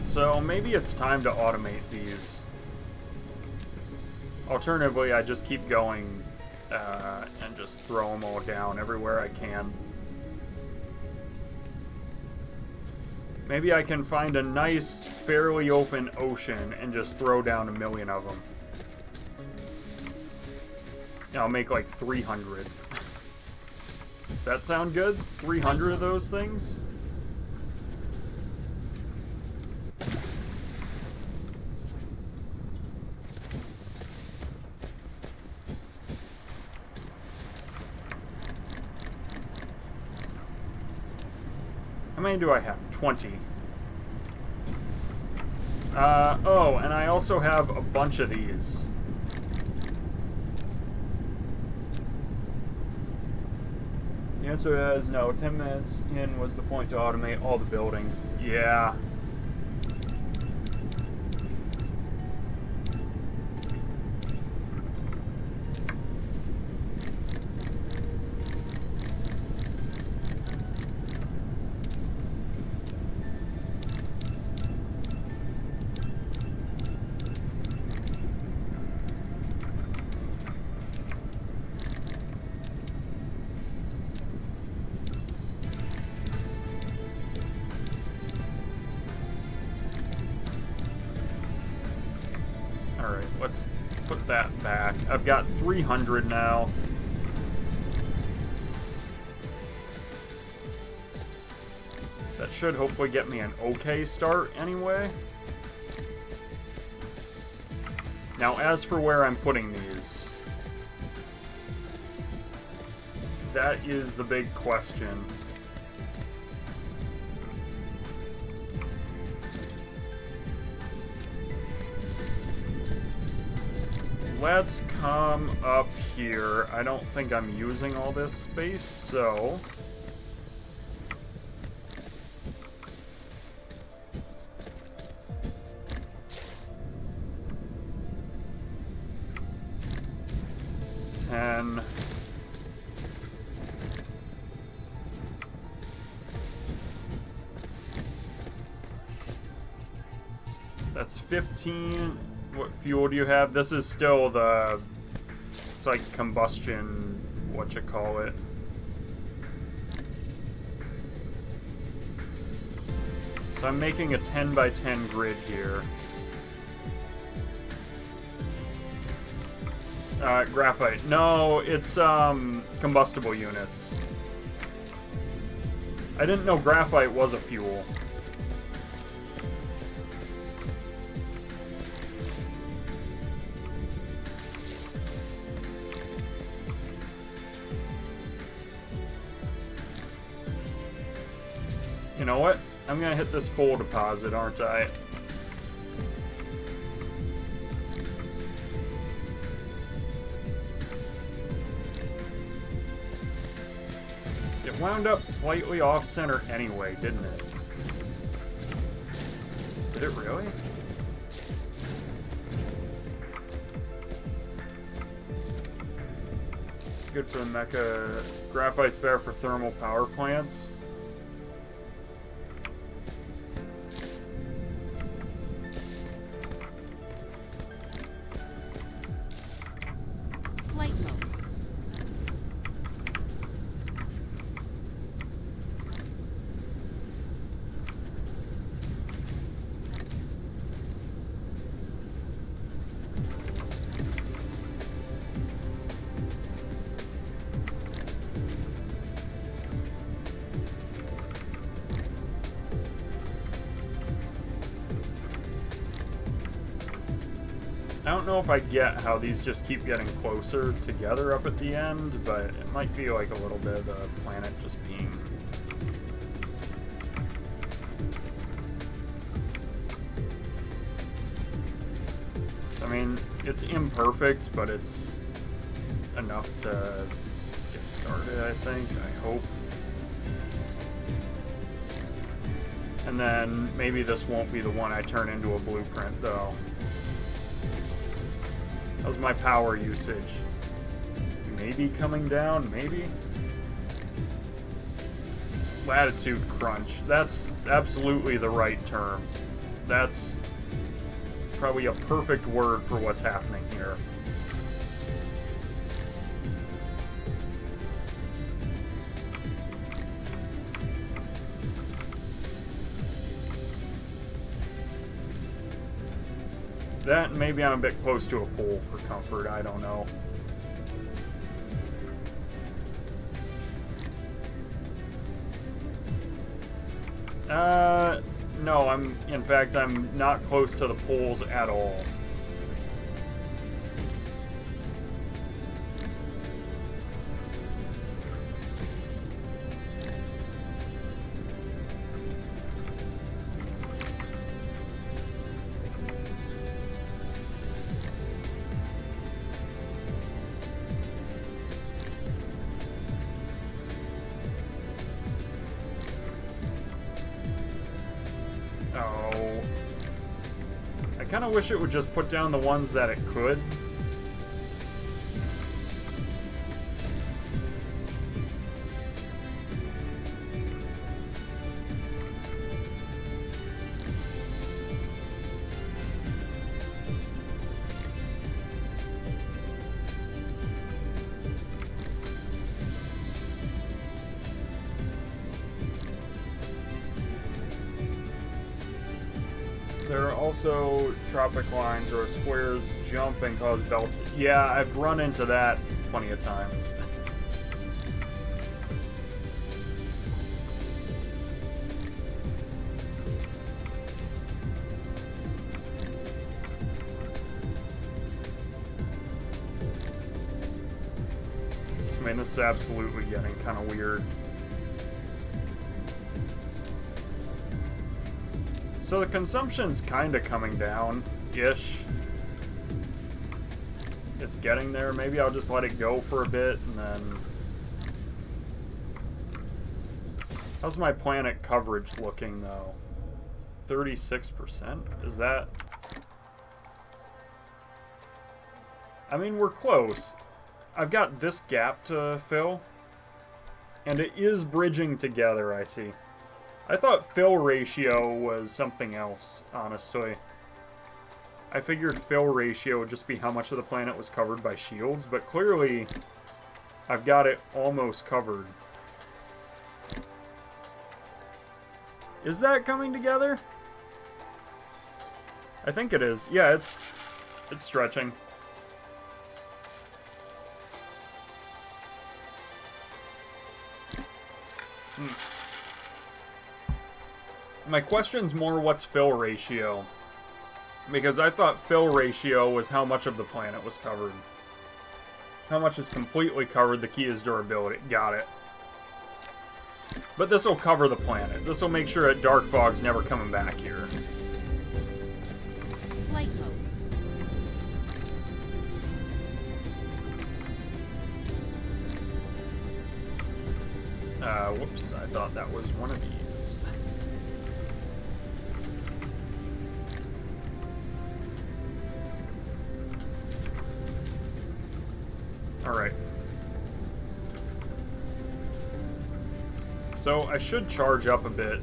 So maybe it's time to automate these. Alternatively, I just keep going and just throw them all down everywhere I can. Maybe I can find a nice, fairly open ocean and just throw down 1,000,000 of them. I'll make like 300. Does that sound good? 300 of those things? How many do I have? 20. Oh, and I also have a bunch of these. The answer is no. 10 minutes in was the point to automate all the buildings. Yeah. Alright, let's put that back. I've got 300 now. That should hopefully get me an okay start anyway. Now, as for where I'm putting these, that is the big question. Let's come up here. I don't think I'm using all this space, so... That's 15. What fuel do you have? This is still the... It's like combustion... whatchamacallit. So I'm making a 10 by 10 grid here. Graphite. No, it's combustible units. I didn't know graphite was a fuel. You know what? I'm gonna hit this coal deposit, aren't I? It wound up slightly off-center anyway, didn't it? Did it really? It's good for the mecha. Graphite's better for thermal power plants. I don't know if I get how these just keep getting closer together up at the end, but it might be like a little bit of the planet just being... So, I mean, it's imperfect, but it's enough to get started, I think. I hope. And then maybe this won't be the one I turn into a blueprint, though. How's my power usage? Maybe coming down, maybe? Latitude crunch. That's absolutely the right term. That's probably a perfect word for what's happening here. That, and maybe I'm a bit close to a pool for comfort, I don't know. No, in fact, I'm not close to the pools at all. I kind of wish it would just put down the ones that it could. There are also tropic lines where squares jump and cause belts. Yeah, I've run into that plenty of times. I mean, this is absolutely getting kind of weird. So the consumption's kind of coming down-ish. It's getting there. Maybe I'll just let it go for a bit and then... How's my planet coverage looking, though? 36%? Is that... I mean, we're close. I've got this gap to fill. And it is bridging together, I see. I thought fill ratio was something else, honestly. I figured fill ratio would just be how much of the planet was covered by shields, but clearly I've got it almost covered. Is that coming together? I think it is. Yeah, it's stretching. My question's more what's fill ratio. Because I thought fill ratio was how much of the planet was covered. How much is completely covered, the key is durability. Got it. But this will cover the planet. This will make sure that dark fog's never coming back here. Flight mode. Whoops, I thought that was one of these. Alright. So, I should charge up a bit.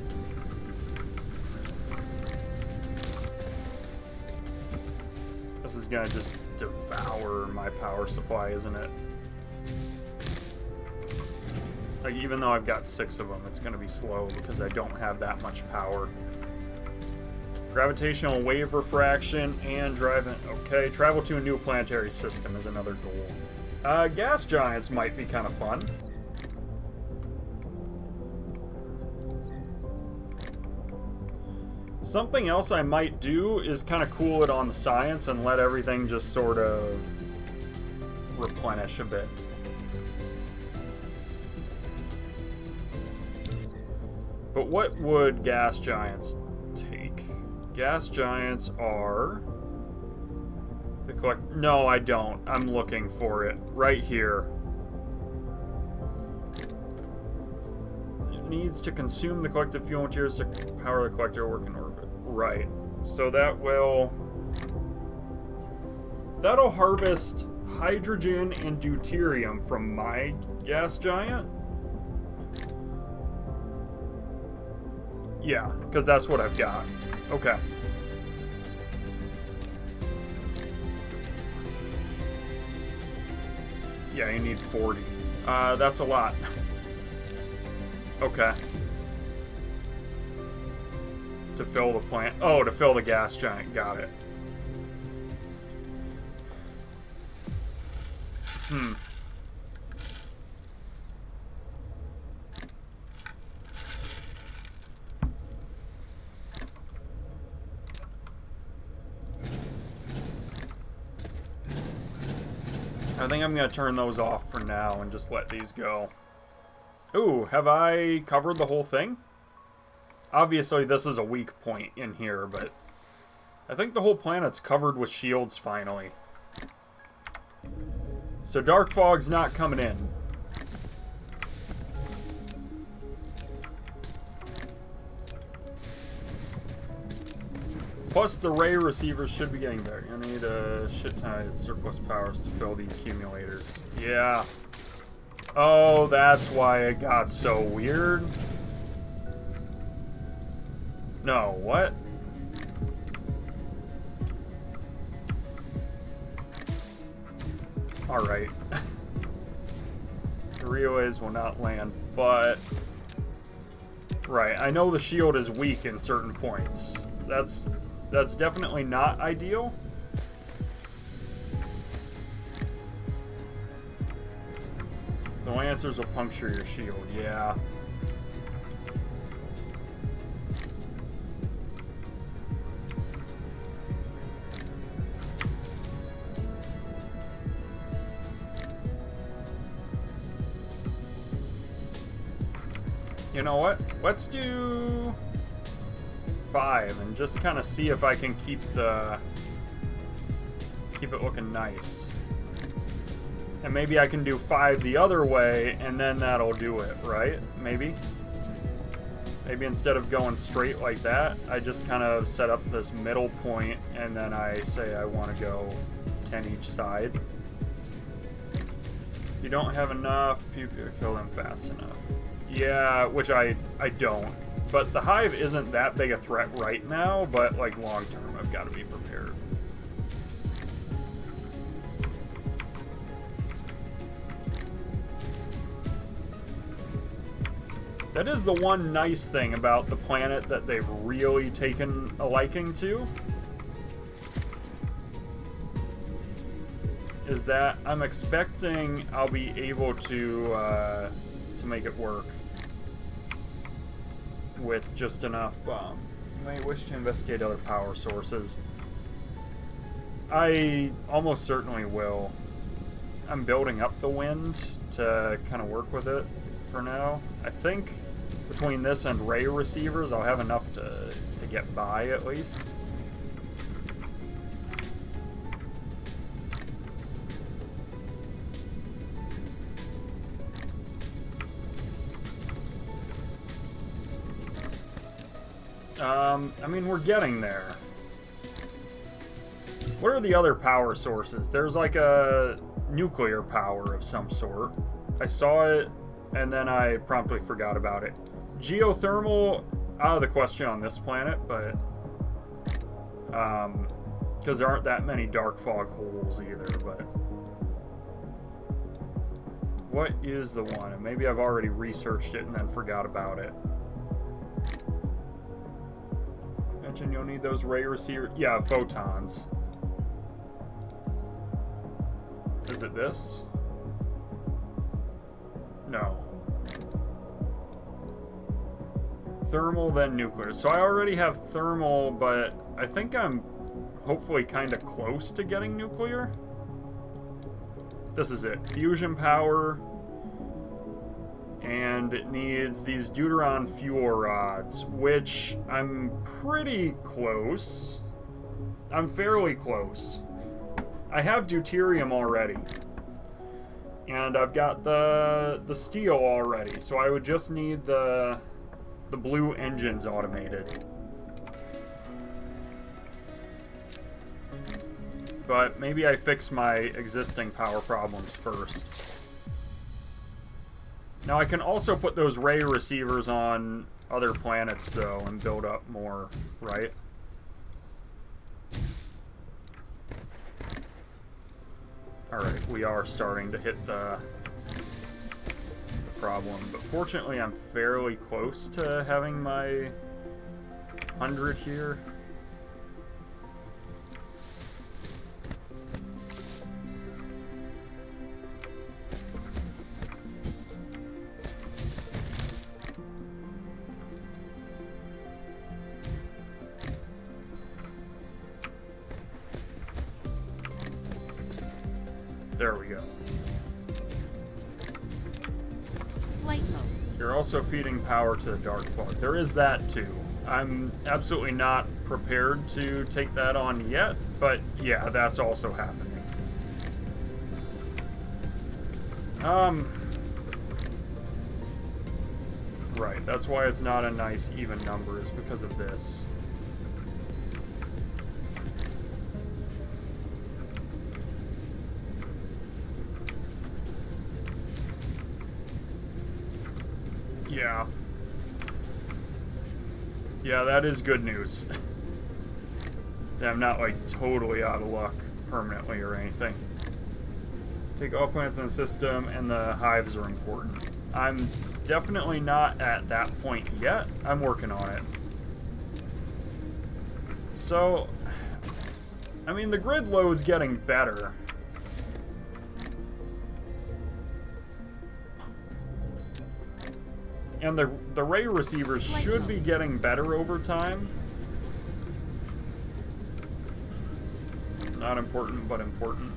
This is gonna just devour my power supply, isn't it? Like, even though I've got 6 of them, it's gonna be slow because I don't have that much power. Gravitational wave refraction and driving... Okay, travel to a new planetary system is another goal. Gas giants might be kind of fun. Something else I might do is kind of cool it on the science and let everything just sort of replenish a bit. But what would gas giants take? Gas giants are... the collect... No, I don't. I'm looking for it. Right here. It needs to consume the collective fuel materials to power the collector work in orbit. Right. So that will... that'll harvest hydrogen and deuterium from my gas giant. Yeah, because that's what I've got. Okay. Yeah, you need 40. That's a lot. Okay. To fill the plant. Oh, to fill the gas giant. Got it. I think I'm going to turn those off for now and just let these go. Ooh, have I covered the whole thing? Obviously, this is a weak point in here, but I think the whole planet's covered with shields finally. So Dark Fog's not coming in. Plus, the ray receivers should be getting better. You need a shit ton of surplus powers to fill the accumulators. Yeah. Oh, that's why it got so weird. No, what? Alright. The relays will not land, but... Right, I know the shield is weak in certain points. That's definitely not ideal. The lancers will puncture your shield, yeah. You know what? Let's do 5 and just kind of see if I can keep it looking nice. And maybe I can do 5 the other way and then that'll do it, right? Maybe? Maybe instead of going straight like that, I just kind of set up this middle point and then I say I want to go 10 each side. You don't have enough people to kill them fast enough. Yeah, which I don't. But the hive isn't that big a threat right now, but like long term I've got to be prepared. That is the one nice thing about the planet that they've really taken a liking to. Is that I'm expecting I'll be able to make it work with just enough. You may wish to investigate other power sources. I almost certainly will. I'm building up the wind to kind of work with it for now. I think between this and ray receivers, I'll have enough to get by at least. I mean, we're getting there. What are the other power sources? There's like a nuclear power of some sort. I saw it, and then I promptly forgot about it. Geothermal, out of the question on this planet, but... because there aren't that many dark fog holes either, but... What is the one? And maybe I've already researched it and then forgot about it. Mention you'll need those ray receivers. Yeah, photons. Is it this? No. Thermal, then nuclear. So I already have thermal, but I think I'm hopefully kind of close to getting nuclear. This is it. Fusion power. And it needs these deuteron fuel rods, which I'm pretty close. I'm fairly close. I have deuterium already. And I've got the steel already, so I would just need the blue engines automated. But maybe I fix my existing power problems first. Now I can also put those ray receivers on other planets though and build up more, right? Alright, we are starting to hit the problem, but fortunately I'm fairly close to having my 100 here. There we go. Flight mode. You're also feeding power to the dark fog. There is that too. I'm absolutely not prepared to take that on yet, but yeah, that's also happening. Right, that's why it's not a nice even number, is because of this. Yeah. Yeah, that is good news. That I'm not, like, totally out of luck permanently or anything. Take all plants in the system, and the hives are important. I'm definitely not at that point yet. I'm working on it. So, I mean, the grid load's getting better. And the ray receivers should be getting better over time. Not important, but important.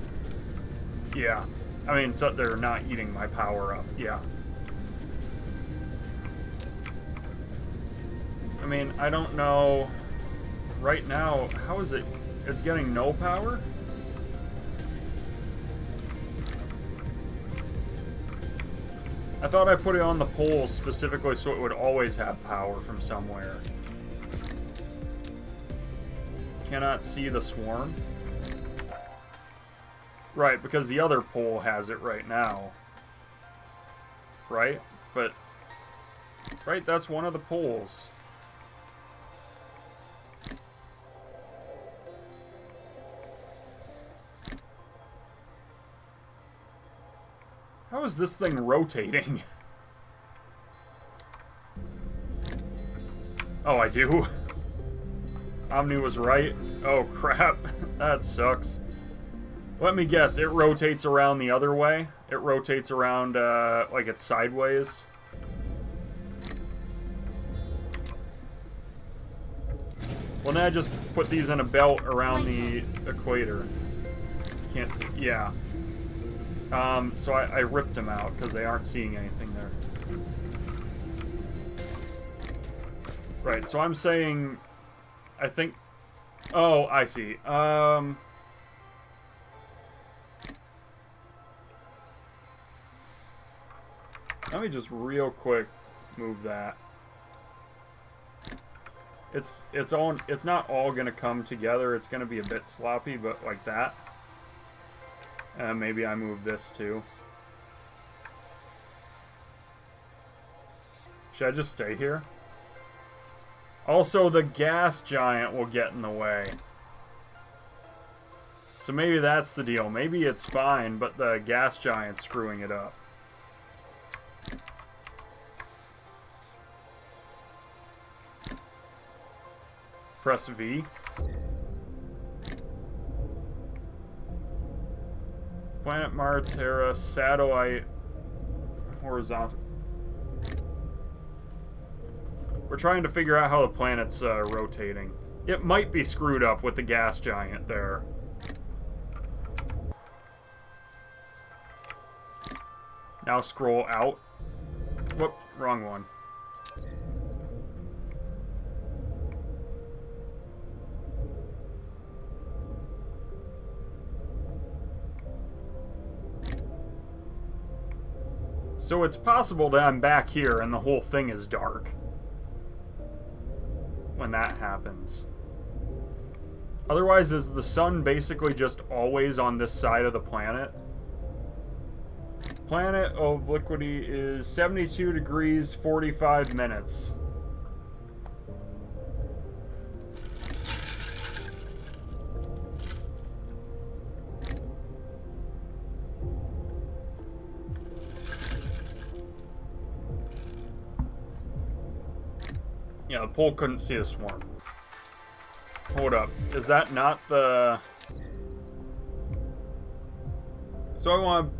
Yeah. I mean, so they're not eating my power up. Yeah. I mean, I don't know. Right now, how is it? It's getting no power? I thought I put it on the pole specifically so it would always have power from somewhere. Cannot see the swarm. Right, because the other pole has it right now. Right? But... Right, that's one of the poles. How is this thing rotating? Oh, I do? Omni was right? Oh, crap. That sucks. Let me guess, it rotates around the other way? It rotates around, like it's sideways? Well, now I just put these in a belt around the equator. Can't see, yeah. So I ripped them out because they aren't seeing anything there. Right, so I'm saying, I think, oh, I see. Let me just real quick move that. It's not all gonna come together. It's gonna be a bit sloppy, but like that. Maybe I move this too. Should I just stay here? Also, the gas giant will get in the way. So maybe that's the deal. Maybe it's fine, but the gas giant's screwing it up. Press V. Planet Marterra, satellite, horizontal. We're trying to figure out how the planet's rotating. It might be screwed up with the gas giant there. Now scroll out. Whoop, wrong one. So it's possible that I'm back here and the whole thing is dark when that happens. Otherwise, is the sun basically just always on this side of the planet? Planet obliquity is 72 degrees, 45 minutes. Yeah, the pole couldn't see a swarm. Hold up. Is that not the... So I want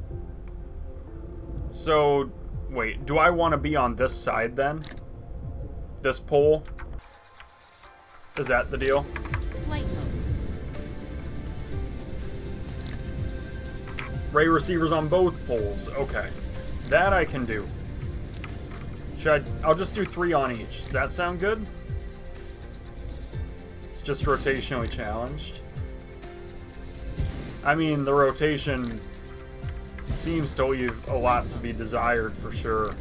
to... So, wait. Do I want to be on this side then? This pole? Is that the deal? Flight mode. Ray receivers on both poles. Okay. That I can do. I'll just do 3 on each. Does that sound good? It's just rotationally challenged. I mean, the rotation seems to leave a lot to be desired for sure.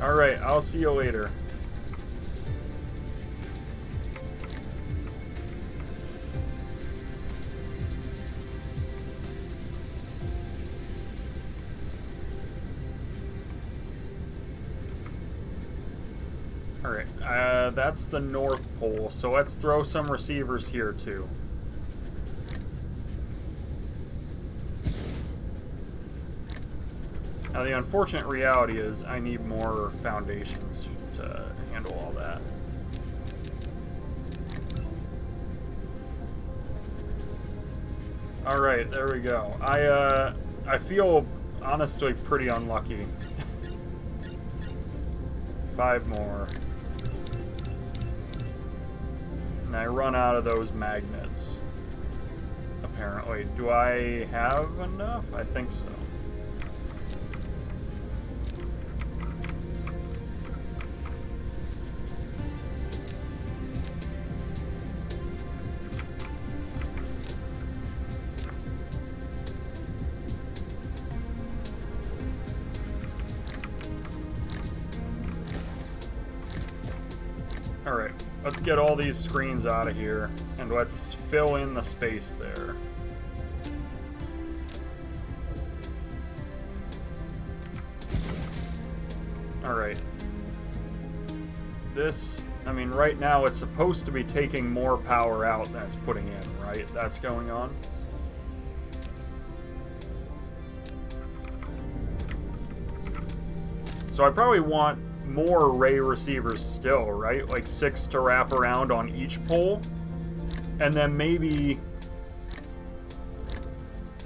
Alright, I'll see you later. Alright, that's the North Pole, so let's throw some receivers here too. Now the unfortunate reality is I need more foundations to handle all that. Alright, there we go. I feel honestly pretty unlucky. 5 more. And I run out of those magnets. Apparently. Do I have enough? I think so. Alright, let's get all these screens out of here, and let's fill in the space there. Alright. This, I mean, right now it's supposed to be taking more power out than it's putting in, right? That's going on. So I probably want more Ray receivers still, right? Like 6 to wrap around on each pole. And then maybe...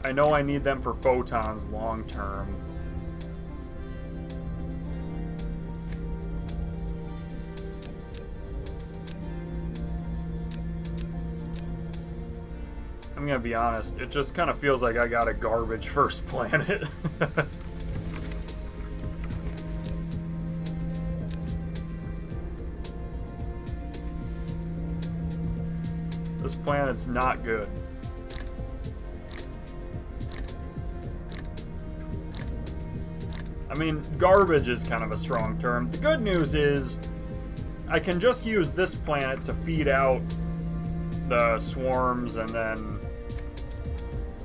I know I need them for photons long term. I'm gonna be honest, it just kind of feels like I got a garbage first planet. This planet's not good. I mean, garbage is kind of a strong term. The good news is I can just use this planet to feed out the swarms, and then,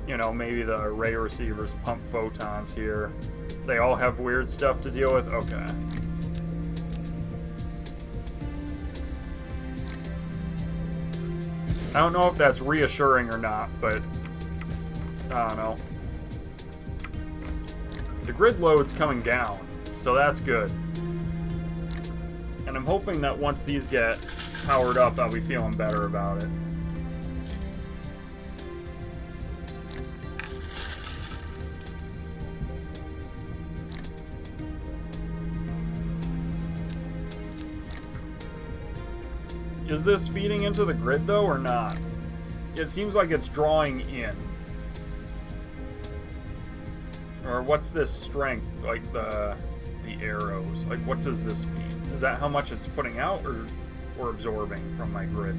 you know, maybe the Ray receivers pump photons here. They all have weird stuff to deal with? Okay. I don't know if that's reassuring or not, but I don't know. The grid load's coming down, so that's good. And I'm hoping that once these get powered up, I'll be feeling better about it. Is this feeding into the grid, though, or not? It seems like it's drawing in. Or what's this strength, like the arrows? Like, what does this mean? Is that how much it's putting out or absorbing from my grid?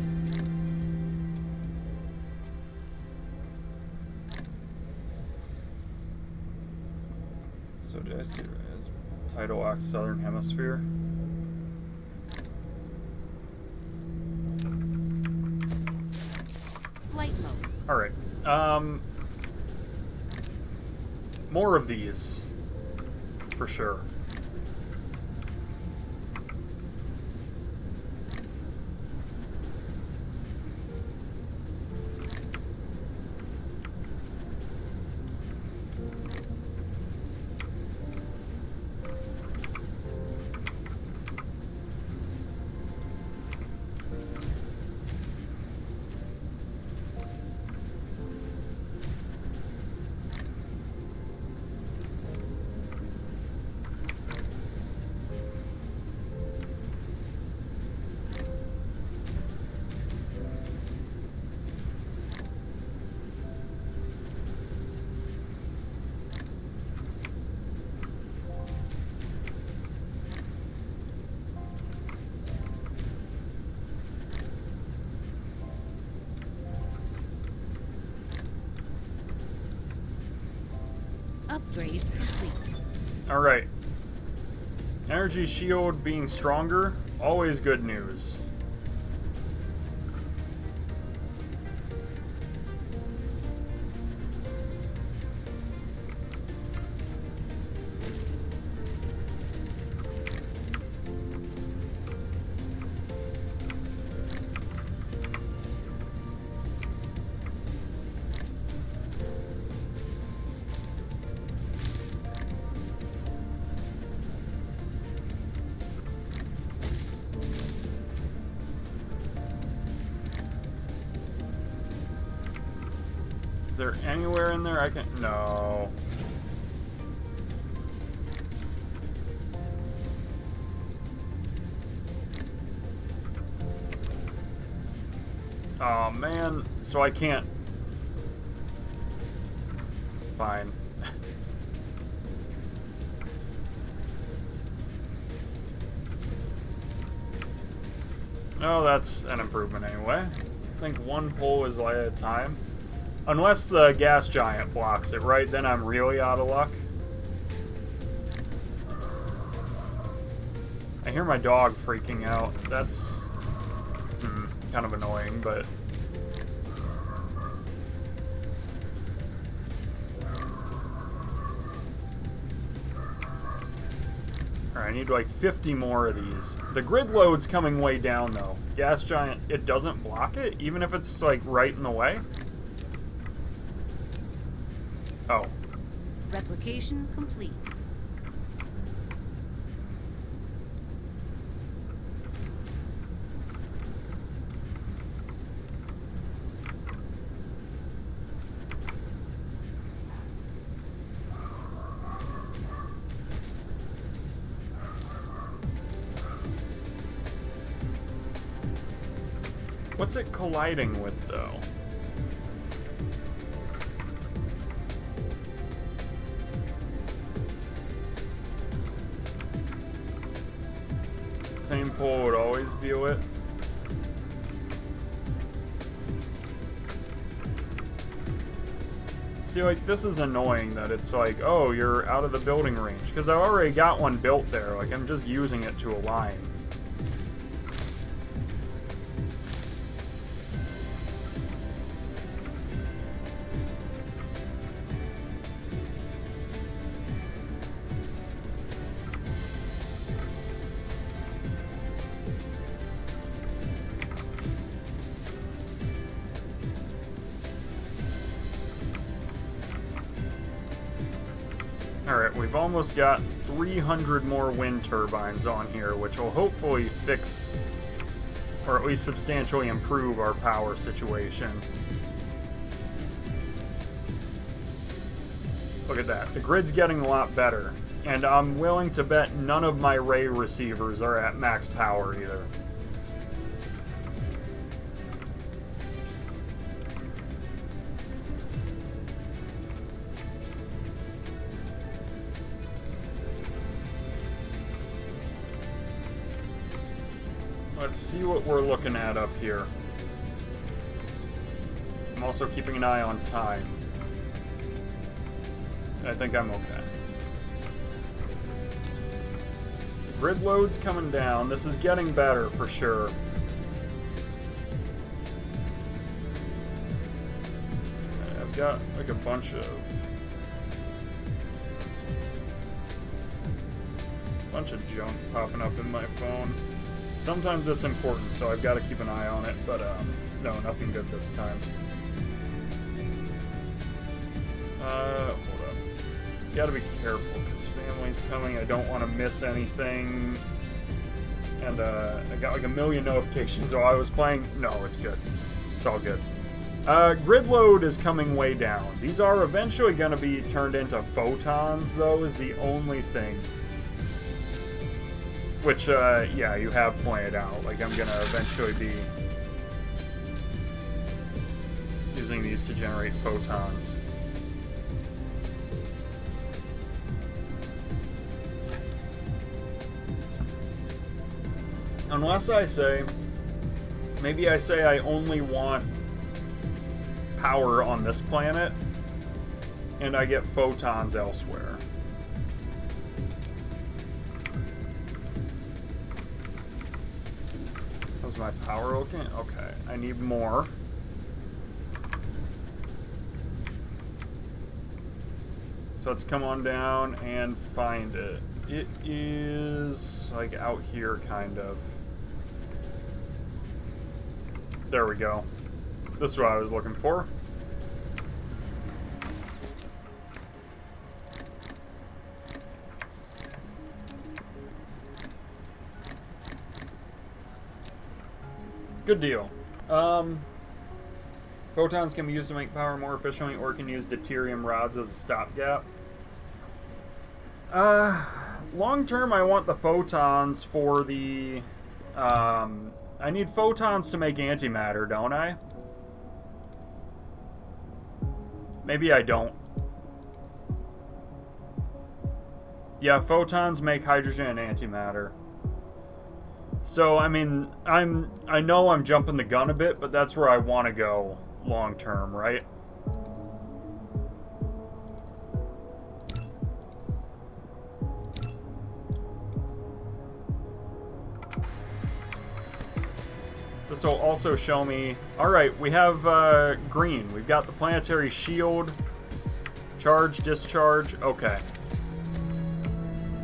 So did I see it as tidal ox southern hemisphere? Flight mode. Alright. More of these. For sure. Upgrade complete. Alright. Energy shield being stronger, always good news. Is there anywhere in there I can... No. Oh, man. So I can't... Fine. Oh, that's an improvement anyway. I think one pole is light at a time. Unless the gas giant blocks it, right? Then I'm really out of luck. I hear my dog freaking out. That's kind of annoying, but... Alright, I need like 50 more of these. The grid load's coming way down, though. Gas giant, it doesn't block it, even if it's like right in the way? Oh. Replication complete. What's it colliding with, though? Same pole would always view it. See, like, this is annoying that it's like, oh, you're out of the building range. Because I already got one built there. Like, I'm just using it to align. Alright, we've almost got 300 more wind turbines on here, which will hopefully fix, or at least substantially improve our power situation. Look at that. The grid's getting a lot better. And I'm willing to bet none of my ray receivers are at max power either. Let's see what we're looking at up here. I'm also keeping an eye on time. I think I'm okay. Grid load's coming down. This is getting better for sure. I've got like a bunch of junk popping up in my phone. Sometimes it's important, so I've got to keep an eye on it, but no, nothing good this time. Hold up. Gotta be careful, because family's coming, I don't want to miss anything. And I got like a million notifications while I was playing. No, it's good. It's all good. Grid load is coming way down. These are eventually going to be turned into photons, though, is the only thing. Which, yeah, you have pointed out. Like, I'm gonna eventually be using these to generate photons. Unless I say... Maybe I say I only want power on this planet. and I get photons elsewhere. How's my power looking? Okay, I need more. So let's come on down and find it. It is like out here, kind of. There we go. This is what I was looking for. Good deal. Photons can be used to make power more efficiently, or can use deuterium rods as a stopgap. Long term, I want the photons for the... I need photons to make antimatter, don't I? Maybe I don't. Yeah, photons make hydrogen and antimatter. So, I mean, I know I'm jumping the gun a bit, but that's where I want to go long term, right? This will also show me... Alright, we have green. We've got the planetary shield. Charge, discharge. Okay.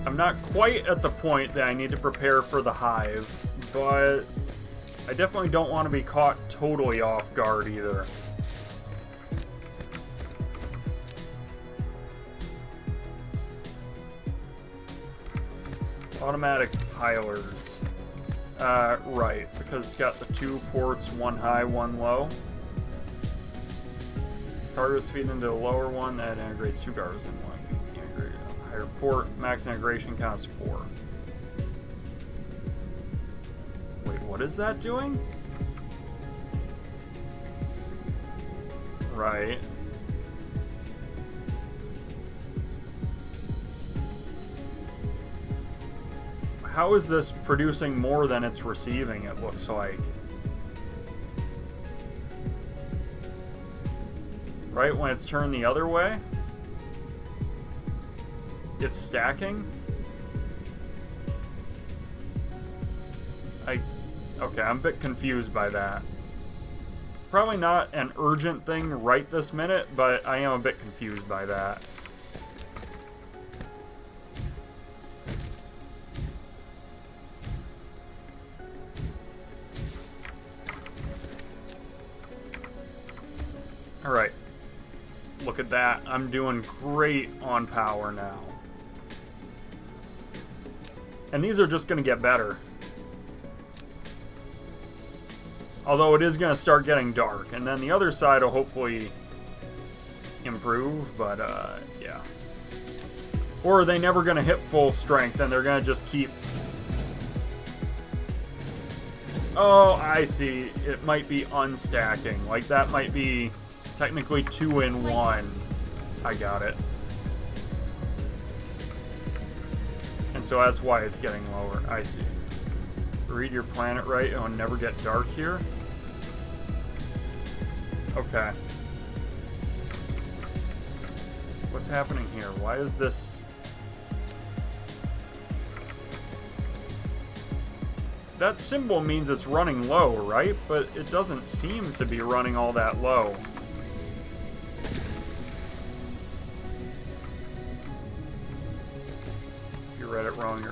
I'm not quite at the point that I need to prepare for the hive, but I definitely don't want to be caught totally off guard either. Automatic pilers. Right, because it's got the 2 ports, 1 high, 1 low. Cargoes feed into the lower one, that integrates 2 cargoes in one, feeds the integrated higher port. Max integration counts 4. Wait, what is that doing? Right. How is this producing more than it's receiving, it looks like? Right, when it's turned the other way? It's stacking? Okay, I'm a bit confused by that. Probably not an urgent thing right this minute, but I am a bit confused by that. Alright. Look at that. I'm doing great on power now. And these are just going to get better. Although it is going to start getting dark. And then the other side will hopefully improve. But, yeah. Or are they never going to hit full strength and they're going to just keep... Oh, I see. It might be unstacking. Like, that might be... technically 2 in 1. I got it. And so that's why it's getting lower. I see. Read your planet right. It'll never get dark here. Okay. What's happening here? Why is this... That symbol means it's running low, right? But it doesn't seem to be running all that low. Read it wrong here.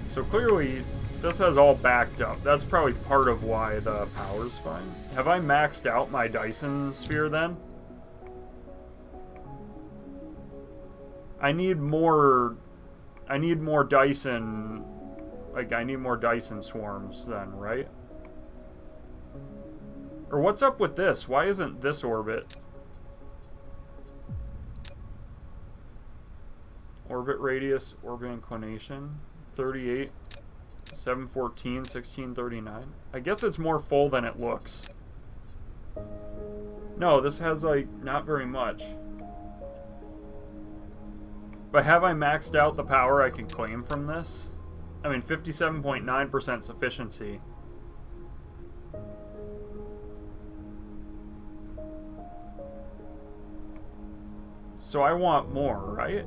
So clearly, this has all backed up. That's probably part of why the power's fine. Have I maxed out my Dyson sphere then? I need more Dyson... Like, I need more Dyson swarms then, right? Or what's up with this? Why isn't this orbit? Orbit radius, orbit inclination, 38, 714, 1639. I guess it's more full than it looks. No, this has, like, not very much. But have I maxed out the power I can claim from this? I mean, 57.9% sufficiency. So I want more, right?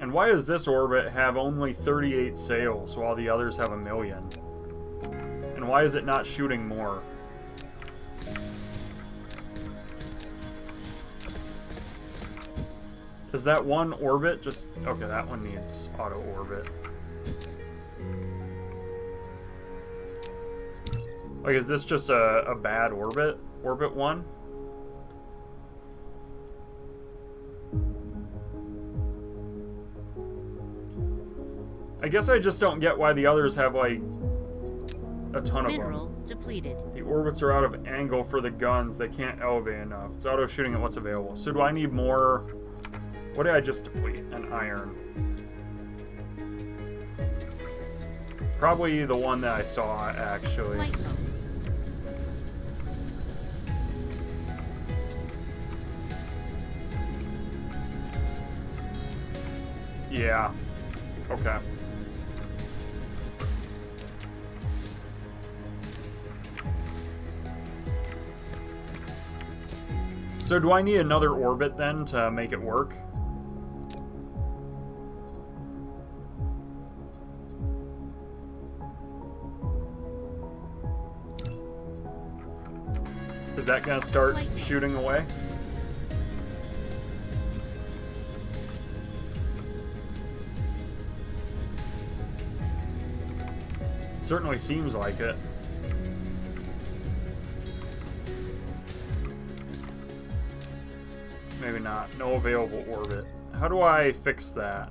And why does this orbit have only 38 sails while the others have 1,000,000? And why is it not shooting more? Is that one orbit just... Okay, that one needs auto orbit. Like, is this just a bad orbit? Orbit 1? I guess I just don't get why the others have, like, a ton of Mineral them. depleted. The orbits are out of angle for the guns. They can't elevate enough. It's auto shooting at what's available. So do I need more... What did I just deplete? An iron. Probably the one that I saw, actually. Light bulb. Yeah. Okay. So do I need another orbit then to make it work? Is that gonna start shooting away? Certainly seems like it. Maybe not. No available orbit. How do I fix that?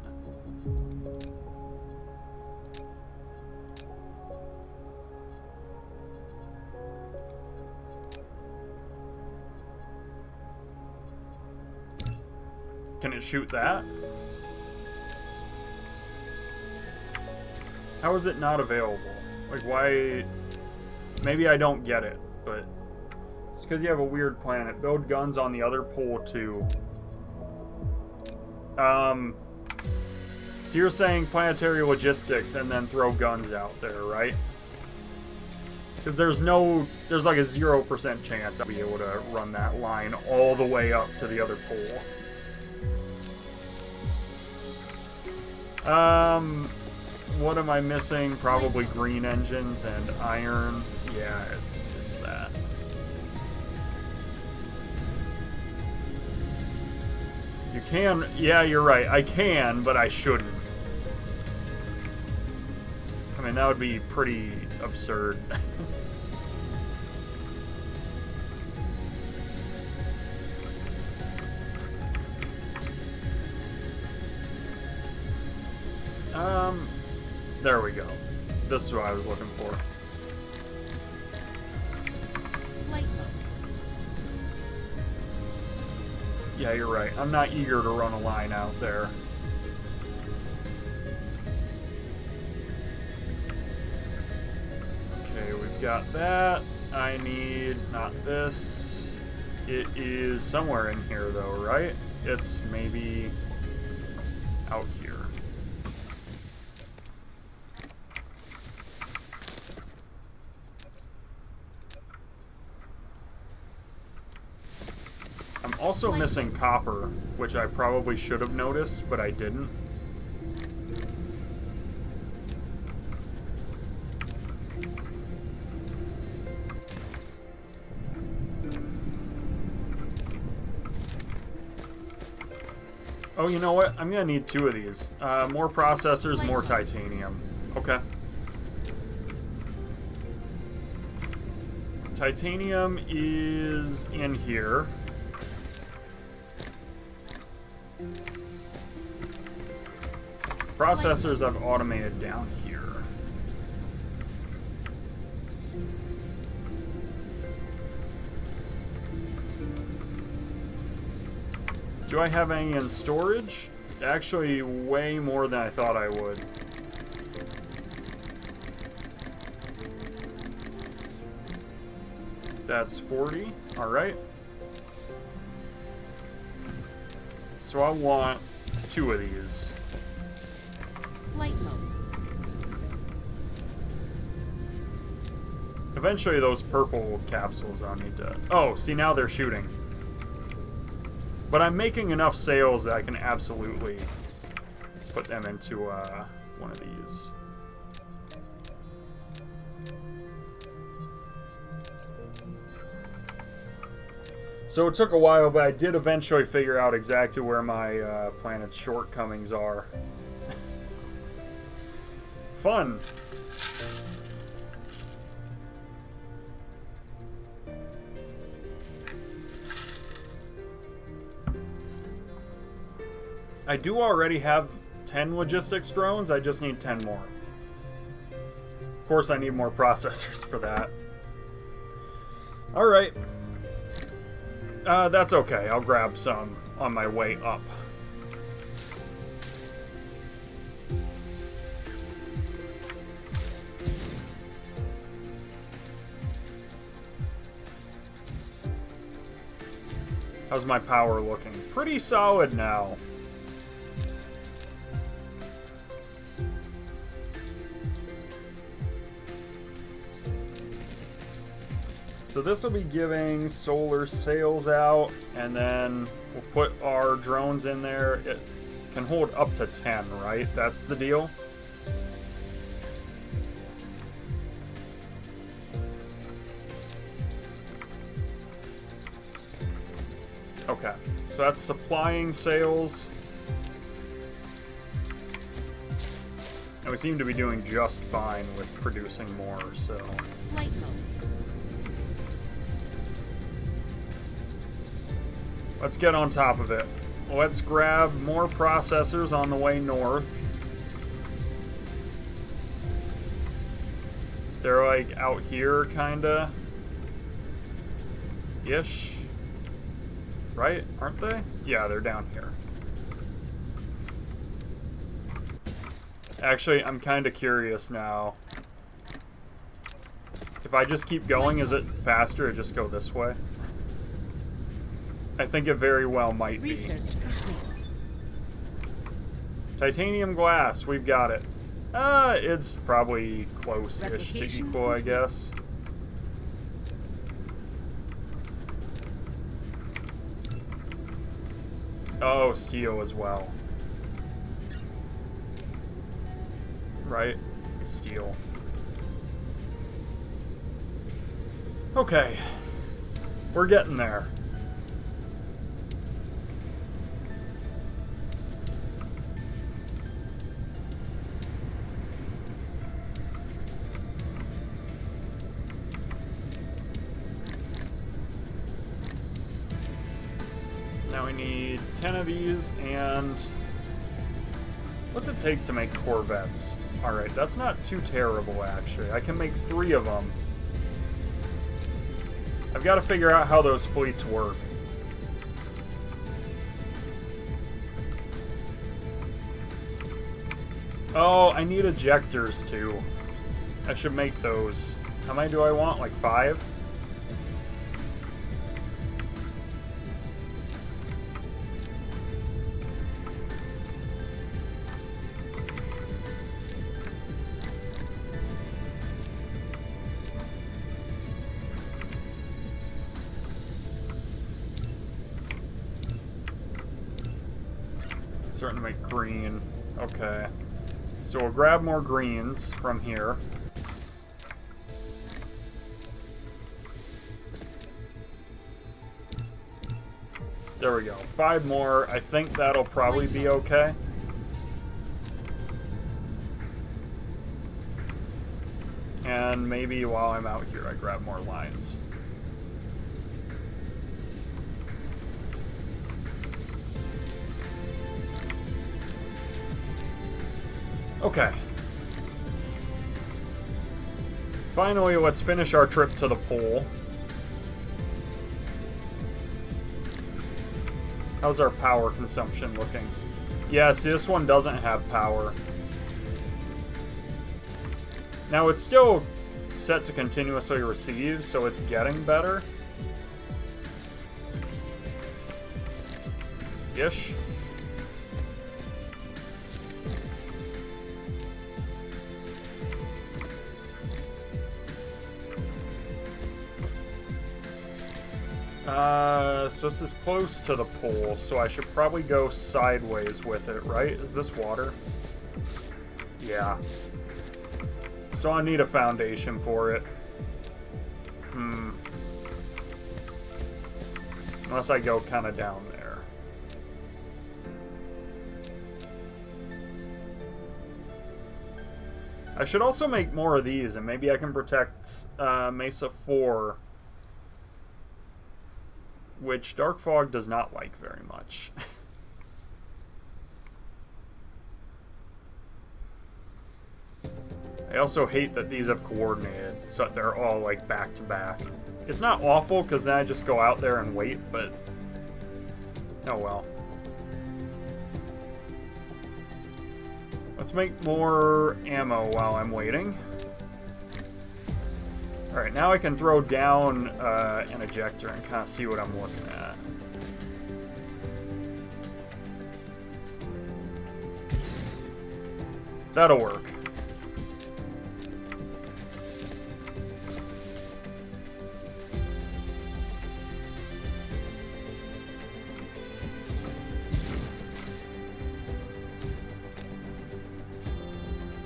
Can it shoot that? How is it not available? Like, why... Maybe I don't get it, but... It's because you have a weird planet. Build guns on the other pole, too. So you're saying planetary logistics and then throw guns out there, right? Because there's like a 0% chance I'll be able to run that line all the way up to the other pole. What am I missing? Probably green engines and iron. Yeah, it's that. You can... Yeah, you're right. I can, but I shouldn't. I mean, that would be pretty absurd. There we go. This is what I was looking for. Light bulb. Yeah, you're right. I'm not eager to run a line out there. Okay, we've got that. I need not this. It is somewhere in here though, right? It's maybe out here. I'm also missing copper, which I probably should have noticed, but I didn't. Oh, you know what? I'm gonna need 2 of these. More processors, more titanium. Okay. Titanium is in here. Processors I've automated down here. Do I have any in storage? Actually, way more than I thought I would. That's 40. Alright. So I want 2 of these. Light bulb. Eventually those purple capsules I'll need to... Oh, see, now they're shooting. But I'm making enough sales that I can absolutely put them into one of these. So it took a while, but I did eventually figure out exactly where my planet's shortcomings are. Fun. I do already have 10 logistics drones, I just need 10 more. Of course I need more processors for that. Alright. That's okay, I'll grab some on my way up. How's my power looking? Pretty solid now. So this will be giving solar sails out, and then we'll put our drones in there. It can hold up to 10, right? That's the deal? Okay, so that's supplying sails. And we seem to be doing just fine with producing more, so... Flight mode. Let's get on top of it. Let's grab more processors on the way north. They're like out here, kinda. Ish. Right? Aren't they? Yeah, they're down here. Actually, I'm kinda curious now. If I just keep going, is it faster to just go this way? I think it very well might be. Research complete. Titanium glass, we've got it. It's probably close-ish to Replication equal, I complete. guess. Oh, steel as well. Right? Steel. Okay. We're getting there. Now we need 10 of these, and what's it take to make Corvettes? Alright, that's not too terrible, actually. I can make 3 of them. I've got to figure out how those fleets work. Oh, I need ejectors, too. I should make those. How many do I want? Like 5? Starting to make green. Okay. So we'll grab more greens from here. There we go. 5 more. I think that'll probably be okay. And maybe while I'm out here, I grab more lines. Okay. Finally, let's finish our trip to the pole. How's our power consumption looking? Yeah, see, this one doesn't have power. Now, it's still set to continuously receive, so it's getting better. Ish. So this is close to the pole, so I should probably go sideways with it, right? Is this water? Yeah. So I need a foundation for it. Unless I go kind of down there. I should also make more of these, and maybe I can protect Mesa 4, which Dark Fog does not like very much. I also hate that these have coordinated, so they're all like back to back. It's not awful, because then I just go out there and wait, but oh well. Let's make more ammo while I'm waiting. Alright, now I can throw down an ejector and kind of see what I'm looking at. That'll work.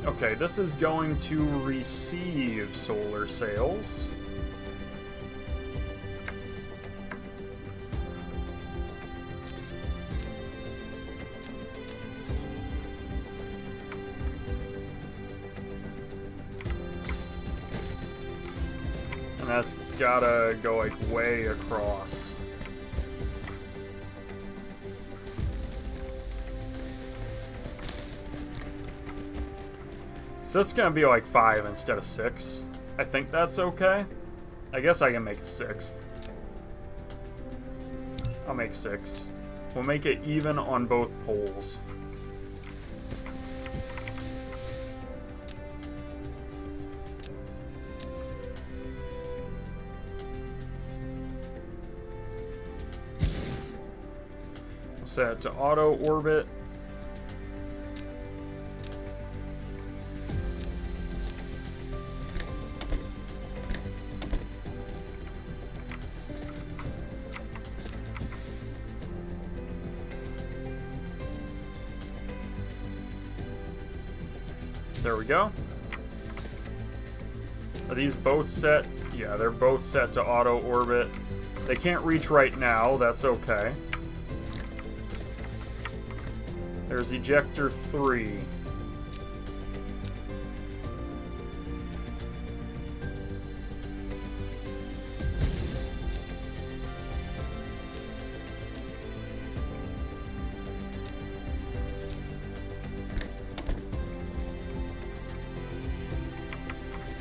Okay, this is going to receive solar sails. And that's gotta go like way across. So it's gonna be like 5 instead of 6. I think that's okay. I guess I can make a 6th. I'll make 6. We'll make it even on both poles. We'll set it to auto orbit. There we go. Are these both set? Yeah, they're both set to auto orbit. They can't reach right now, that's okay. There's ejector 3.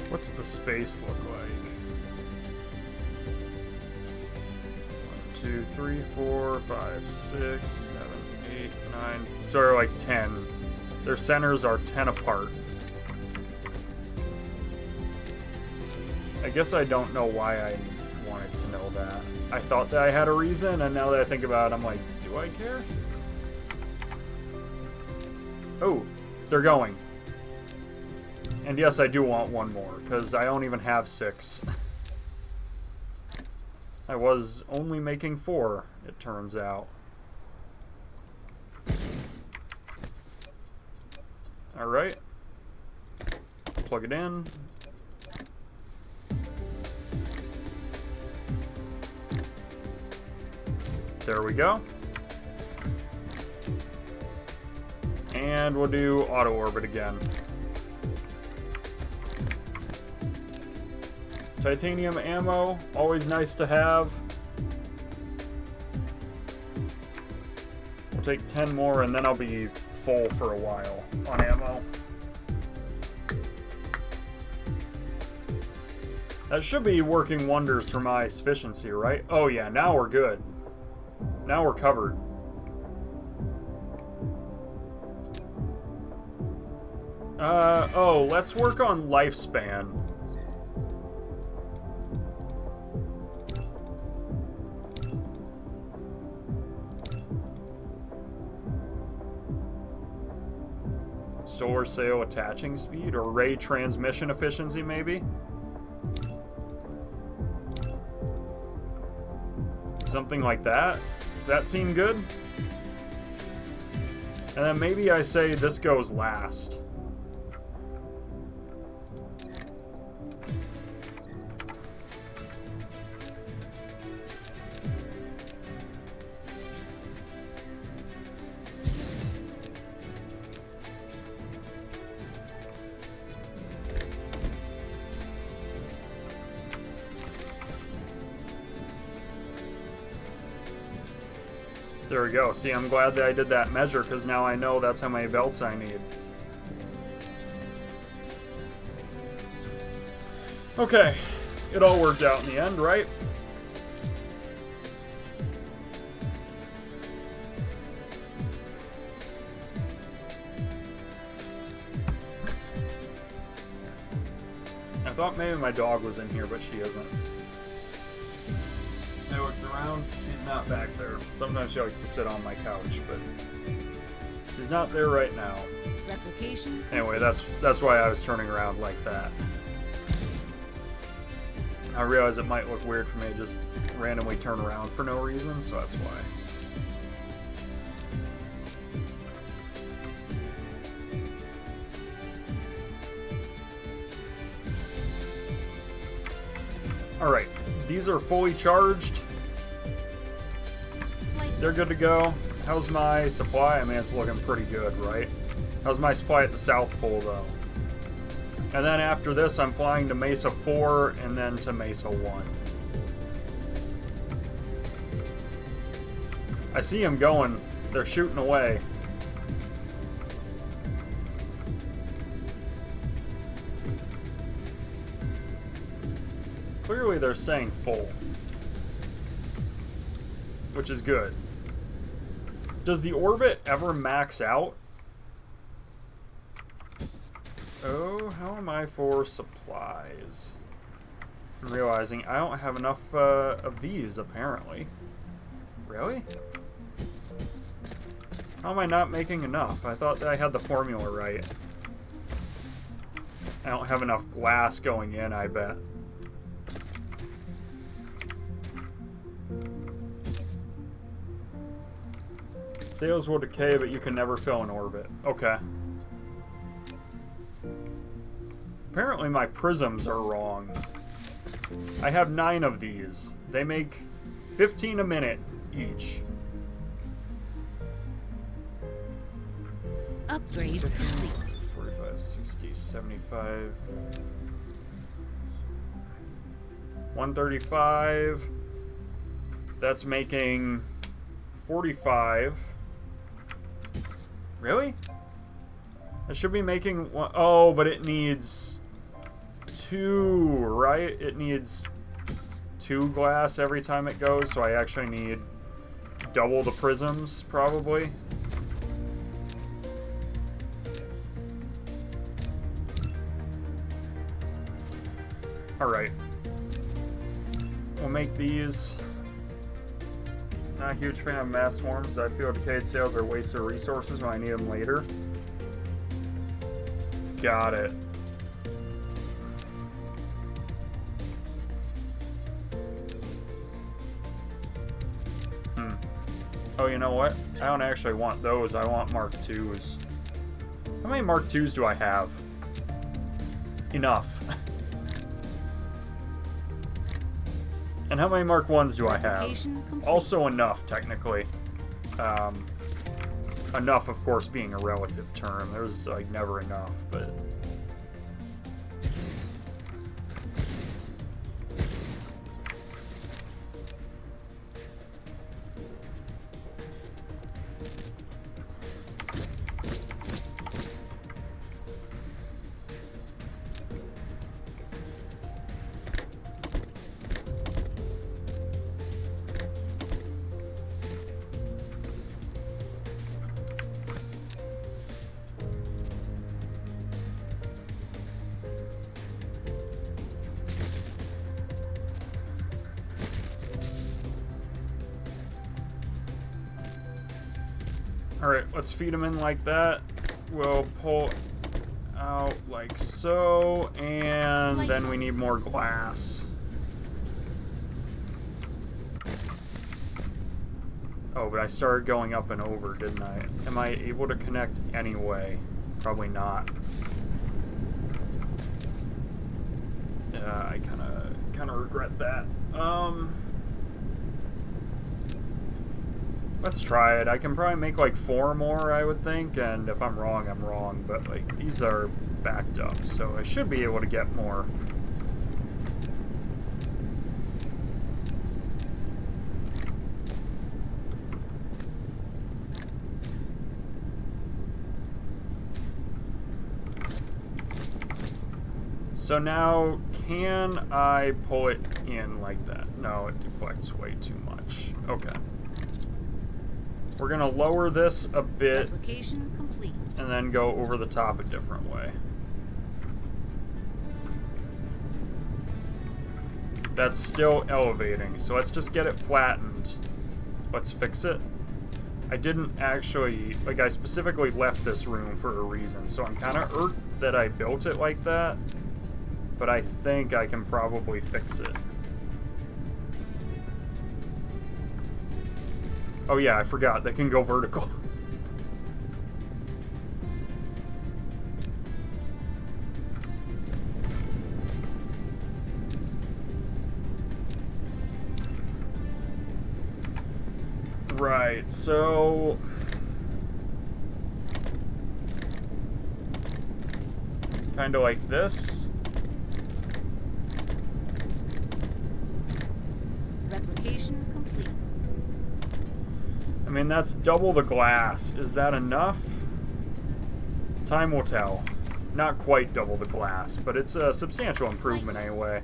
What's the space look like? 1, 2, 3, 4, 5, 6, 7, 8, 9. So they're like 10. Their centers are 10 apart. I guess I don't know why I wanted to know that. I thought that I had a reason, and now that I think about it, I'm like, do I care? Oh, they're going. And yes, I do want one more, because I don't even have 6. I was only making 4, it turns out. Alright. Plug it in. There we go. And we'll do auto orbit again. Titanium ammo, always nice to have. We'll take 10 more and then I'll be full for a while on ammo. That should be working wonders for my efficiency, right? Oh yeah, now we're good. Now we're covered. Oh, let's work on lifespan. Solar sail attaching speed or ray transmission efficiency, maybe? Something like that. Does that seem good? And then maybe I say this goes last. There we go. See, I'm glad that I did that measure, because now I know that's how many belts I need. Okay. It all worked out in the end, right? I thought maybe my dog was in here, but she isn't. I looked around, she's not back there. Sometimes she likes to sit on my couch, but she's not there right now. Replication. Anyway, that's why I was turning around like that. I realize it might look weird for me to just randomly turn around for no reason, so that's why. Alright, these are fully charged. They're good to go. How's my supply? I mean, it's looking pretty good, right? How's my supply at the South Pole, though? And then after this, I'm flying to Mesa 4 and then to Mesa 1. I see them going. They're shooting away. Clearly they're staying full, which is good. Does the orbit ever max out? Oh, how am I for supplies? I'm realizing I don't have enough of these, apparently. Really? How am I not making enough? I thought that I had the formula right. I don't have enough glass going in, I bet. Sails will decay, but you can never fill an orbit. Okay. Apparently my prisms are wrong. I have 9 of these. They make 15 a minute each. Upgrade complete. 45, 60, 75. 135. That's making 45. Really? I should be making one. Oh, but it needs 2, right? It needs 2 glass every time it goes, so I actually need double the prisms, probably. Alright. We'll make these. Not a huge fan of mass swarms. I feel decayed sails are wasted resources when I need them later. Got it. Oh, you know what? I don't actually want those. I want Mark IIs. How many Mark IIs do I have? Enough. And how many Mark 1s do I have? Also enough, technically. Enough, of course, being a relative term. There's, like, never enough, but... Alright, let's feed them in like that. We'll pull out like so, and then we need more glass. Oh, but I started going up and over, didn't I? Am I able to connect anyway? Probably not. I kind of regret that. Let's try it. I can probably make like 4 more, I would think, and if I'm wrong, I'm wrong. But like these are backed up, so I should be able to get more. So now, can I pull it in like that? No, it deflects way too much. Okay. We're gonna lower this a bit Application complete. and then go over the top a different way. That's still elevating, so let's just get it flattened. Let's fix it. I didn't actually, like, I specifically left this room for a reason, so I'm kind of irked that I built it like that. But I think I can probably fix it. Oh yeah, I forgot. They can go vertical. Right, so... kind of like this. Replication complete. I mean, that's double the glass. Is that enough? Time will tell. Not quite double the glass, but it's a substantial improvement anyway.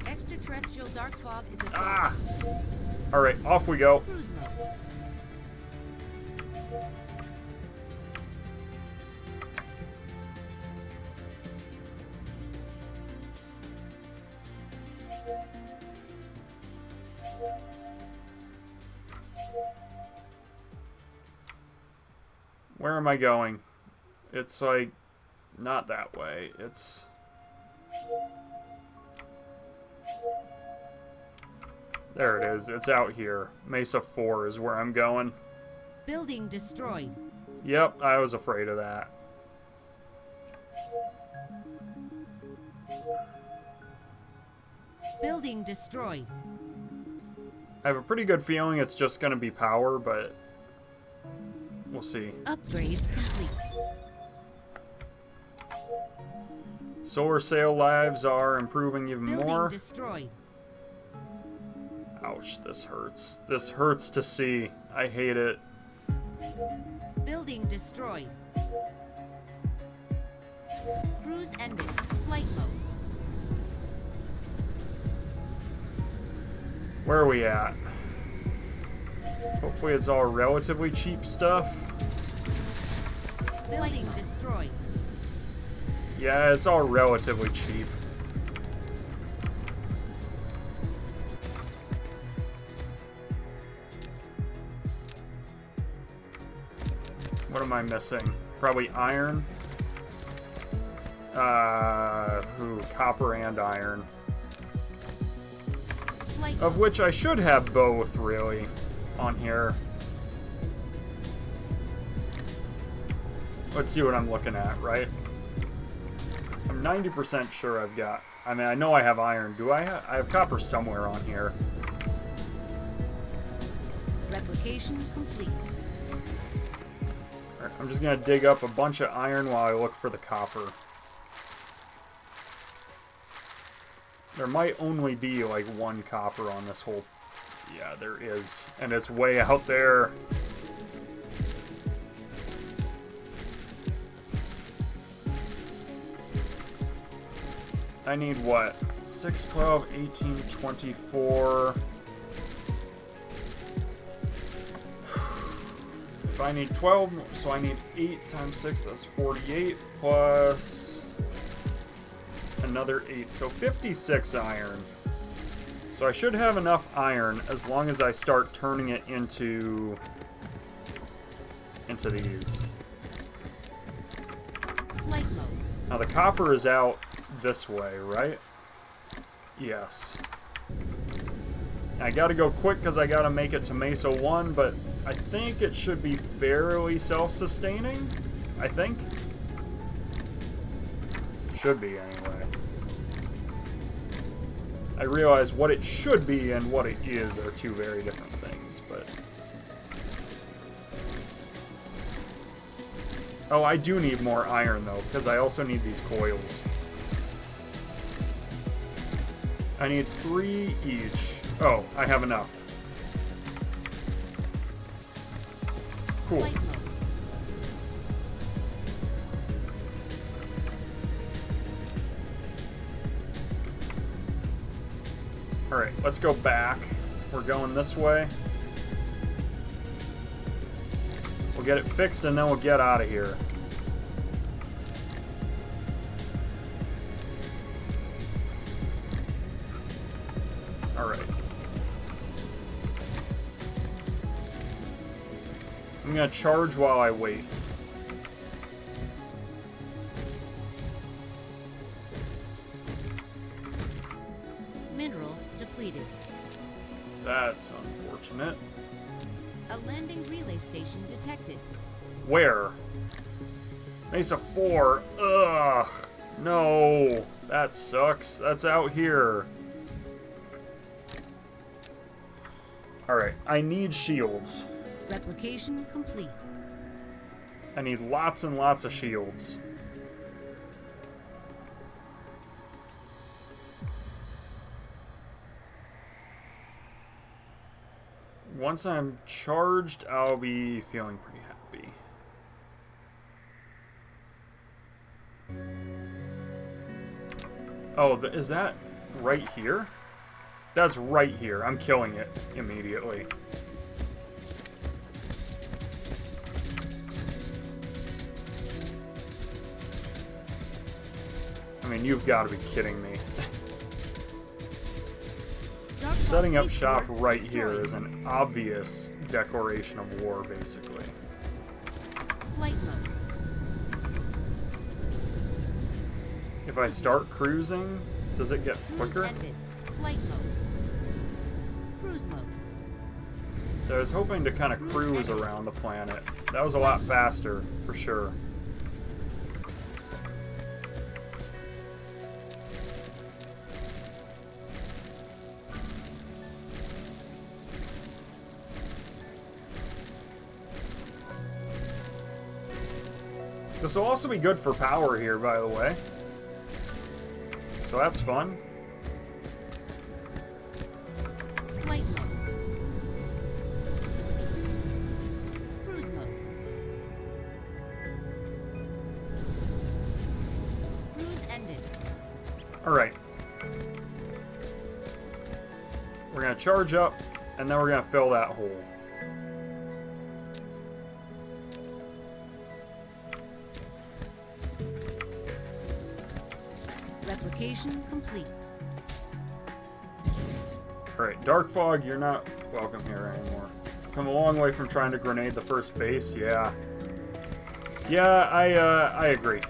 Extraterrestrial dark fog is assaulting. Ah! Alright, off we go. Cruise mode. Where am I going? It's like, not that way. It's... there it is. It's out here. Mesa 4 is where I'm going. Building destroyed. Yep, I was afraid of that. Building destroyed. I have a pretty good feeling it's just going to be power, but we'll see. Upgrade complete. Solar sail lives are improving even Building more. destroyed. Ouch, this hurts. This hurts to see. I hate it. Building destroyed. Cruise ended. Flight mode. Where are we at? Hopefully it's all relatively cheap stuff. Building destroyed. Yeah, it's all relatively cheap. What am I missing? Probably iron. Copper and iron. Flight Of which I should have both, really, on here. Let's see what I'm looking at, right? I'm 90% sure I've got... I mean, I know I have iron. Do I have... I have copper somewhere on here. replication complete. Alright, I'm just gonna dig up a bunch of iron while I look for the copper. There might only be like 1 copper on this whole... yeah, there is. And it's way out there. I need what? 6, 12, 18, 24... If I need 12, so I need 8 times 6, that's 48, plus another 8, so 56 iron. So I should have enough iron as long as I start turning it into these. Flight mode. Now the copper is out this way, right? Yes. I gotta go quick because I gotta make it to Mesa 1, but I think it should be fairly self-sustaining. I think. Should be, anyway. I realize what it should be and what it is are two very different things, but... Oh, I do need more iron, though, because I also need these coils. I need 3 each. Oh, I have enough. Cool. Flight mode. Alright, let's go back. We're going this way. We'll get it fixed and then we'll get out of here. Alright. I'm gonna charge while I wait. Mineral depleted. That's unfortunate. A landing relay station detected. Where? Mesa 4. Ugh. No. That sucks. That's out here. Alright, I need shields. Replication complete. I need lots and lots of shields. Once I'm charged, I'll be feeling pretty happy. Oh, is that right here? That's right here. I'm killing it immediately. I mean, you've got to be kidding me. Setting up shop right here is an obvious declaration of war, basically. Flight mode. If I start cruising, does it get Cruise quicker? ended. Flight mode. Cruise mode. So I was hoping to kind of cruise around the planet. That was a lot faster, for sure. This will also be good for power here, by the way. So that's fun. Flight mode. Cruise mode. Cruise ended. Alright. We're going to charge up, and then we're going to fill that hole. Replication complete. Alright, Dark Fog, you're not welcome here anymore. Come a long way from trying to grenade the first base, yeah. Yeah, I agree.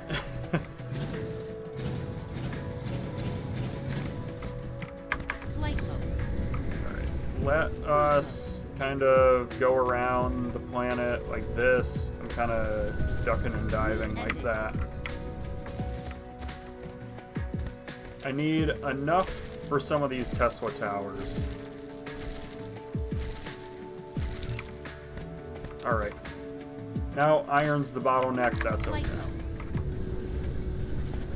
Flight mode. Alright, let us kind of go around the planet like this. I'm kind of ducking and diving like that. I need enough for some of these Tesla towers. Alright. Now iron's the bottleneck, that's okay. Flight mode.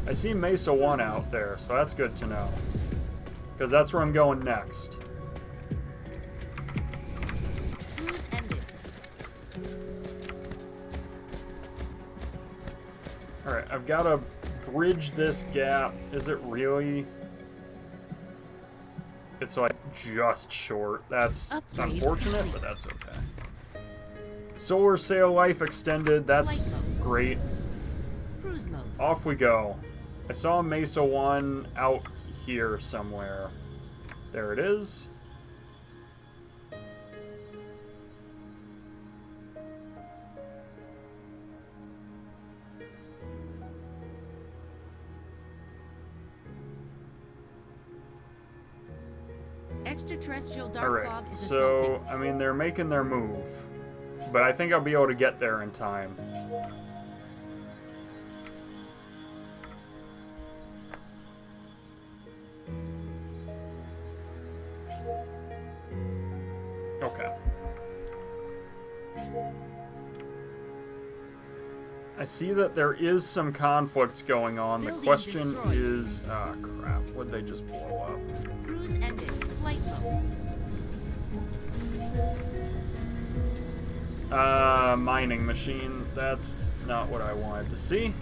I see Mesa 1 out there, so that's good to know. Because that's where I'm going next. Cruise ended. Alright, I've got to bridge this gap. Is it really? It's like just short. That's Upgrade unfortunate, complete. but that's okay. Solar sail life extended. That's Flight mode. great. Cruise mode. Off we go. I saw Mesa 1 out here somewhere. There it is. Extraterrestrial dark Alright, fog is so, assaulting. I mean, they're making their move. But I think I'll be able to get there in time. Okay. I see that there is some conflict going on. The Building question destroyed. is... Ah, crap. What'd they just blow up? Cruise ended. Flight mode. Mining machine. That's not what I wanted to see.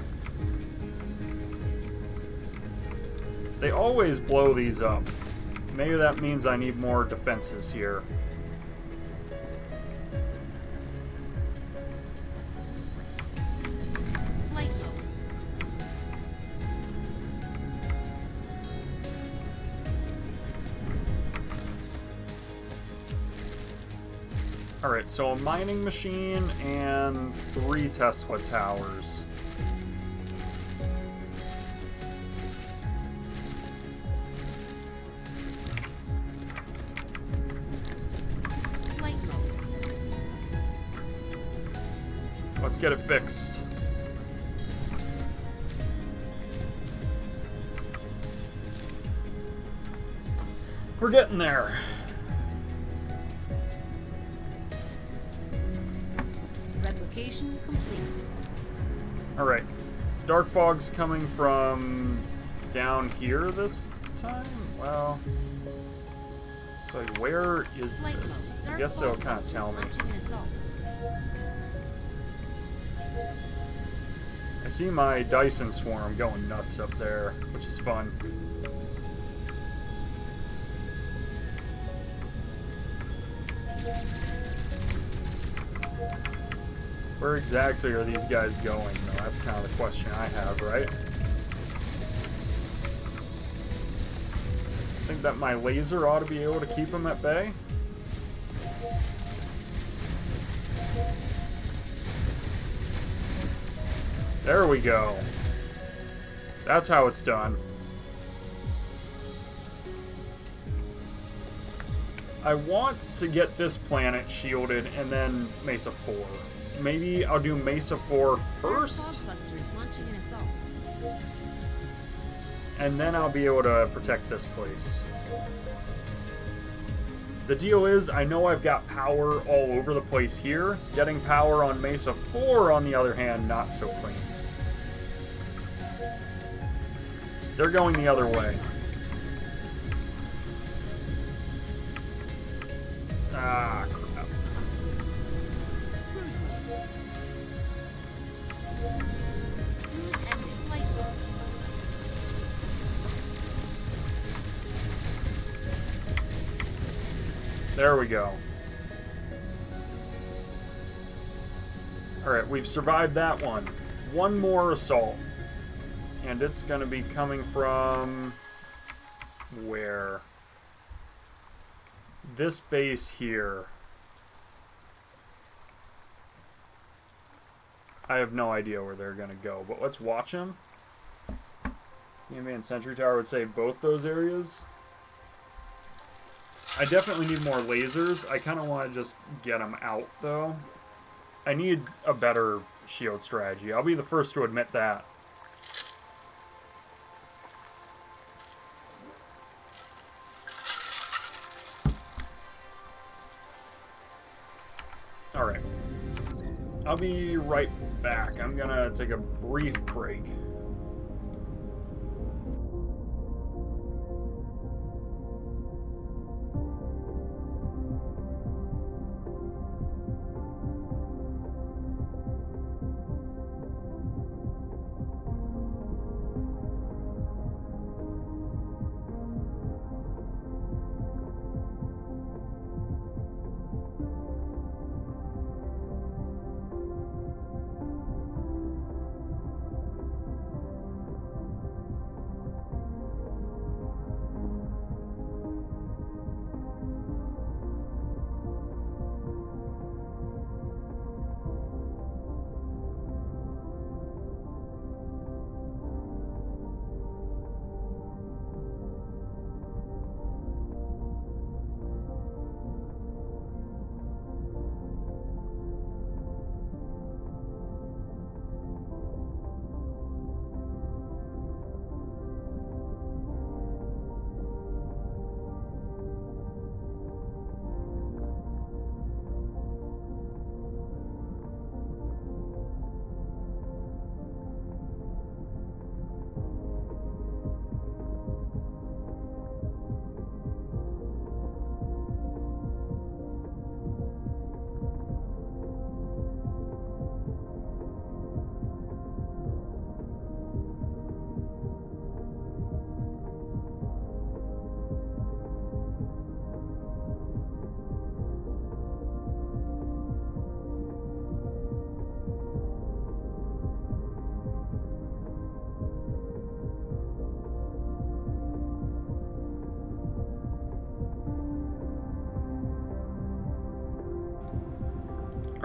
They always blow these up. Maybe that means I need more defenses here. Flight mode. Alright, so a mining machine and 3 Tesla towers. Flight mode. Let's get it fixed. We're getting there. Replication complete. Alright. Dark fog's coming from down here this time? Well... So where is Flight this? mode. I Dark guess fog they'll kind of clusters tell me. launching an assault. I see my Dyson swarm going nuts up there, which is fun. Where exactly are these guys going, though? That's kind of the question I have, right? I think that my laser ought to be able to keep them at bay. There we go. That's how it's done. I want to get this planet shielded and then Mesa 4. Maybe I'll do Mesa 4 first, Dark fog clusters launching an assault. and then I'll be able to protect this place. The deal is, I know I've got power all over the place here. Getting power on Mesa 4, on the other hand, not so clean. They're going the other way. Ah, crap. Cruise mode. Cruise ended. Flight mode. There we go. Alright, we've survived that one. One more assault. And it's going to be coming from... where? This base here. I have no idea where they're going to go, but let's watch them. And Sentry Tower would save both those areas. I definitely need more lasers. I kind of want to just get them out, though. I need a better shield strategy. I'll be the first to admit that. Alright. I'll be right back. I'm gonna take a brief break.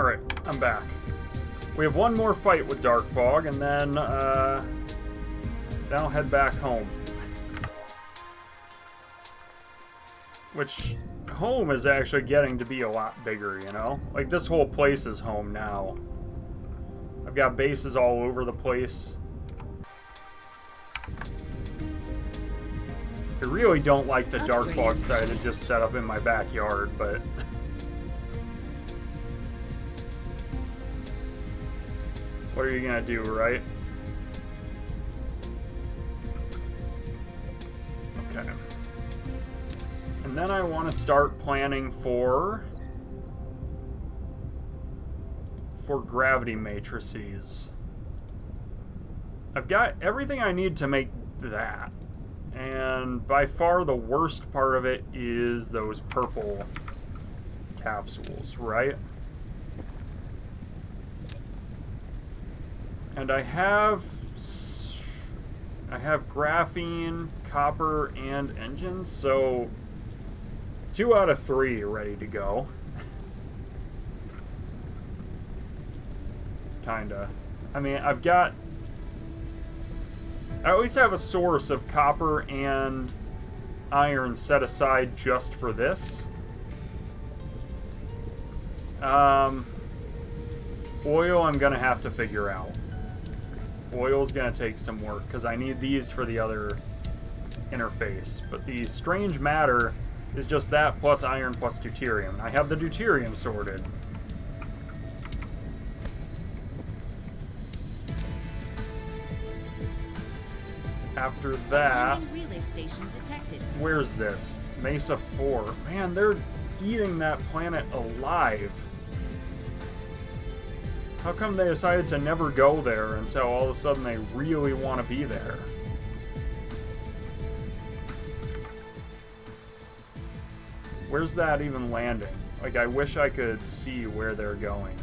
Alright, I'm back. We have one more fight with Dark Fog, and then I'll head back home. Which, home is actually getting to be a lot bigger, you know? Like, this whole place is home now. I've got bases all over the place. I really don't like the Dark Fog side to just set up in my backyard, but... what are you gonna do, right? Okay. And then I want to start planning for gravity matrices. I've got everything I need to make that. And by far the worst part of it is those purple capsules, right? And I have graphene, copper, and engines, so 2 out of 3 ready to go. Kinda. I mean, I at least have a source of copper and iron set aside just for this. Oil I'm gonna have to figure out. Oil's gonna take some work, because I need these for the other interface. But the strange matter is just that plus iron plus deuterium. I have the deuterium sorted. After that... relay station detected. Where's this? Mesa 4. Man, they're eating that planet alive. How come they decided to never go there until all of a sudden they really want to be there? Where's that even landing? Like, I wish I could see where they're going.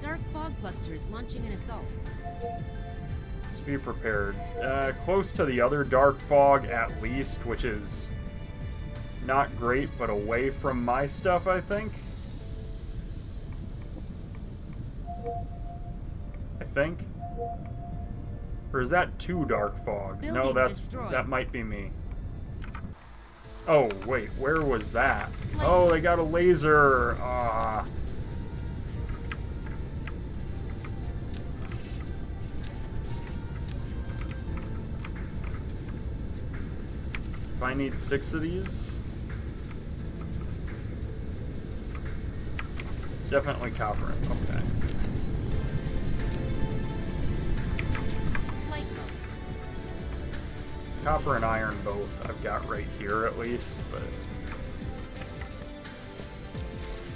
Dark fog cluster is launching an assault. Just be prepared. Close to the other dark fog at least, which is not great, but away from my stuff, I think. Or is that 2 dark fogs? No, that might be me. Oh, wait, where was that? Oh, they got a laser! Ah. If I need 6 of these... It's definitely copper. Okay. Copper and iron both I've got right here at least, but...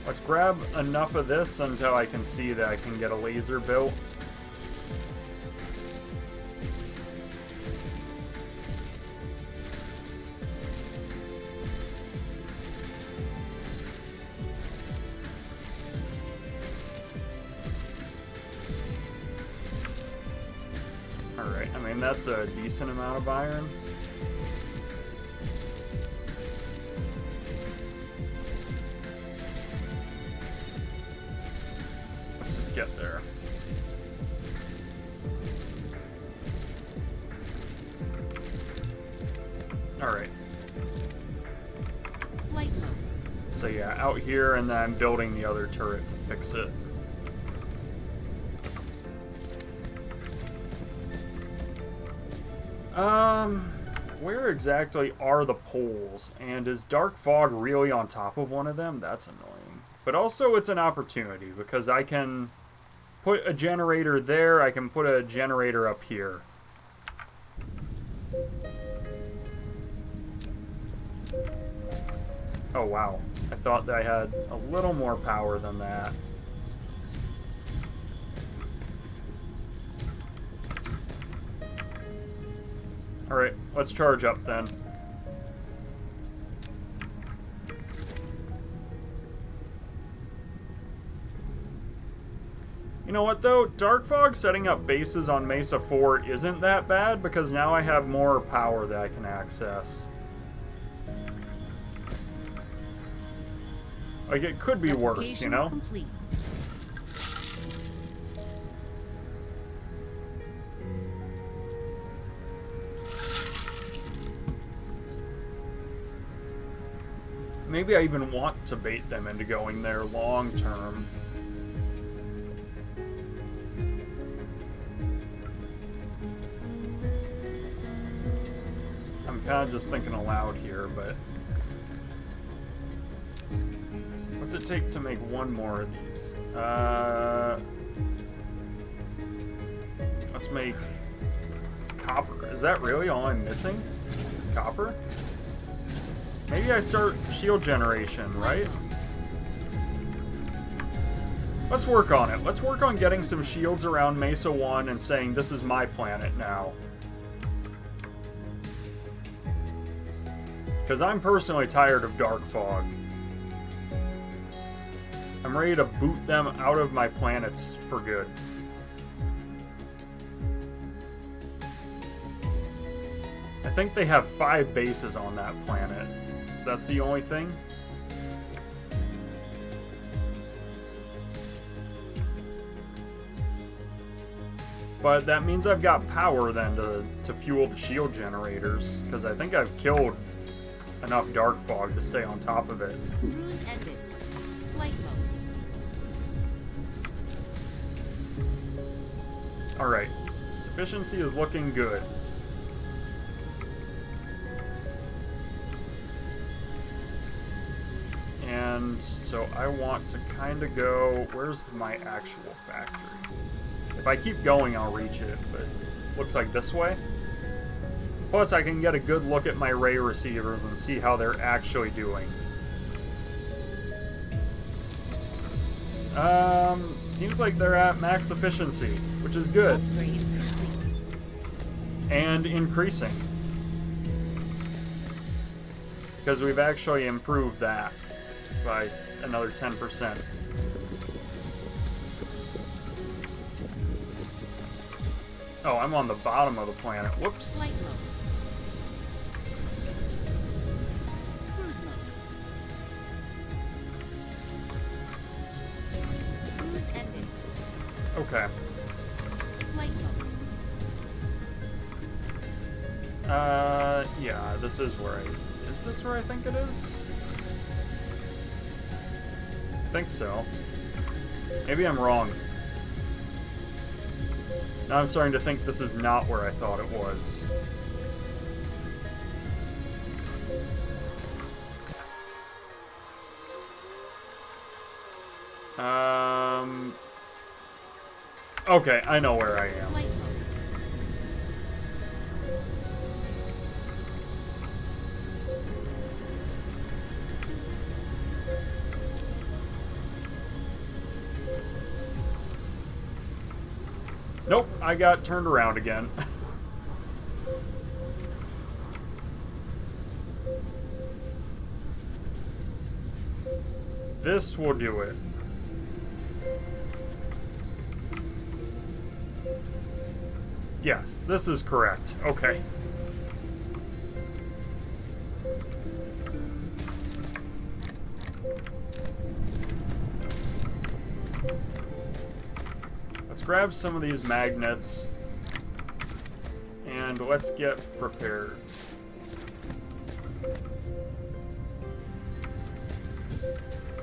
Let's grab enough of this until I can see that I can get a laser built. Alright, I mean, that's a decent amount of iron. Let's just get there. Alright. Flight mode. So yeah, out here, and then I'm building the other turret to fix it. Where exactly are the poles? And is Dark Fog really on top of one of them? That's annoying. But also it's an opportunity, because I can put a generator there, I can put a generator up here. Oh wow, I thought that I had a little more power than that. Alright, let's charge up then. You know what though? Dark Fog setting up bases on Mesa 4 isn't that bad, because now I have more power that I can access. Like, it could be worse, you Replication know? complete. Maybe I even want to bait them into going there long term. I'm kind of just thinking aloud here, but... What's it take to make one more of these? Let's make copper. Is that really all I'm missing? Is copper? Maybe I start shield generation, right? Let's work on it. Let's work on getting some shields around Mesa 1 and saying, this is my planet now. Because I'm personally tired of Dark Fog. I'm ready to boot them out of my planets for good. I think they have 5 bases on that planet. That's the only thing. But that means I've got power then to fuel the shield generators, because I think I've killed enough Dark Fog to stay on top of it. Cruise ended. Flight mode. Alright, sufficiency is looking good. And so I want to kind of go... Where's my actual factory? If I keep going, I'll reach it, but looks like this way. Plus, I can get a good look at my ray receivers and see how they're actually doing. Seems like they're at max efficiency, which is good. Upgrade complete. And increasing. Because we've actually improved that by another 10%. Oh, I'm on the bottom of the planet. Whoops. Flight mode. Cruise mode. Cruise ended. Okay. Flight mode. Yeah, this is where I... Is this where I think it is? I think so. Maybe I'm wrong. Now I'm starting to think this is not where I thought it was. Okay, I know where I am. Flight mode. Nope, I got turned around again. This will do it. Yes, this is correct. Okay. Let's grab some of these magnets and let's get prepared.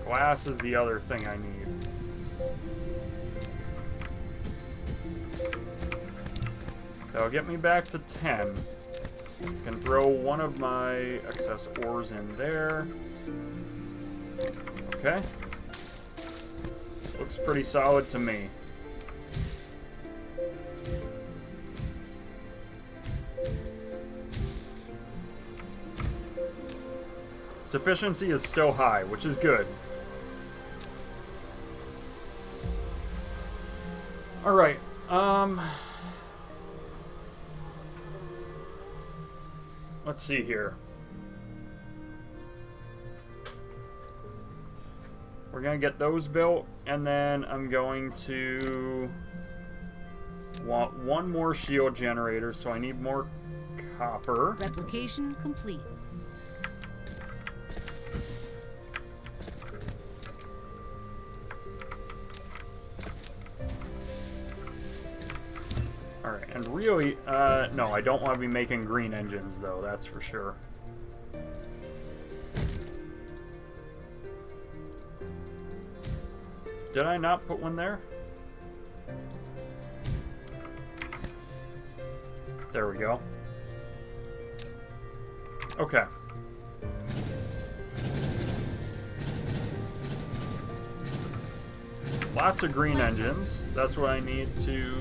Glass is the other thing I need. That'll get me back to 10. I can throw one of my excess ores in there. Okay. Looks pretty solid to me. Sufficiency is still high, which is good. Alright, let's see here. We're gonna get those built, and then I'm going to want one more shield generator, so I need more copper. Replication complete. And really, no, I don't want to be making green engines, though, that's for sure. Did I not put one there? There we go. Okay. Lots of green engines. That's what I need to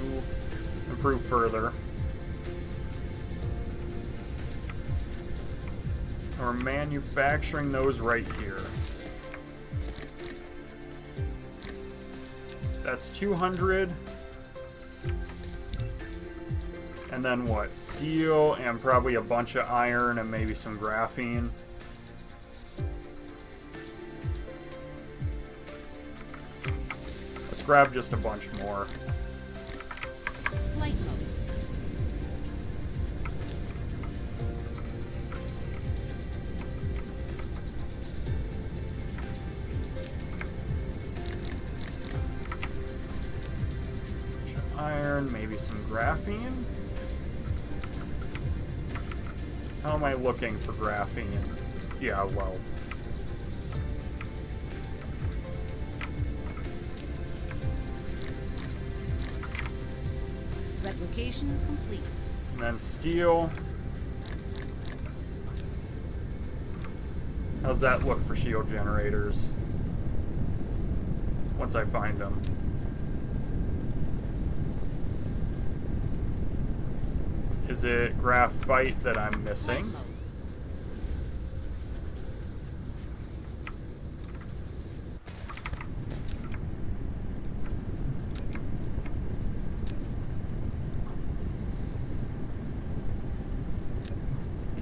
improve further. We're manufacturing those right here. That's 200. And then what? Steel and probably a bunch of iron and maybe some graphene. Let's grab just a bunch more. Flight mode. Iron, maybe some graphene. How am I looking for graphene? Yeah, well. Replication complete. And then steel. How's that look for shield generators? Once I find them. Is it graphite that I'm missing? Flight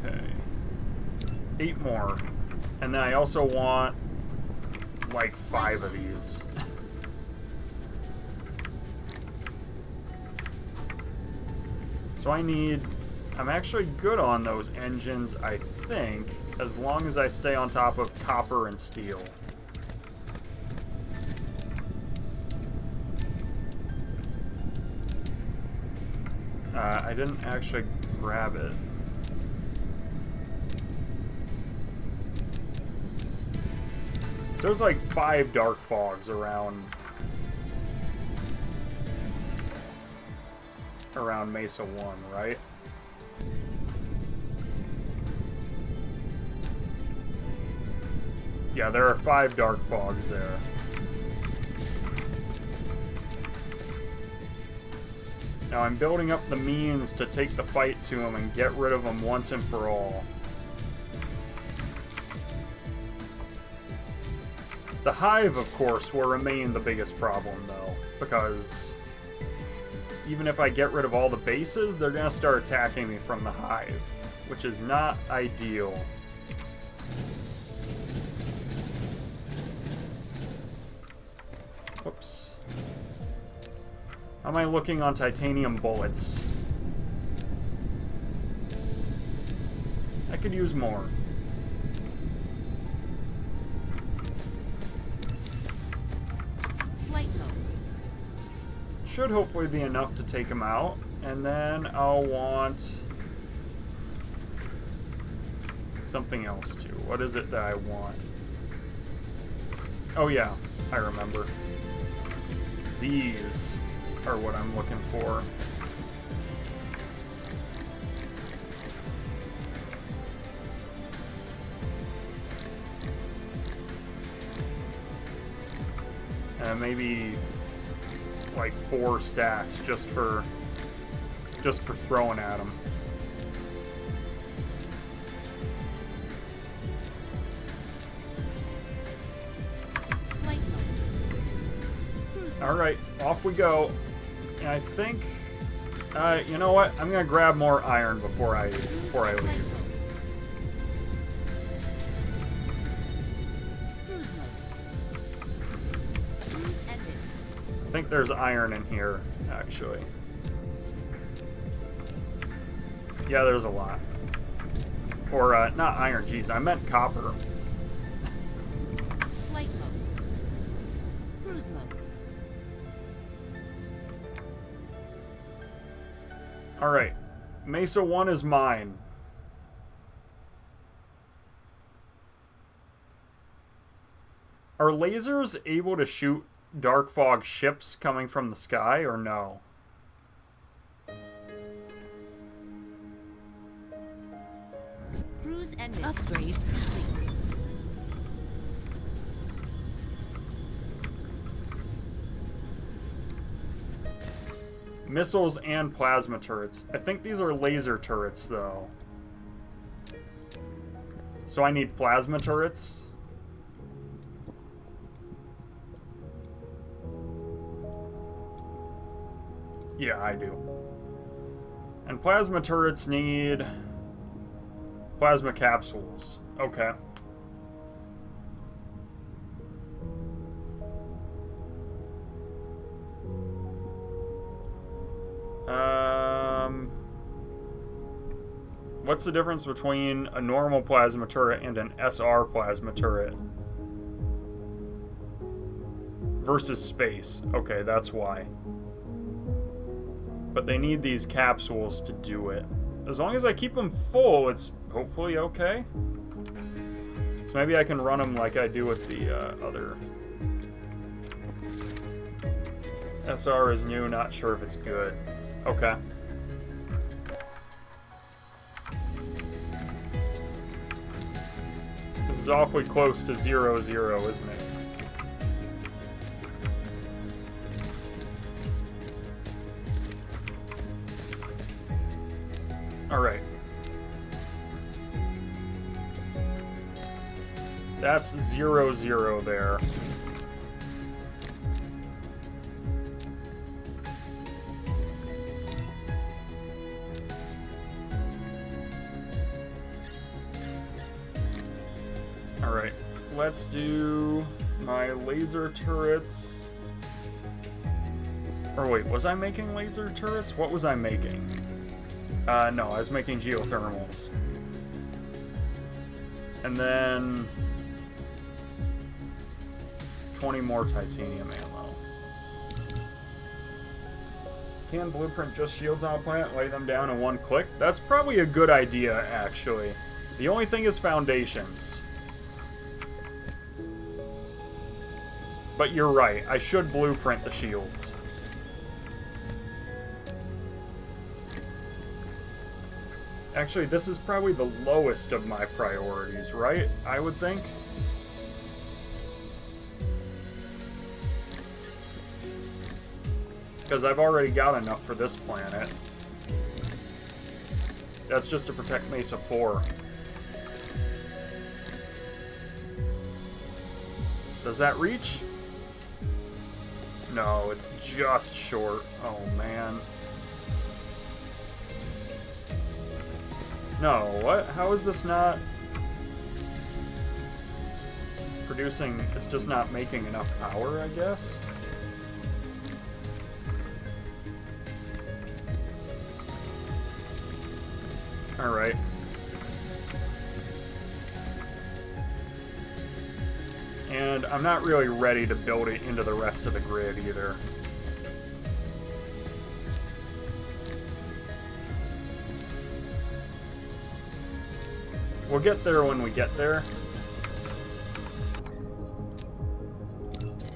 mode. Okay. 8 more. And then I also want like 5 of these. So I'm actually good on those engines, I think, as long as I stay on top of copper and steel. I didn't actually grab it. So there's like 5 dark fogs around Mesa 1, right? Yeah, there are 5 dark fogs there. Now I'm building up the means to take the fight to them and get rid of them once and for all. The hive, of course, will remain the biggest problem, though, because even if I get rid of all the bases, they're gonna start attacking me from the hive, which is not ideal. Whoops. How am I looking on titanium bullets? I could use more. Flight mode. Should hopefully be enough to take him out. And then I'll want something else too. What is it that I want? Oh yeah, I remember. These are what I'm looking for. And maybe like 4 stacks just for throwing at them. Flight mode. Cruise mode. All right, off we go. And I think, you know what? I'm gonna grab more iron before I Flight leave. mode. Cruise mode. Cruise ended. I think there's iron in here, actually. Yeah, there's a lot. Or, not iron, geez, I meant copper. Flight mode. Cruise mode. Alright. Mesa 1 is mine. Are lasers able to shoot dark fog ships coming from the sky, or no? Cruise and upgrade complete. Missiles and plasma turrets. I think these are laser turrets, though. So I need plasma turrets. Yeah, I do. And plasma turrets need plasma capsules. Okay. What's the difference between a normal plasma turret and an SR plasma turret? Versus space. Okay, that's why. But they need these capsules to do it. As long as I keep them full, it's hopefully okay. So maybe I can run them like I do with the other. SR is new, not sure if it's good. Okay. This is awfully close to 0-0, isn't it? Alright. That's 0-0 there. Alright, let's do my laser turrets. Or wait, was I making laser turrets? What was I making? No, I was making geothermals. And then 20 more titanium ammo. Can blueprint just shields on a planet, lay them down in one click? That's probably a good idea, actually. The only thing is foundations. But you're right, I should blueprint the shields. Actually, this is probably the lowest of my priorities, right? I would think. Because I've already got enough for this planet. That's just to protect Mesa 4. Does that reach? No, it's just short. Oh, man. No, what? How is this not producing? It's just not making enough power, I guess? Alright. And I'm not really ready to build it into the rest of the grid either. We'll get there when we get there.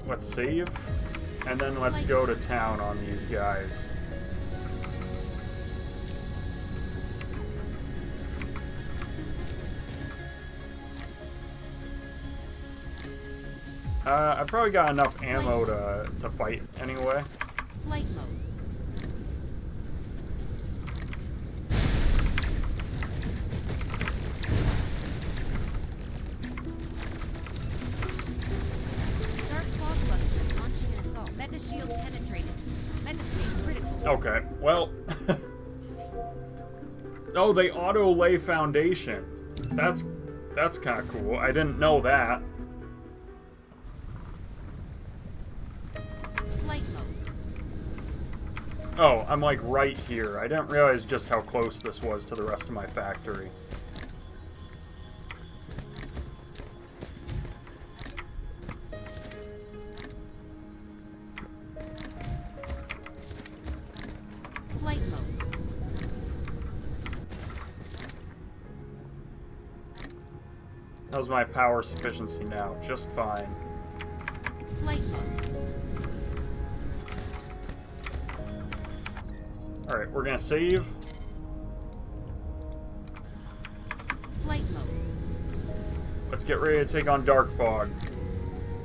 Let's save. And then let's go to town on these guys. I probably got enough ammo to fight anyway. Flight mode. Dark fog clusters launching an assault. Mega shield penetrated. Mega state critical. Okay, well. Oh, they auto lay foundation. That's kind of cool. I didn't know that. Oh, I'm like right here. I didn't realize just how close this was to the rest of my factory. Flight mode. How's my power sufficiency now? Just fine. Flight mode. Alright, we're gonna save. Flight mode. Let's get ready to take on Dark Fog.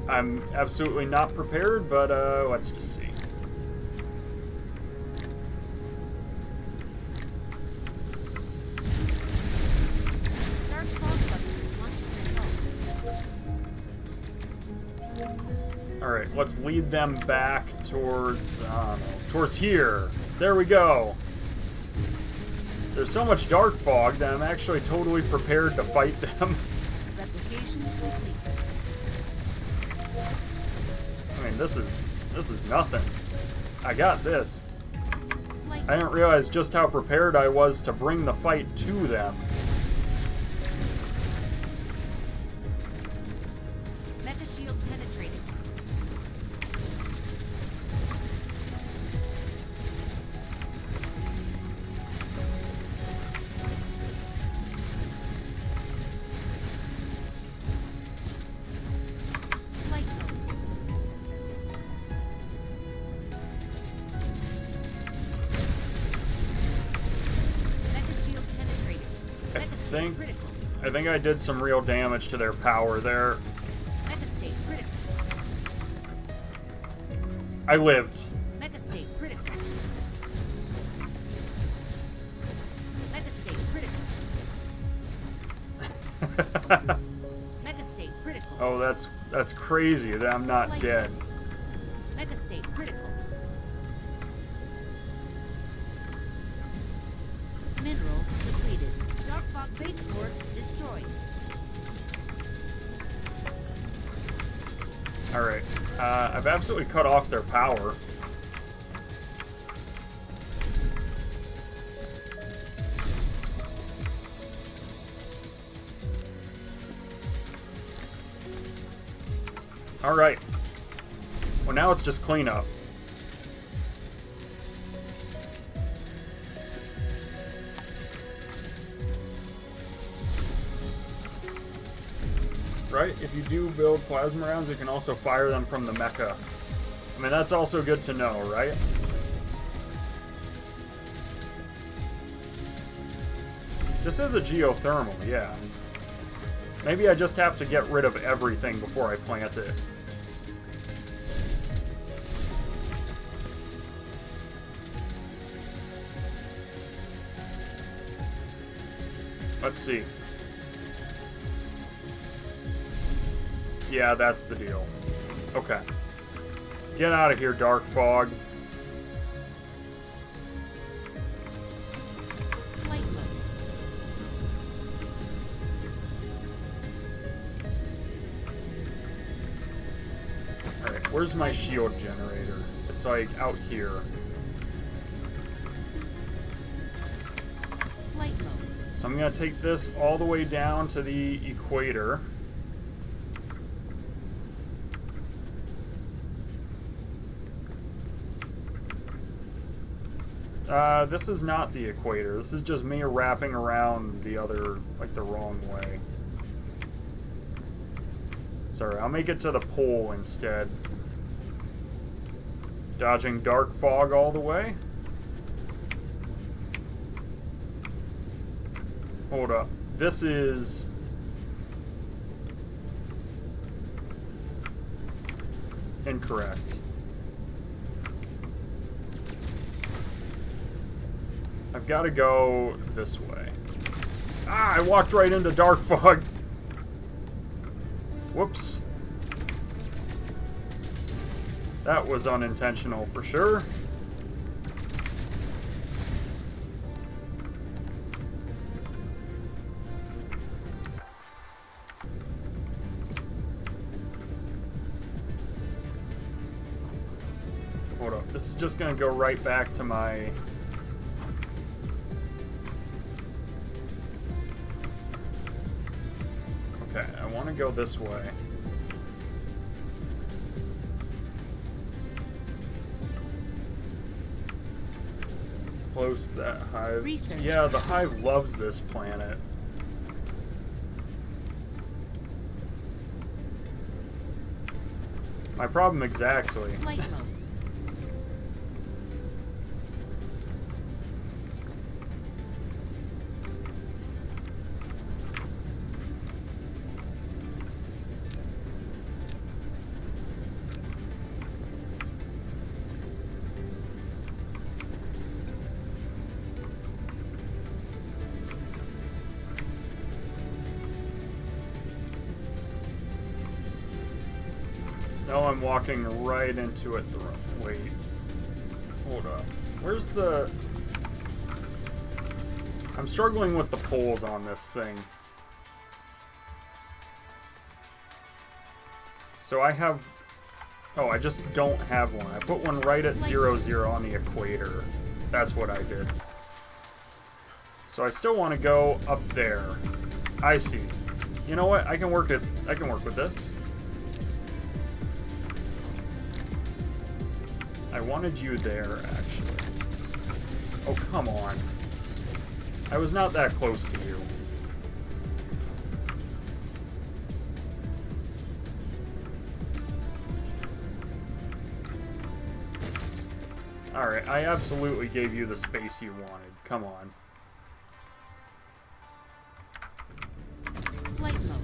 I'm absolutely not prepared, but let's just see. Dark fog clusters launching an assault. Alright, let's lead them back towards, towards here. There we go. There's so much Dark Fog that I'm actually totally prepared to fight them. Replication complete. I mean, this is nothing. I got this. Flight I didn't realize just how prepared I was to bring the fight to them. Mecha shield penetrated. Flight mode. Mecha shield penetrated. I Mecha state think critical. I think I did some real damage to their power there. Mecha state critical. I lived. Mecha state critical. Mecha state critical. Mecha state critical. Oh, that's crazy that I'm not dead. Mecha state critical. Mineral depleted. Dark fog baseboard destroyed. Alright. I've absolutely cut off their power. Alright. Well, now it's just cleanup. Right? If you do build plasma rounds, you can also fire them from the mecha. I mean, that's also good to know, right? This is a geothermal, yeah. Maybe I just have to get rid of everything before I plant it. Let's see. Yeah, that's the deal. Okay. Get out of here, Dark Fog. Flight mode. Alright, where's my shield generator? It's like out here. Flight mode. So I'm gonna take this all the way down to the equator. This is not the equator. This is just me wrapping around the other, like, the wrong way. Sorry, I'll make it to the pole instead. Dodging Dark Fog all the way. Hold up. This is... incorrect. I've got to go this way. Ah, I walked right into Dark Fog. Whoops. That was unintentional for sure. Hold up. This is just going to go right back to my... Okay, I want to go this way. Close that hive. Research. Yeah, the hive loves this planet. My problem exactly. Flight mode. No, I'm walking right into it. Wait. Hold up. Where's the... I'm struggling with the poles on this thing. So I have... Oh, I just don't have one. I put one right at 0, 0 on the equator. That's what I did. So I still want to go up there. I see. You know what? I can work with this. I wanted you there, actually. Oh, come on. I was not that close to you. Alright, I absolutely gave you the space you wanted. Come on. Flight mode.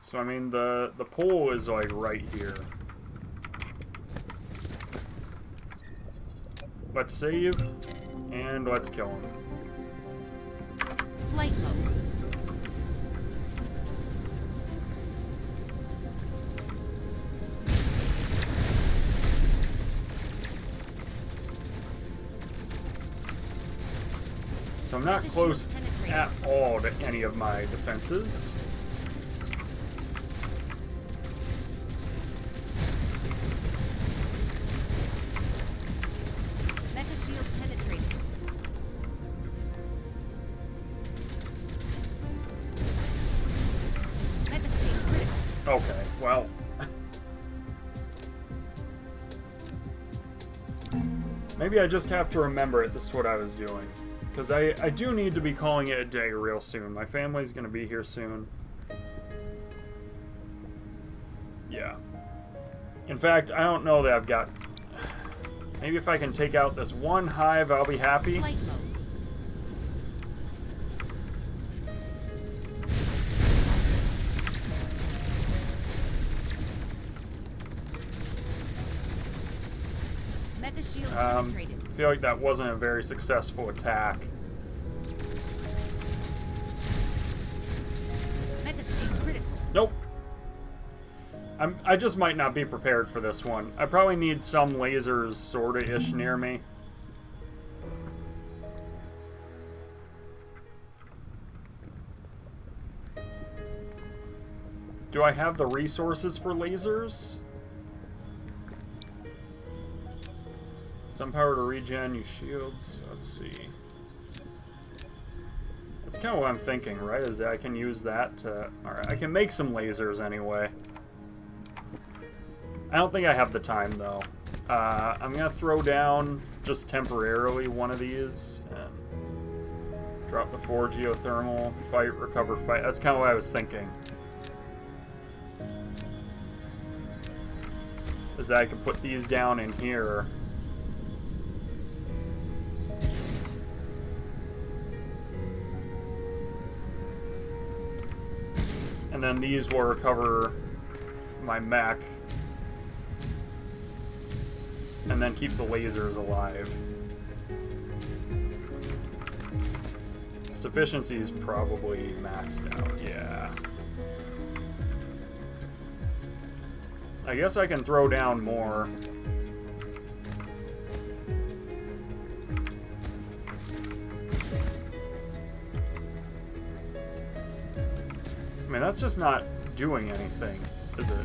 So, I mean, the pole is, like, right here. Let's save, and let's kill him. Flight mode. So I'm not close at all to any of my defenses. Okay, well. Maybe I just have to remember it. This is what I was doing. Because I do need to be calling it a day real soon. My family's going to be here soon. Yeah. In fact, I don't know that I've got... Maybe if I can take out this one hive, I'll be happy. Flight mode. I feel like that wasn't a very successful attack. Nope. I just might not be prepared for this one. I probably need some lasers sorta-ish near me. Do I have the resources for lasers? Some power to regen, use shields. Let's see. That's kind of what I'm thinking, right? Is that I can use that to... Alright, I can make some lasers anyway. I don't think I have the time, though. I'm going to throw down, just temporarily, one of these. And drop the 4 geothermal, fight, recover, fight. That's kind of what I was thinking. Is that I can put these down in here. And then these will recover my mech. And then keep the lasers alive. Sufficiency is probably maxed out, yeah. I guess I can throw down more. I mean, that's just not doing anything, is it?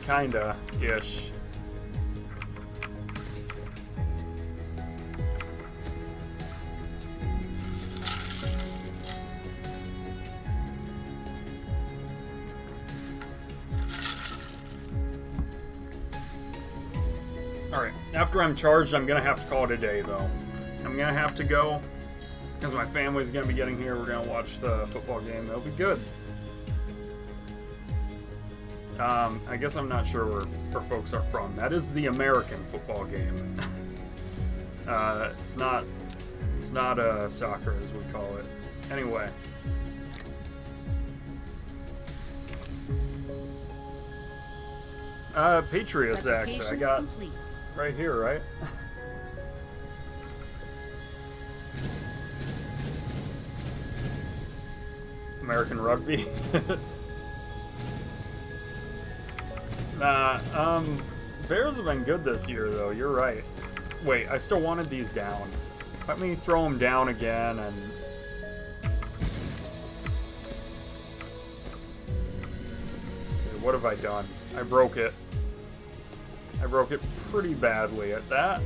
Kinda-ish. After I'm charged, I'm gonna have to call it a day, though. I'm gonna have to go, because my family's gonna be getting here. We're gonna watch the football game. It'll be good. I guess I'm not sure where folks are from. That is the American football game. It's not soccer, as we call it. Anyway. Patriots, actually. I got complete. right here, right? American rugby. Bears have been good this year, though. You're right. Wait, I still wanted these down. Let me throw them down again and... Okay, what have I done? I broke it. I broke it pretty badly at that.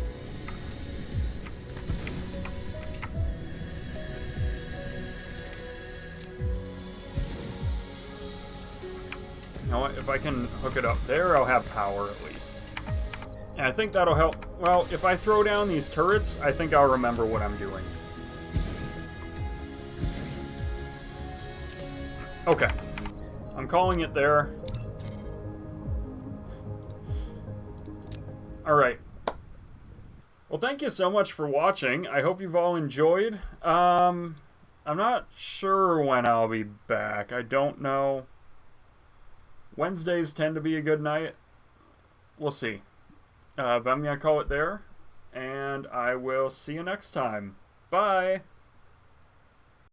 You know what? If I can hook it up there, I'll have power at least. And I think that'll help. Well, if I throw down these turrets, I think I'll remember what I'm doing. Okay. I'm calling it there. Alright. Well, thank you so much for watching. I hope you've all enjoyed. I'm not sure when I'll be back. I don't know. Wednesdays tend to be a good night. We'll see. But I'm going to call it there. And I will see you next time. Bye!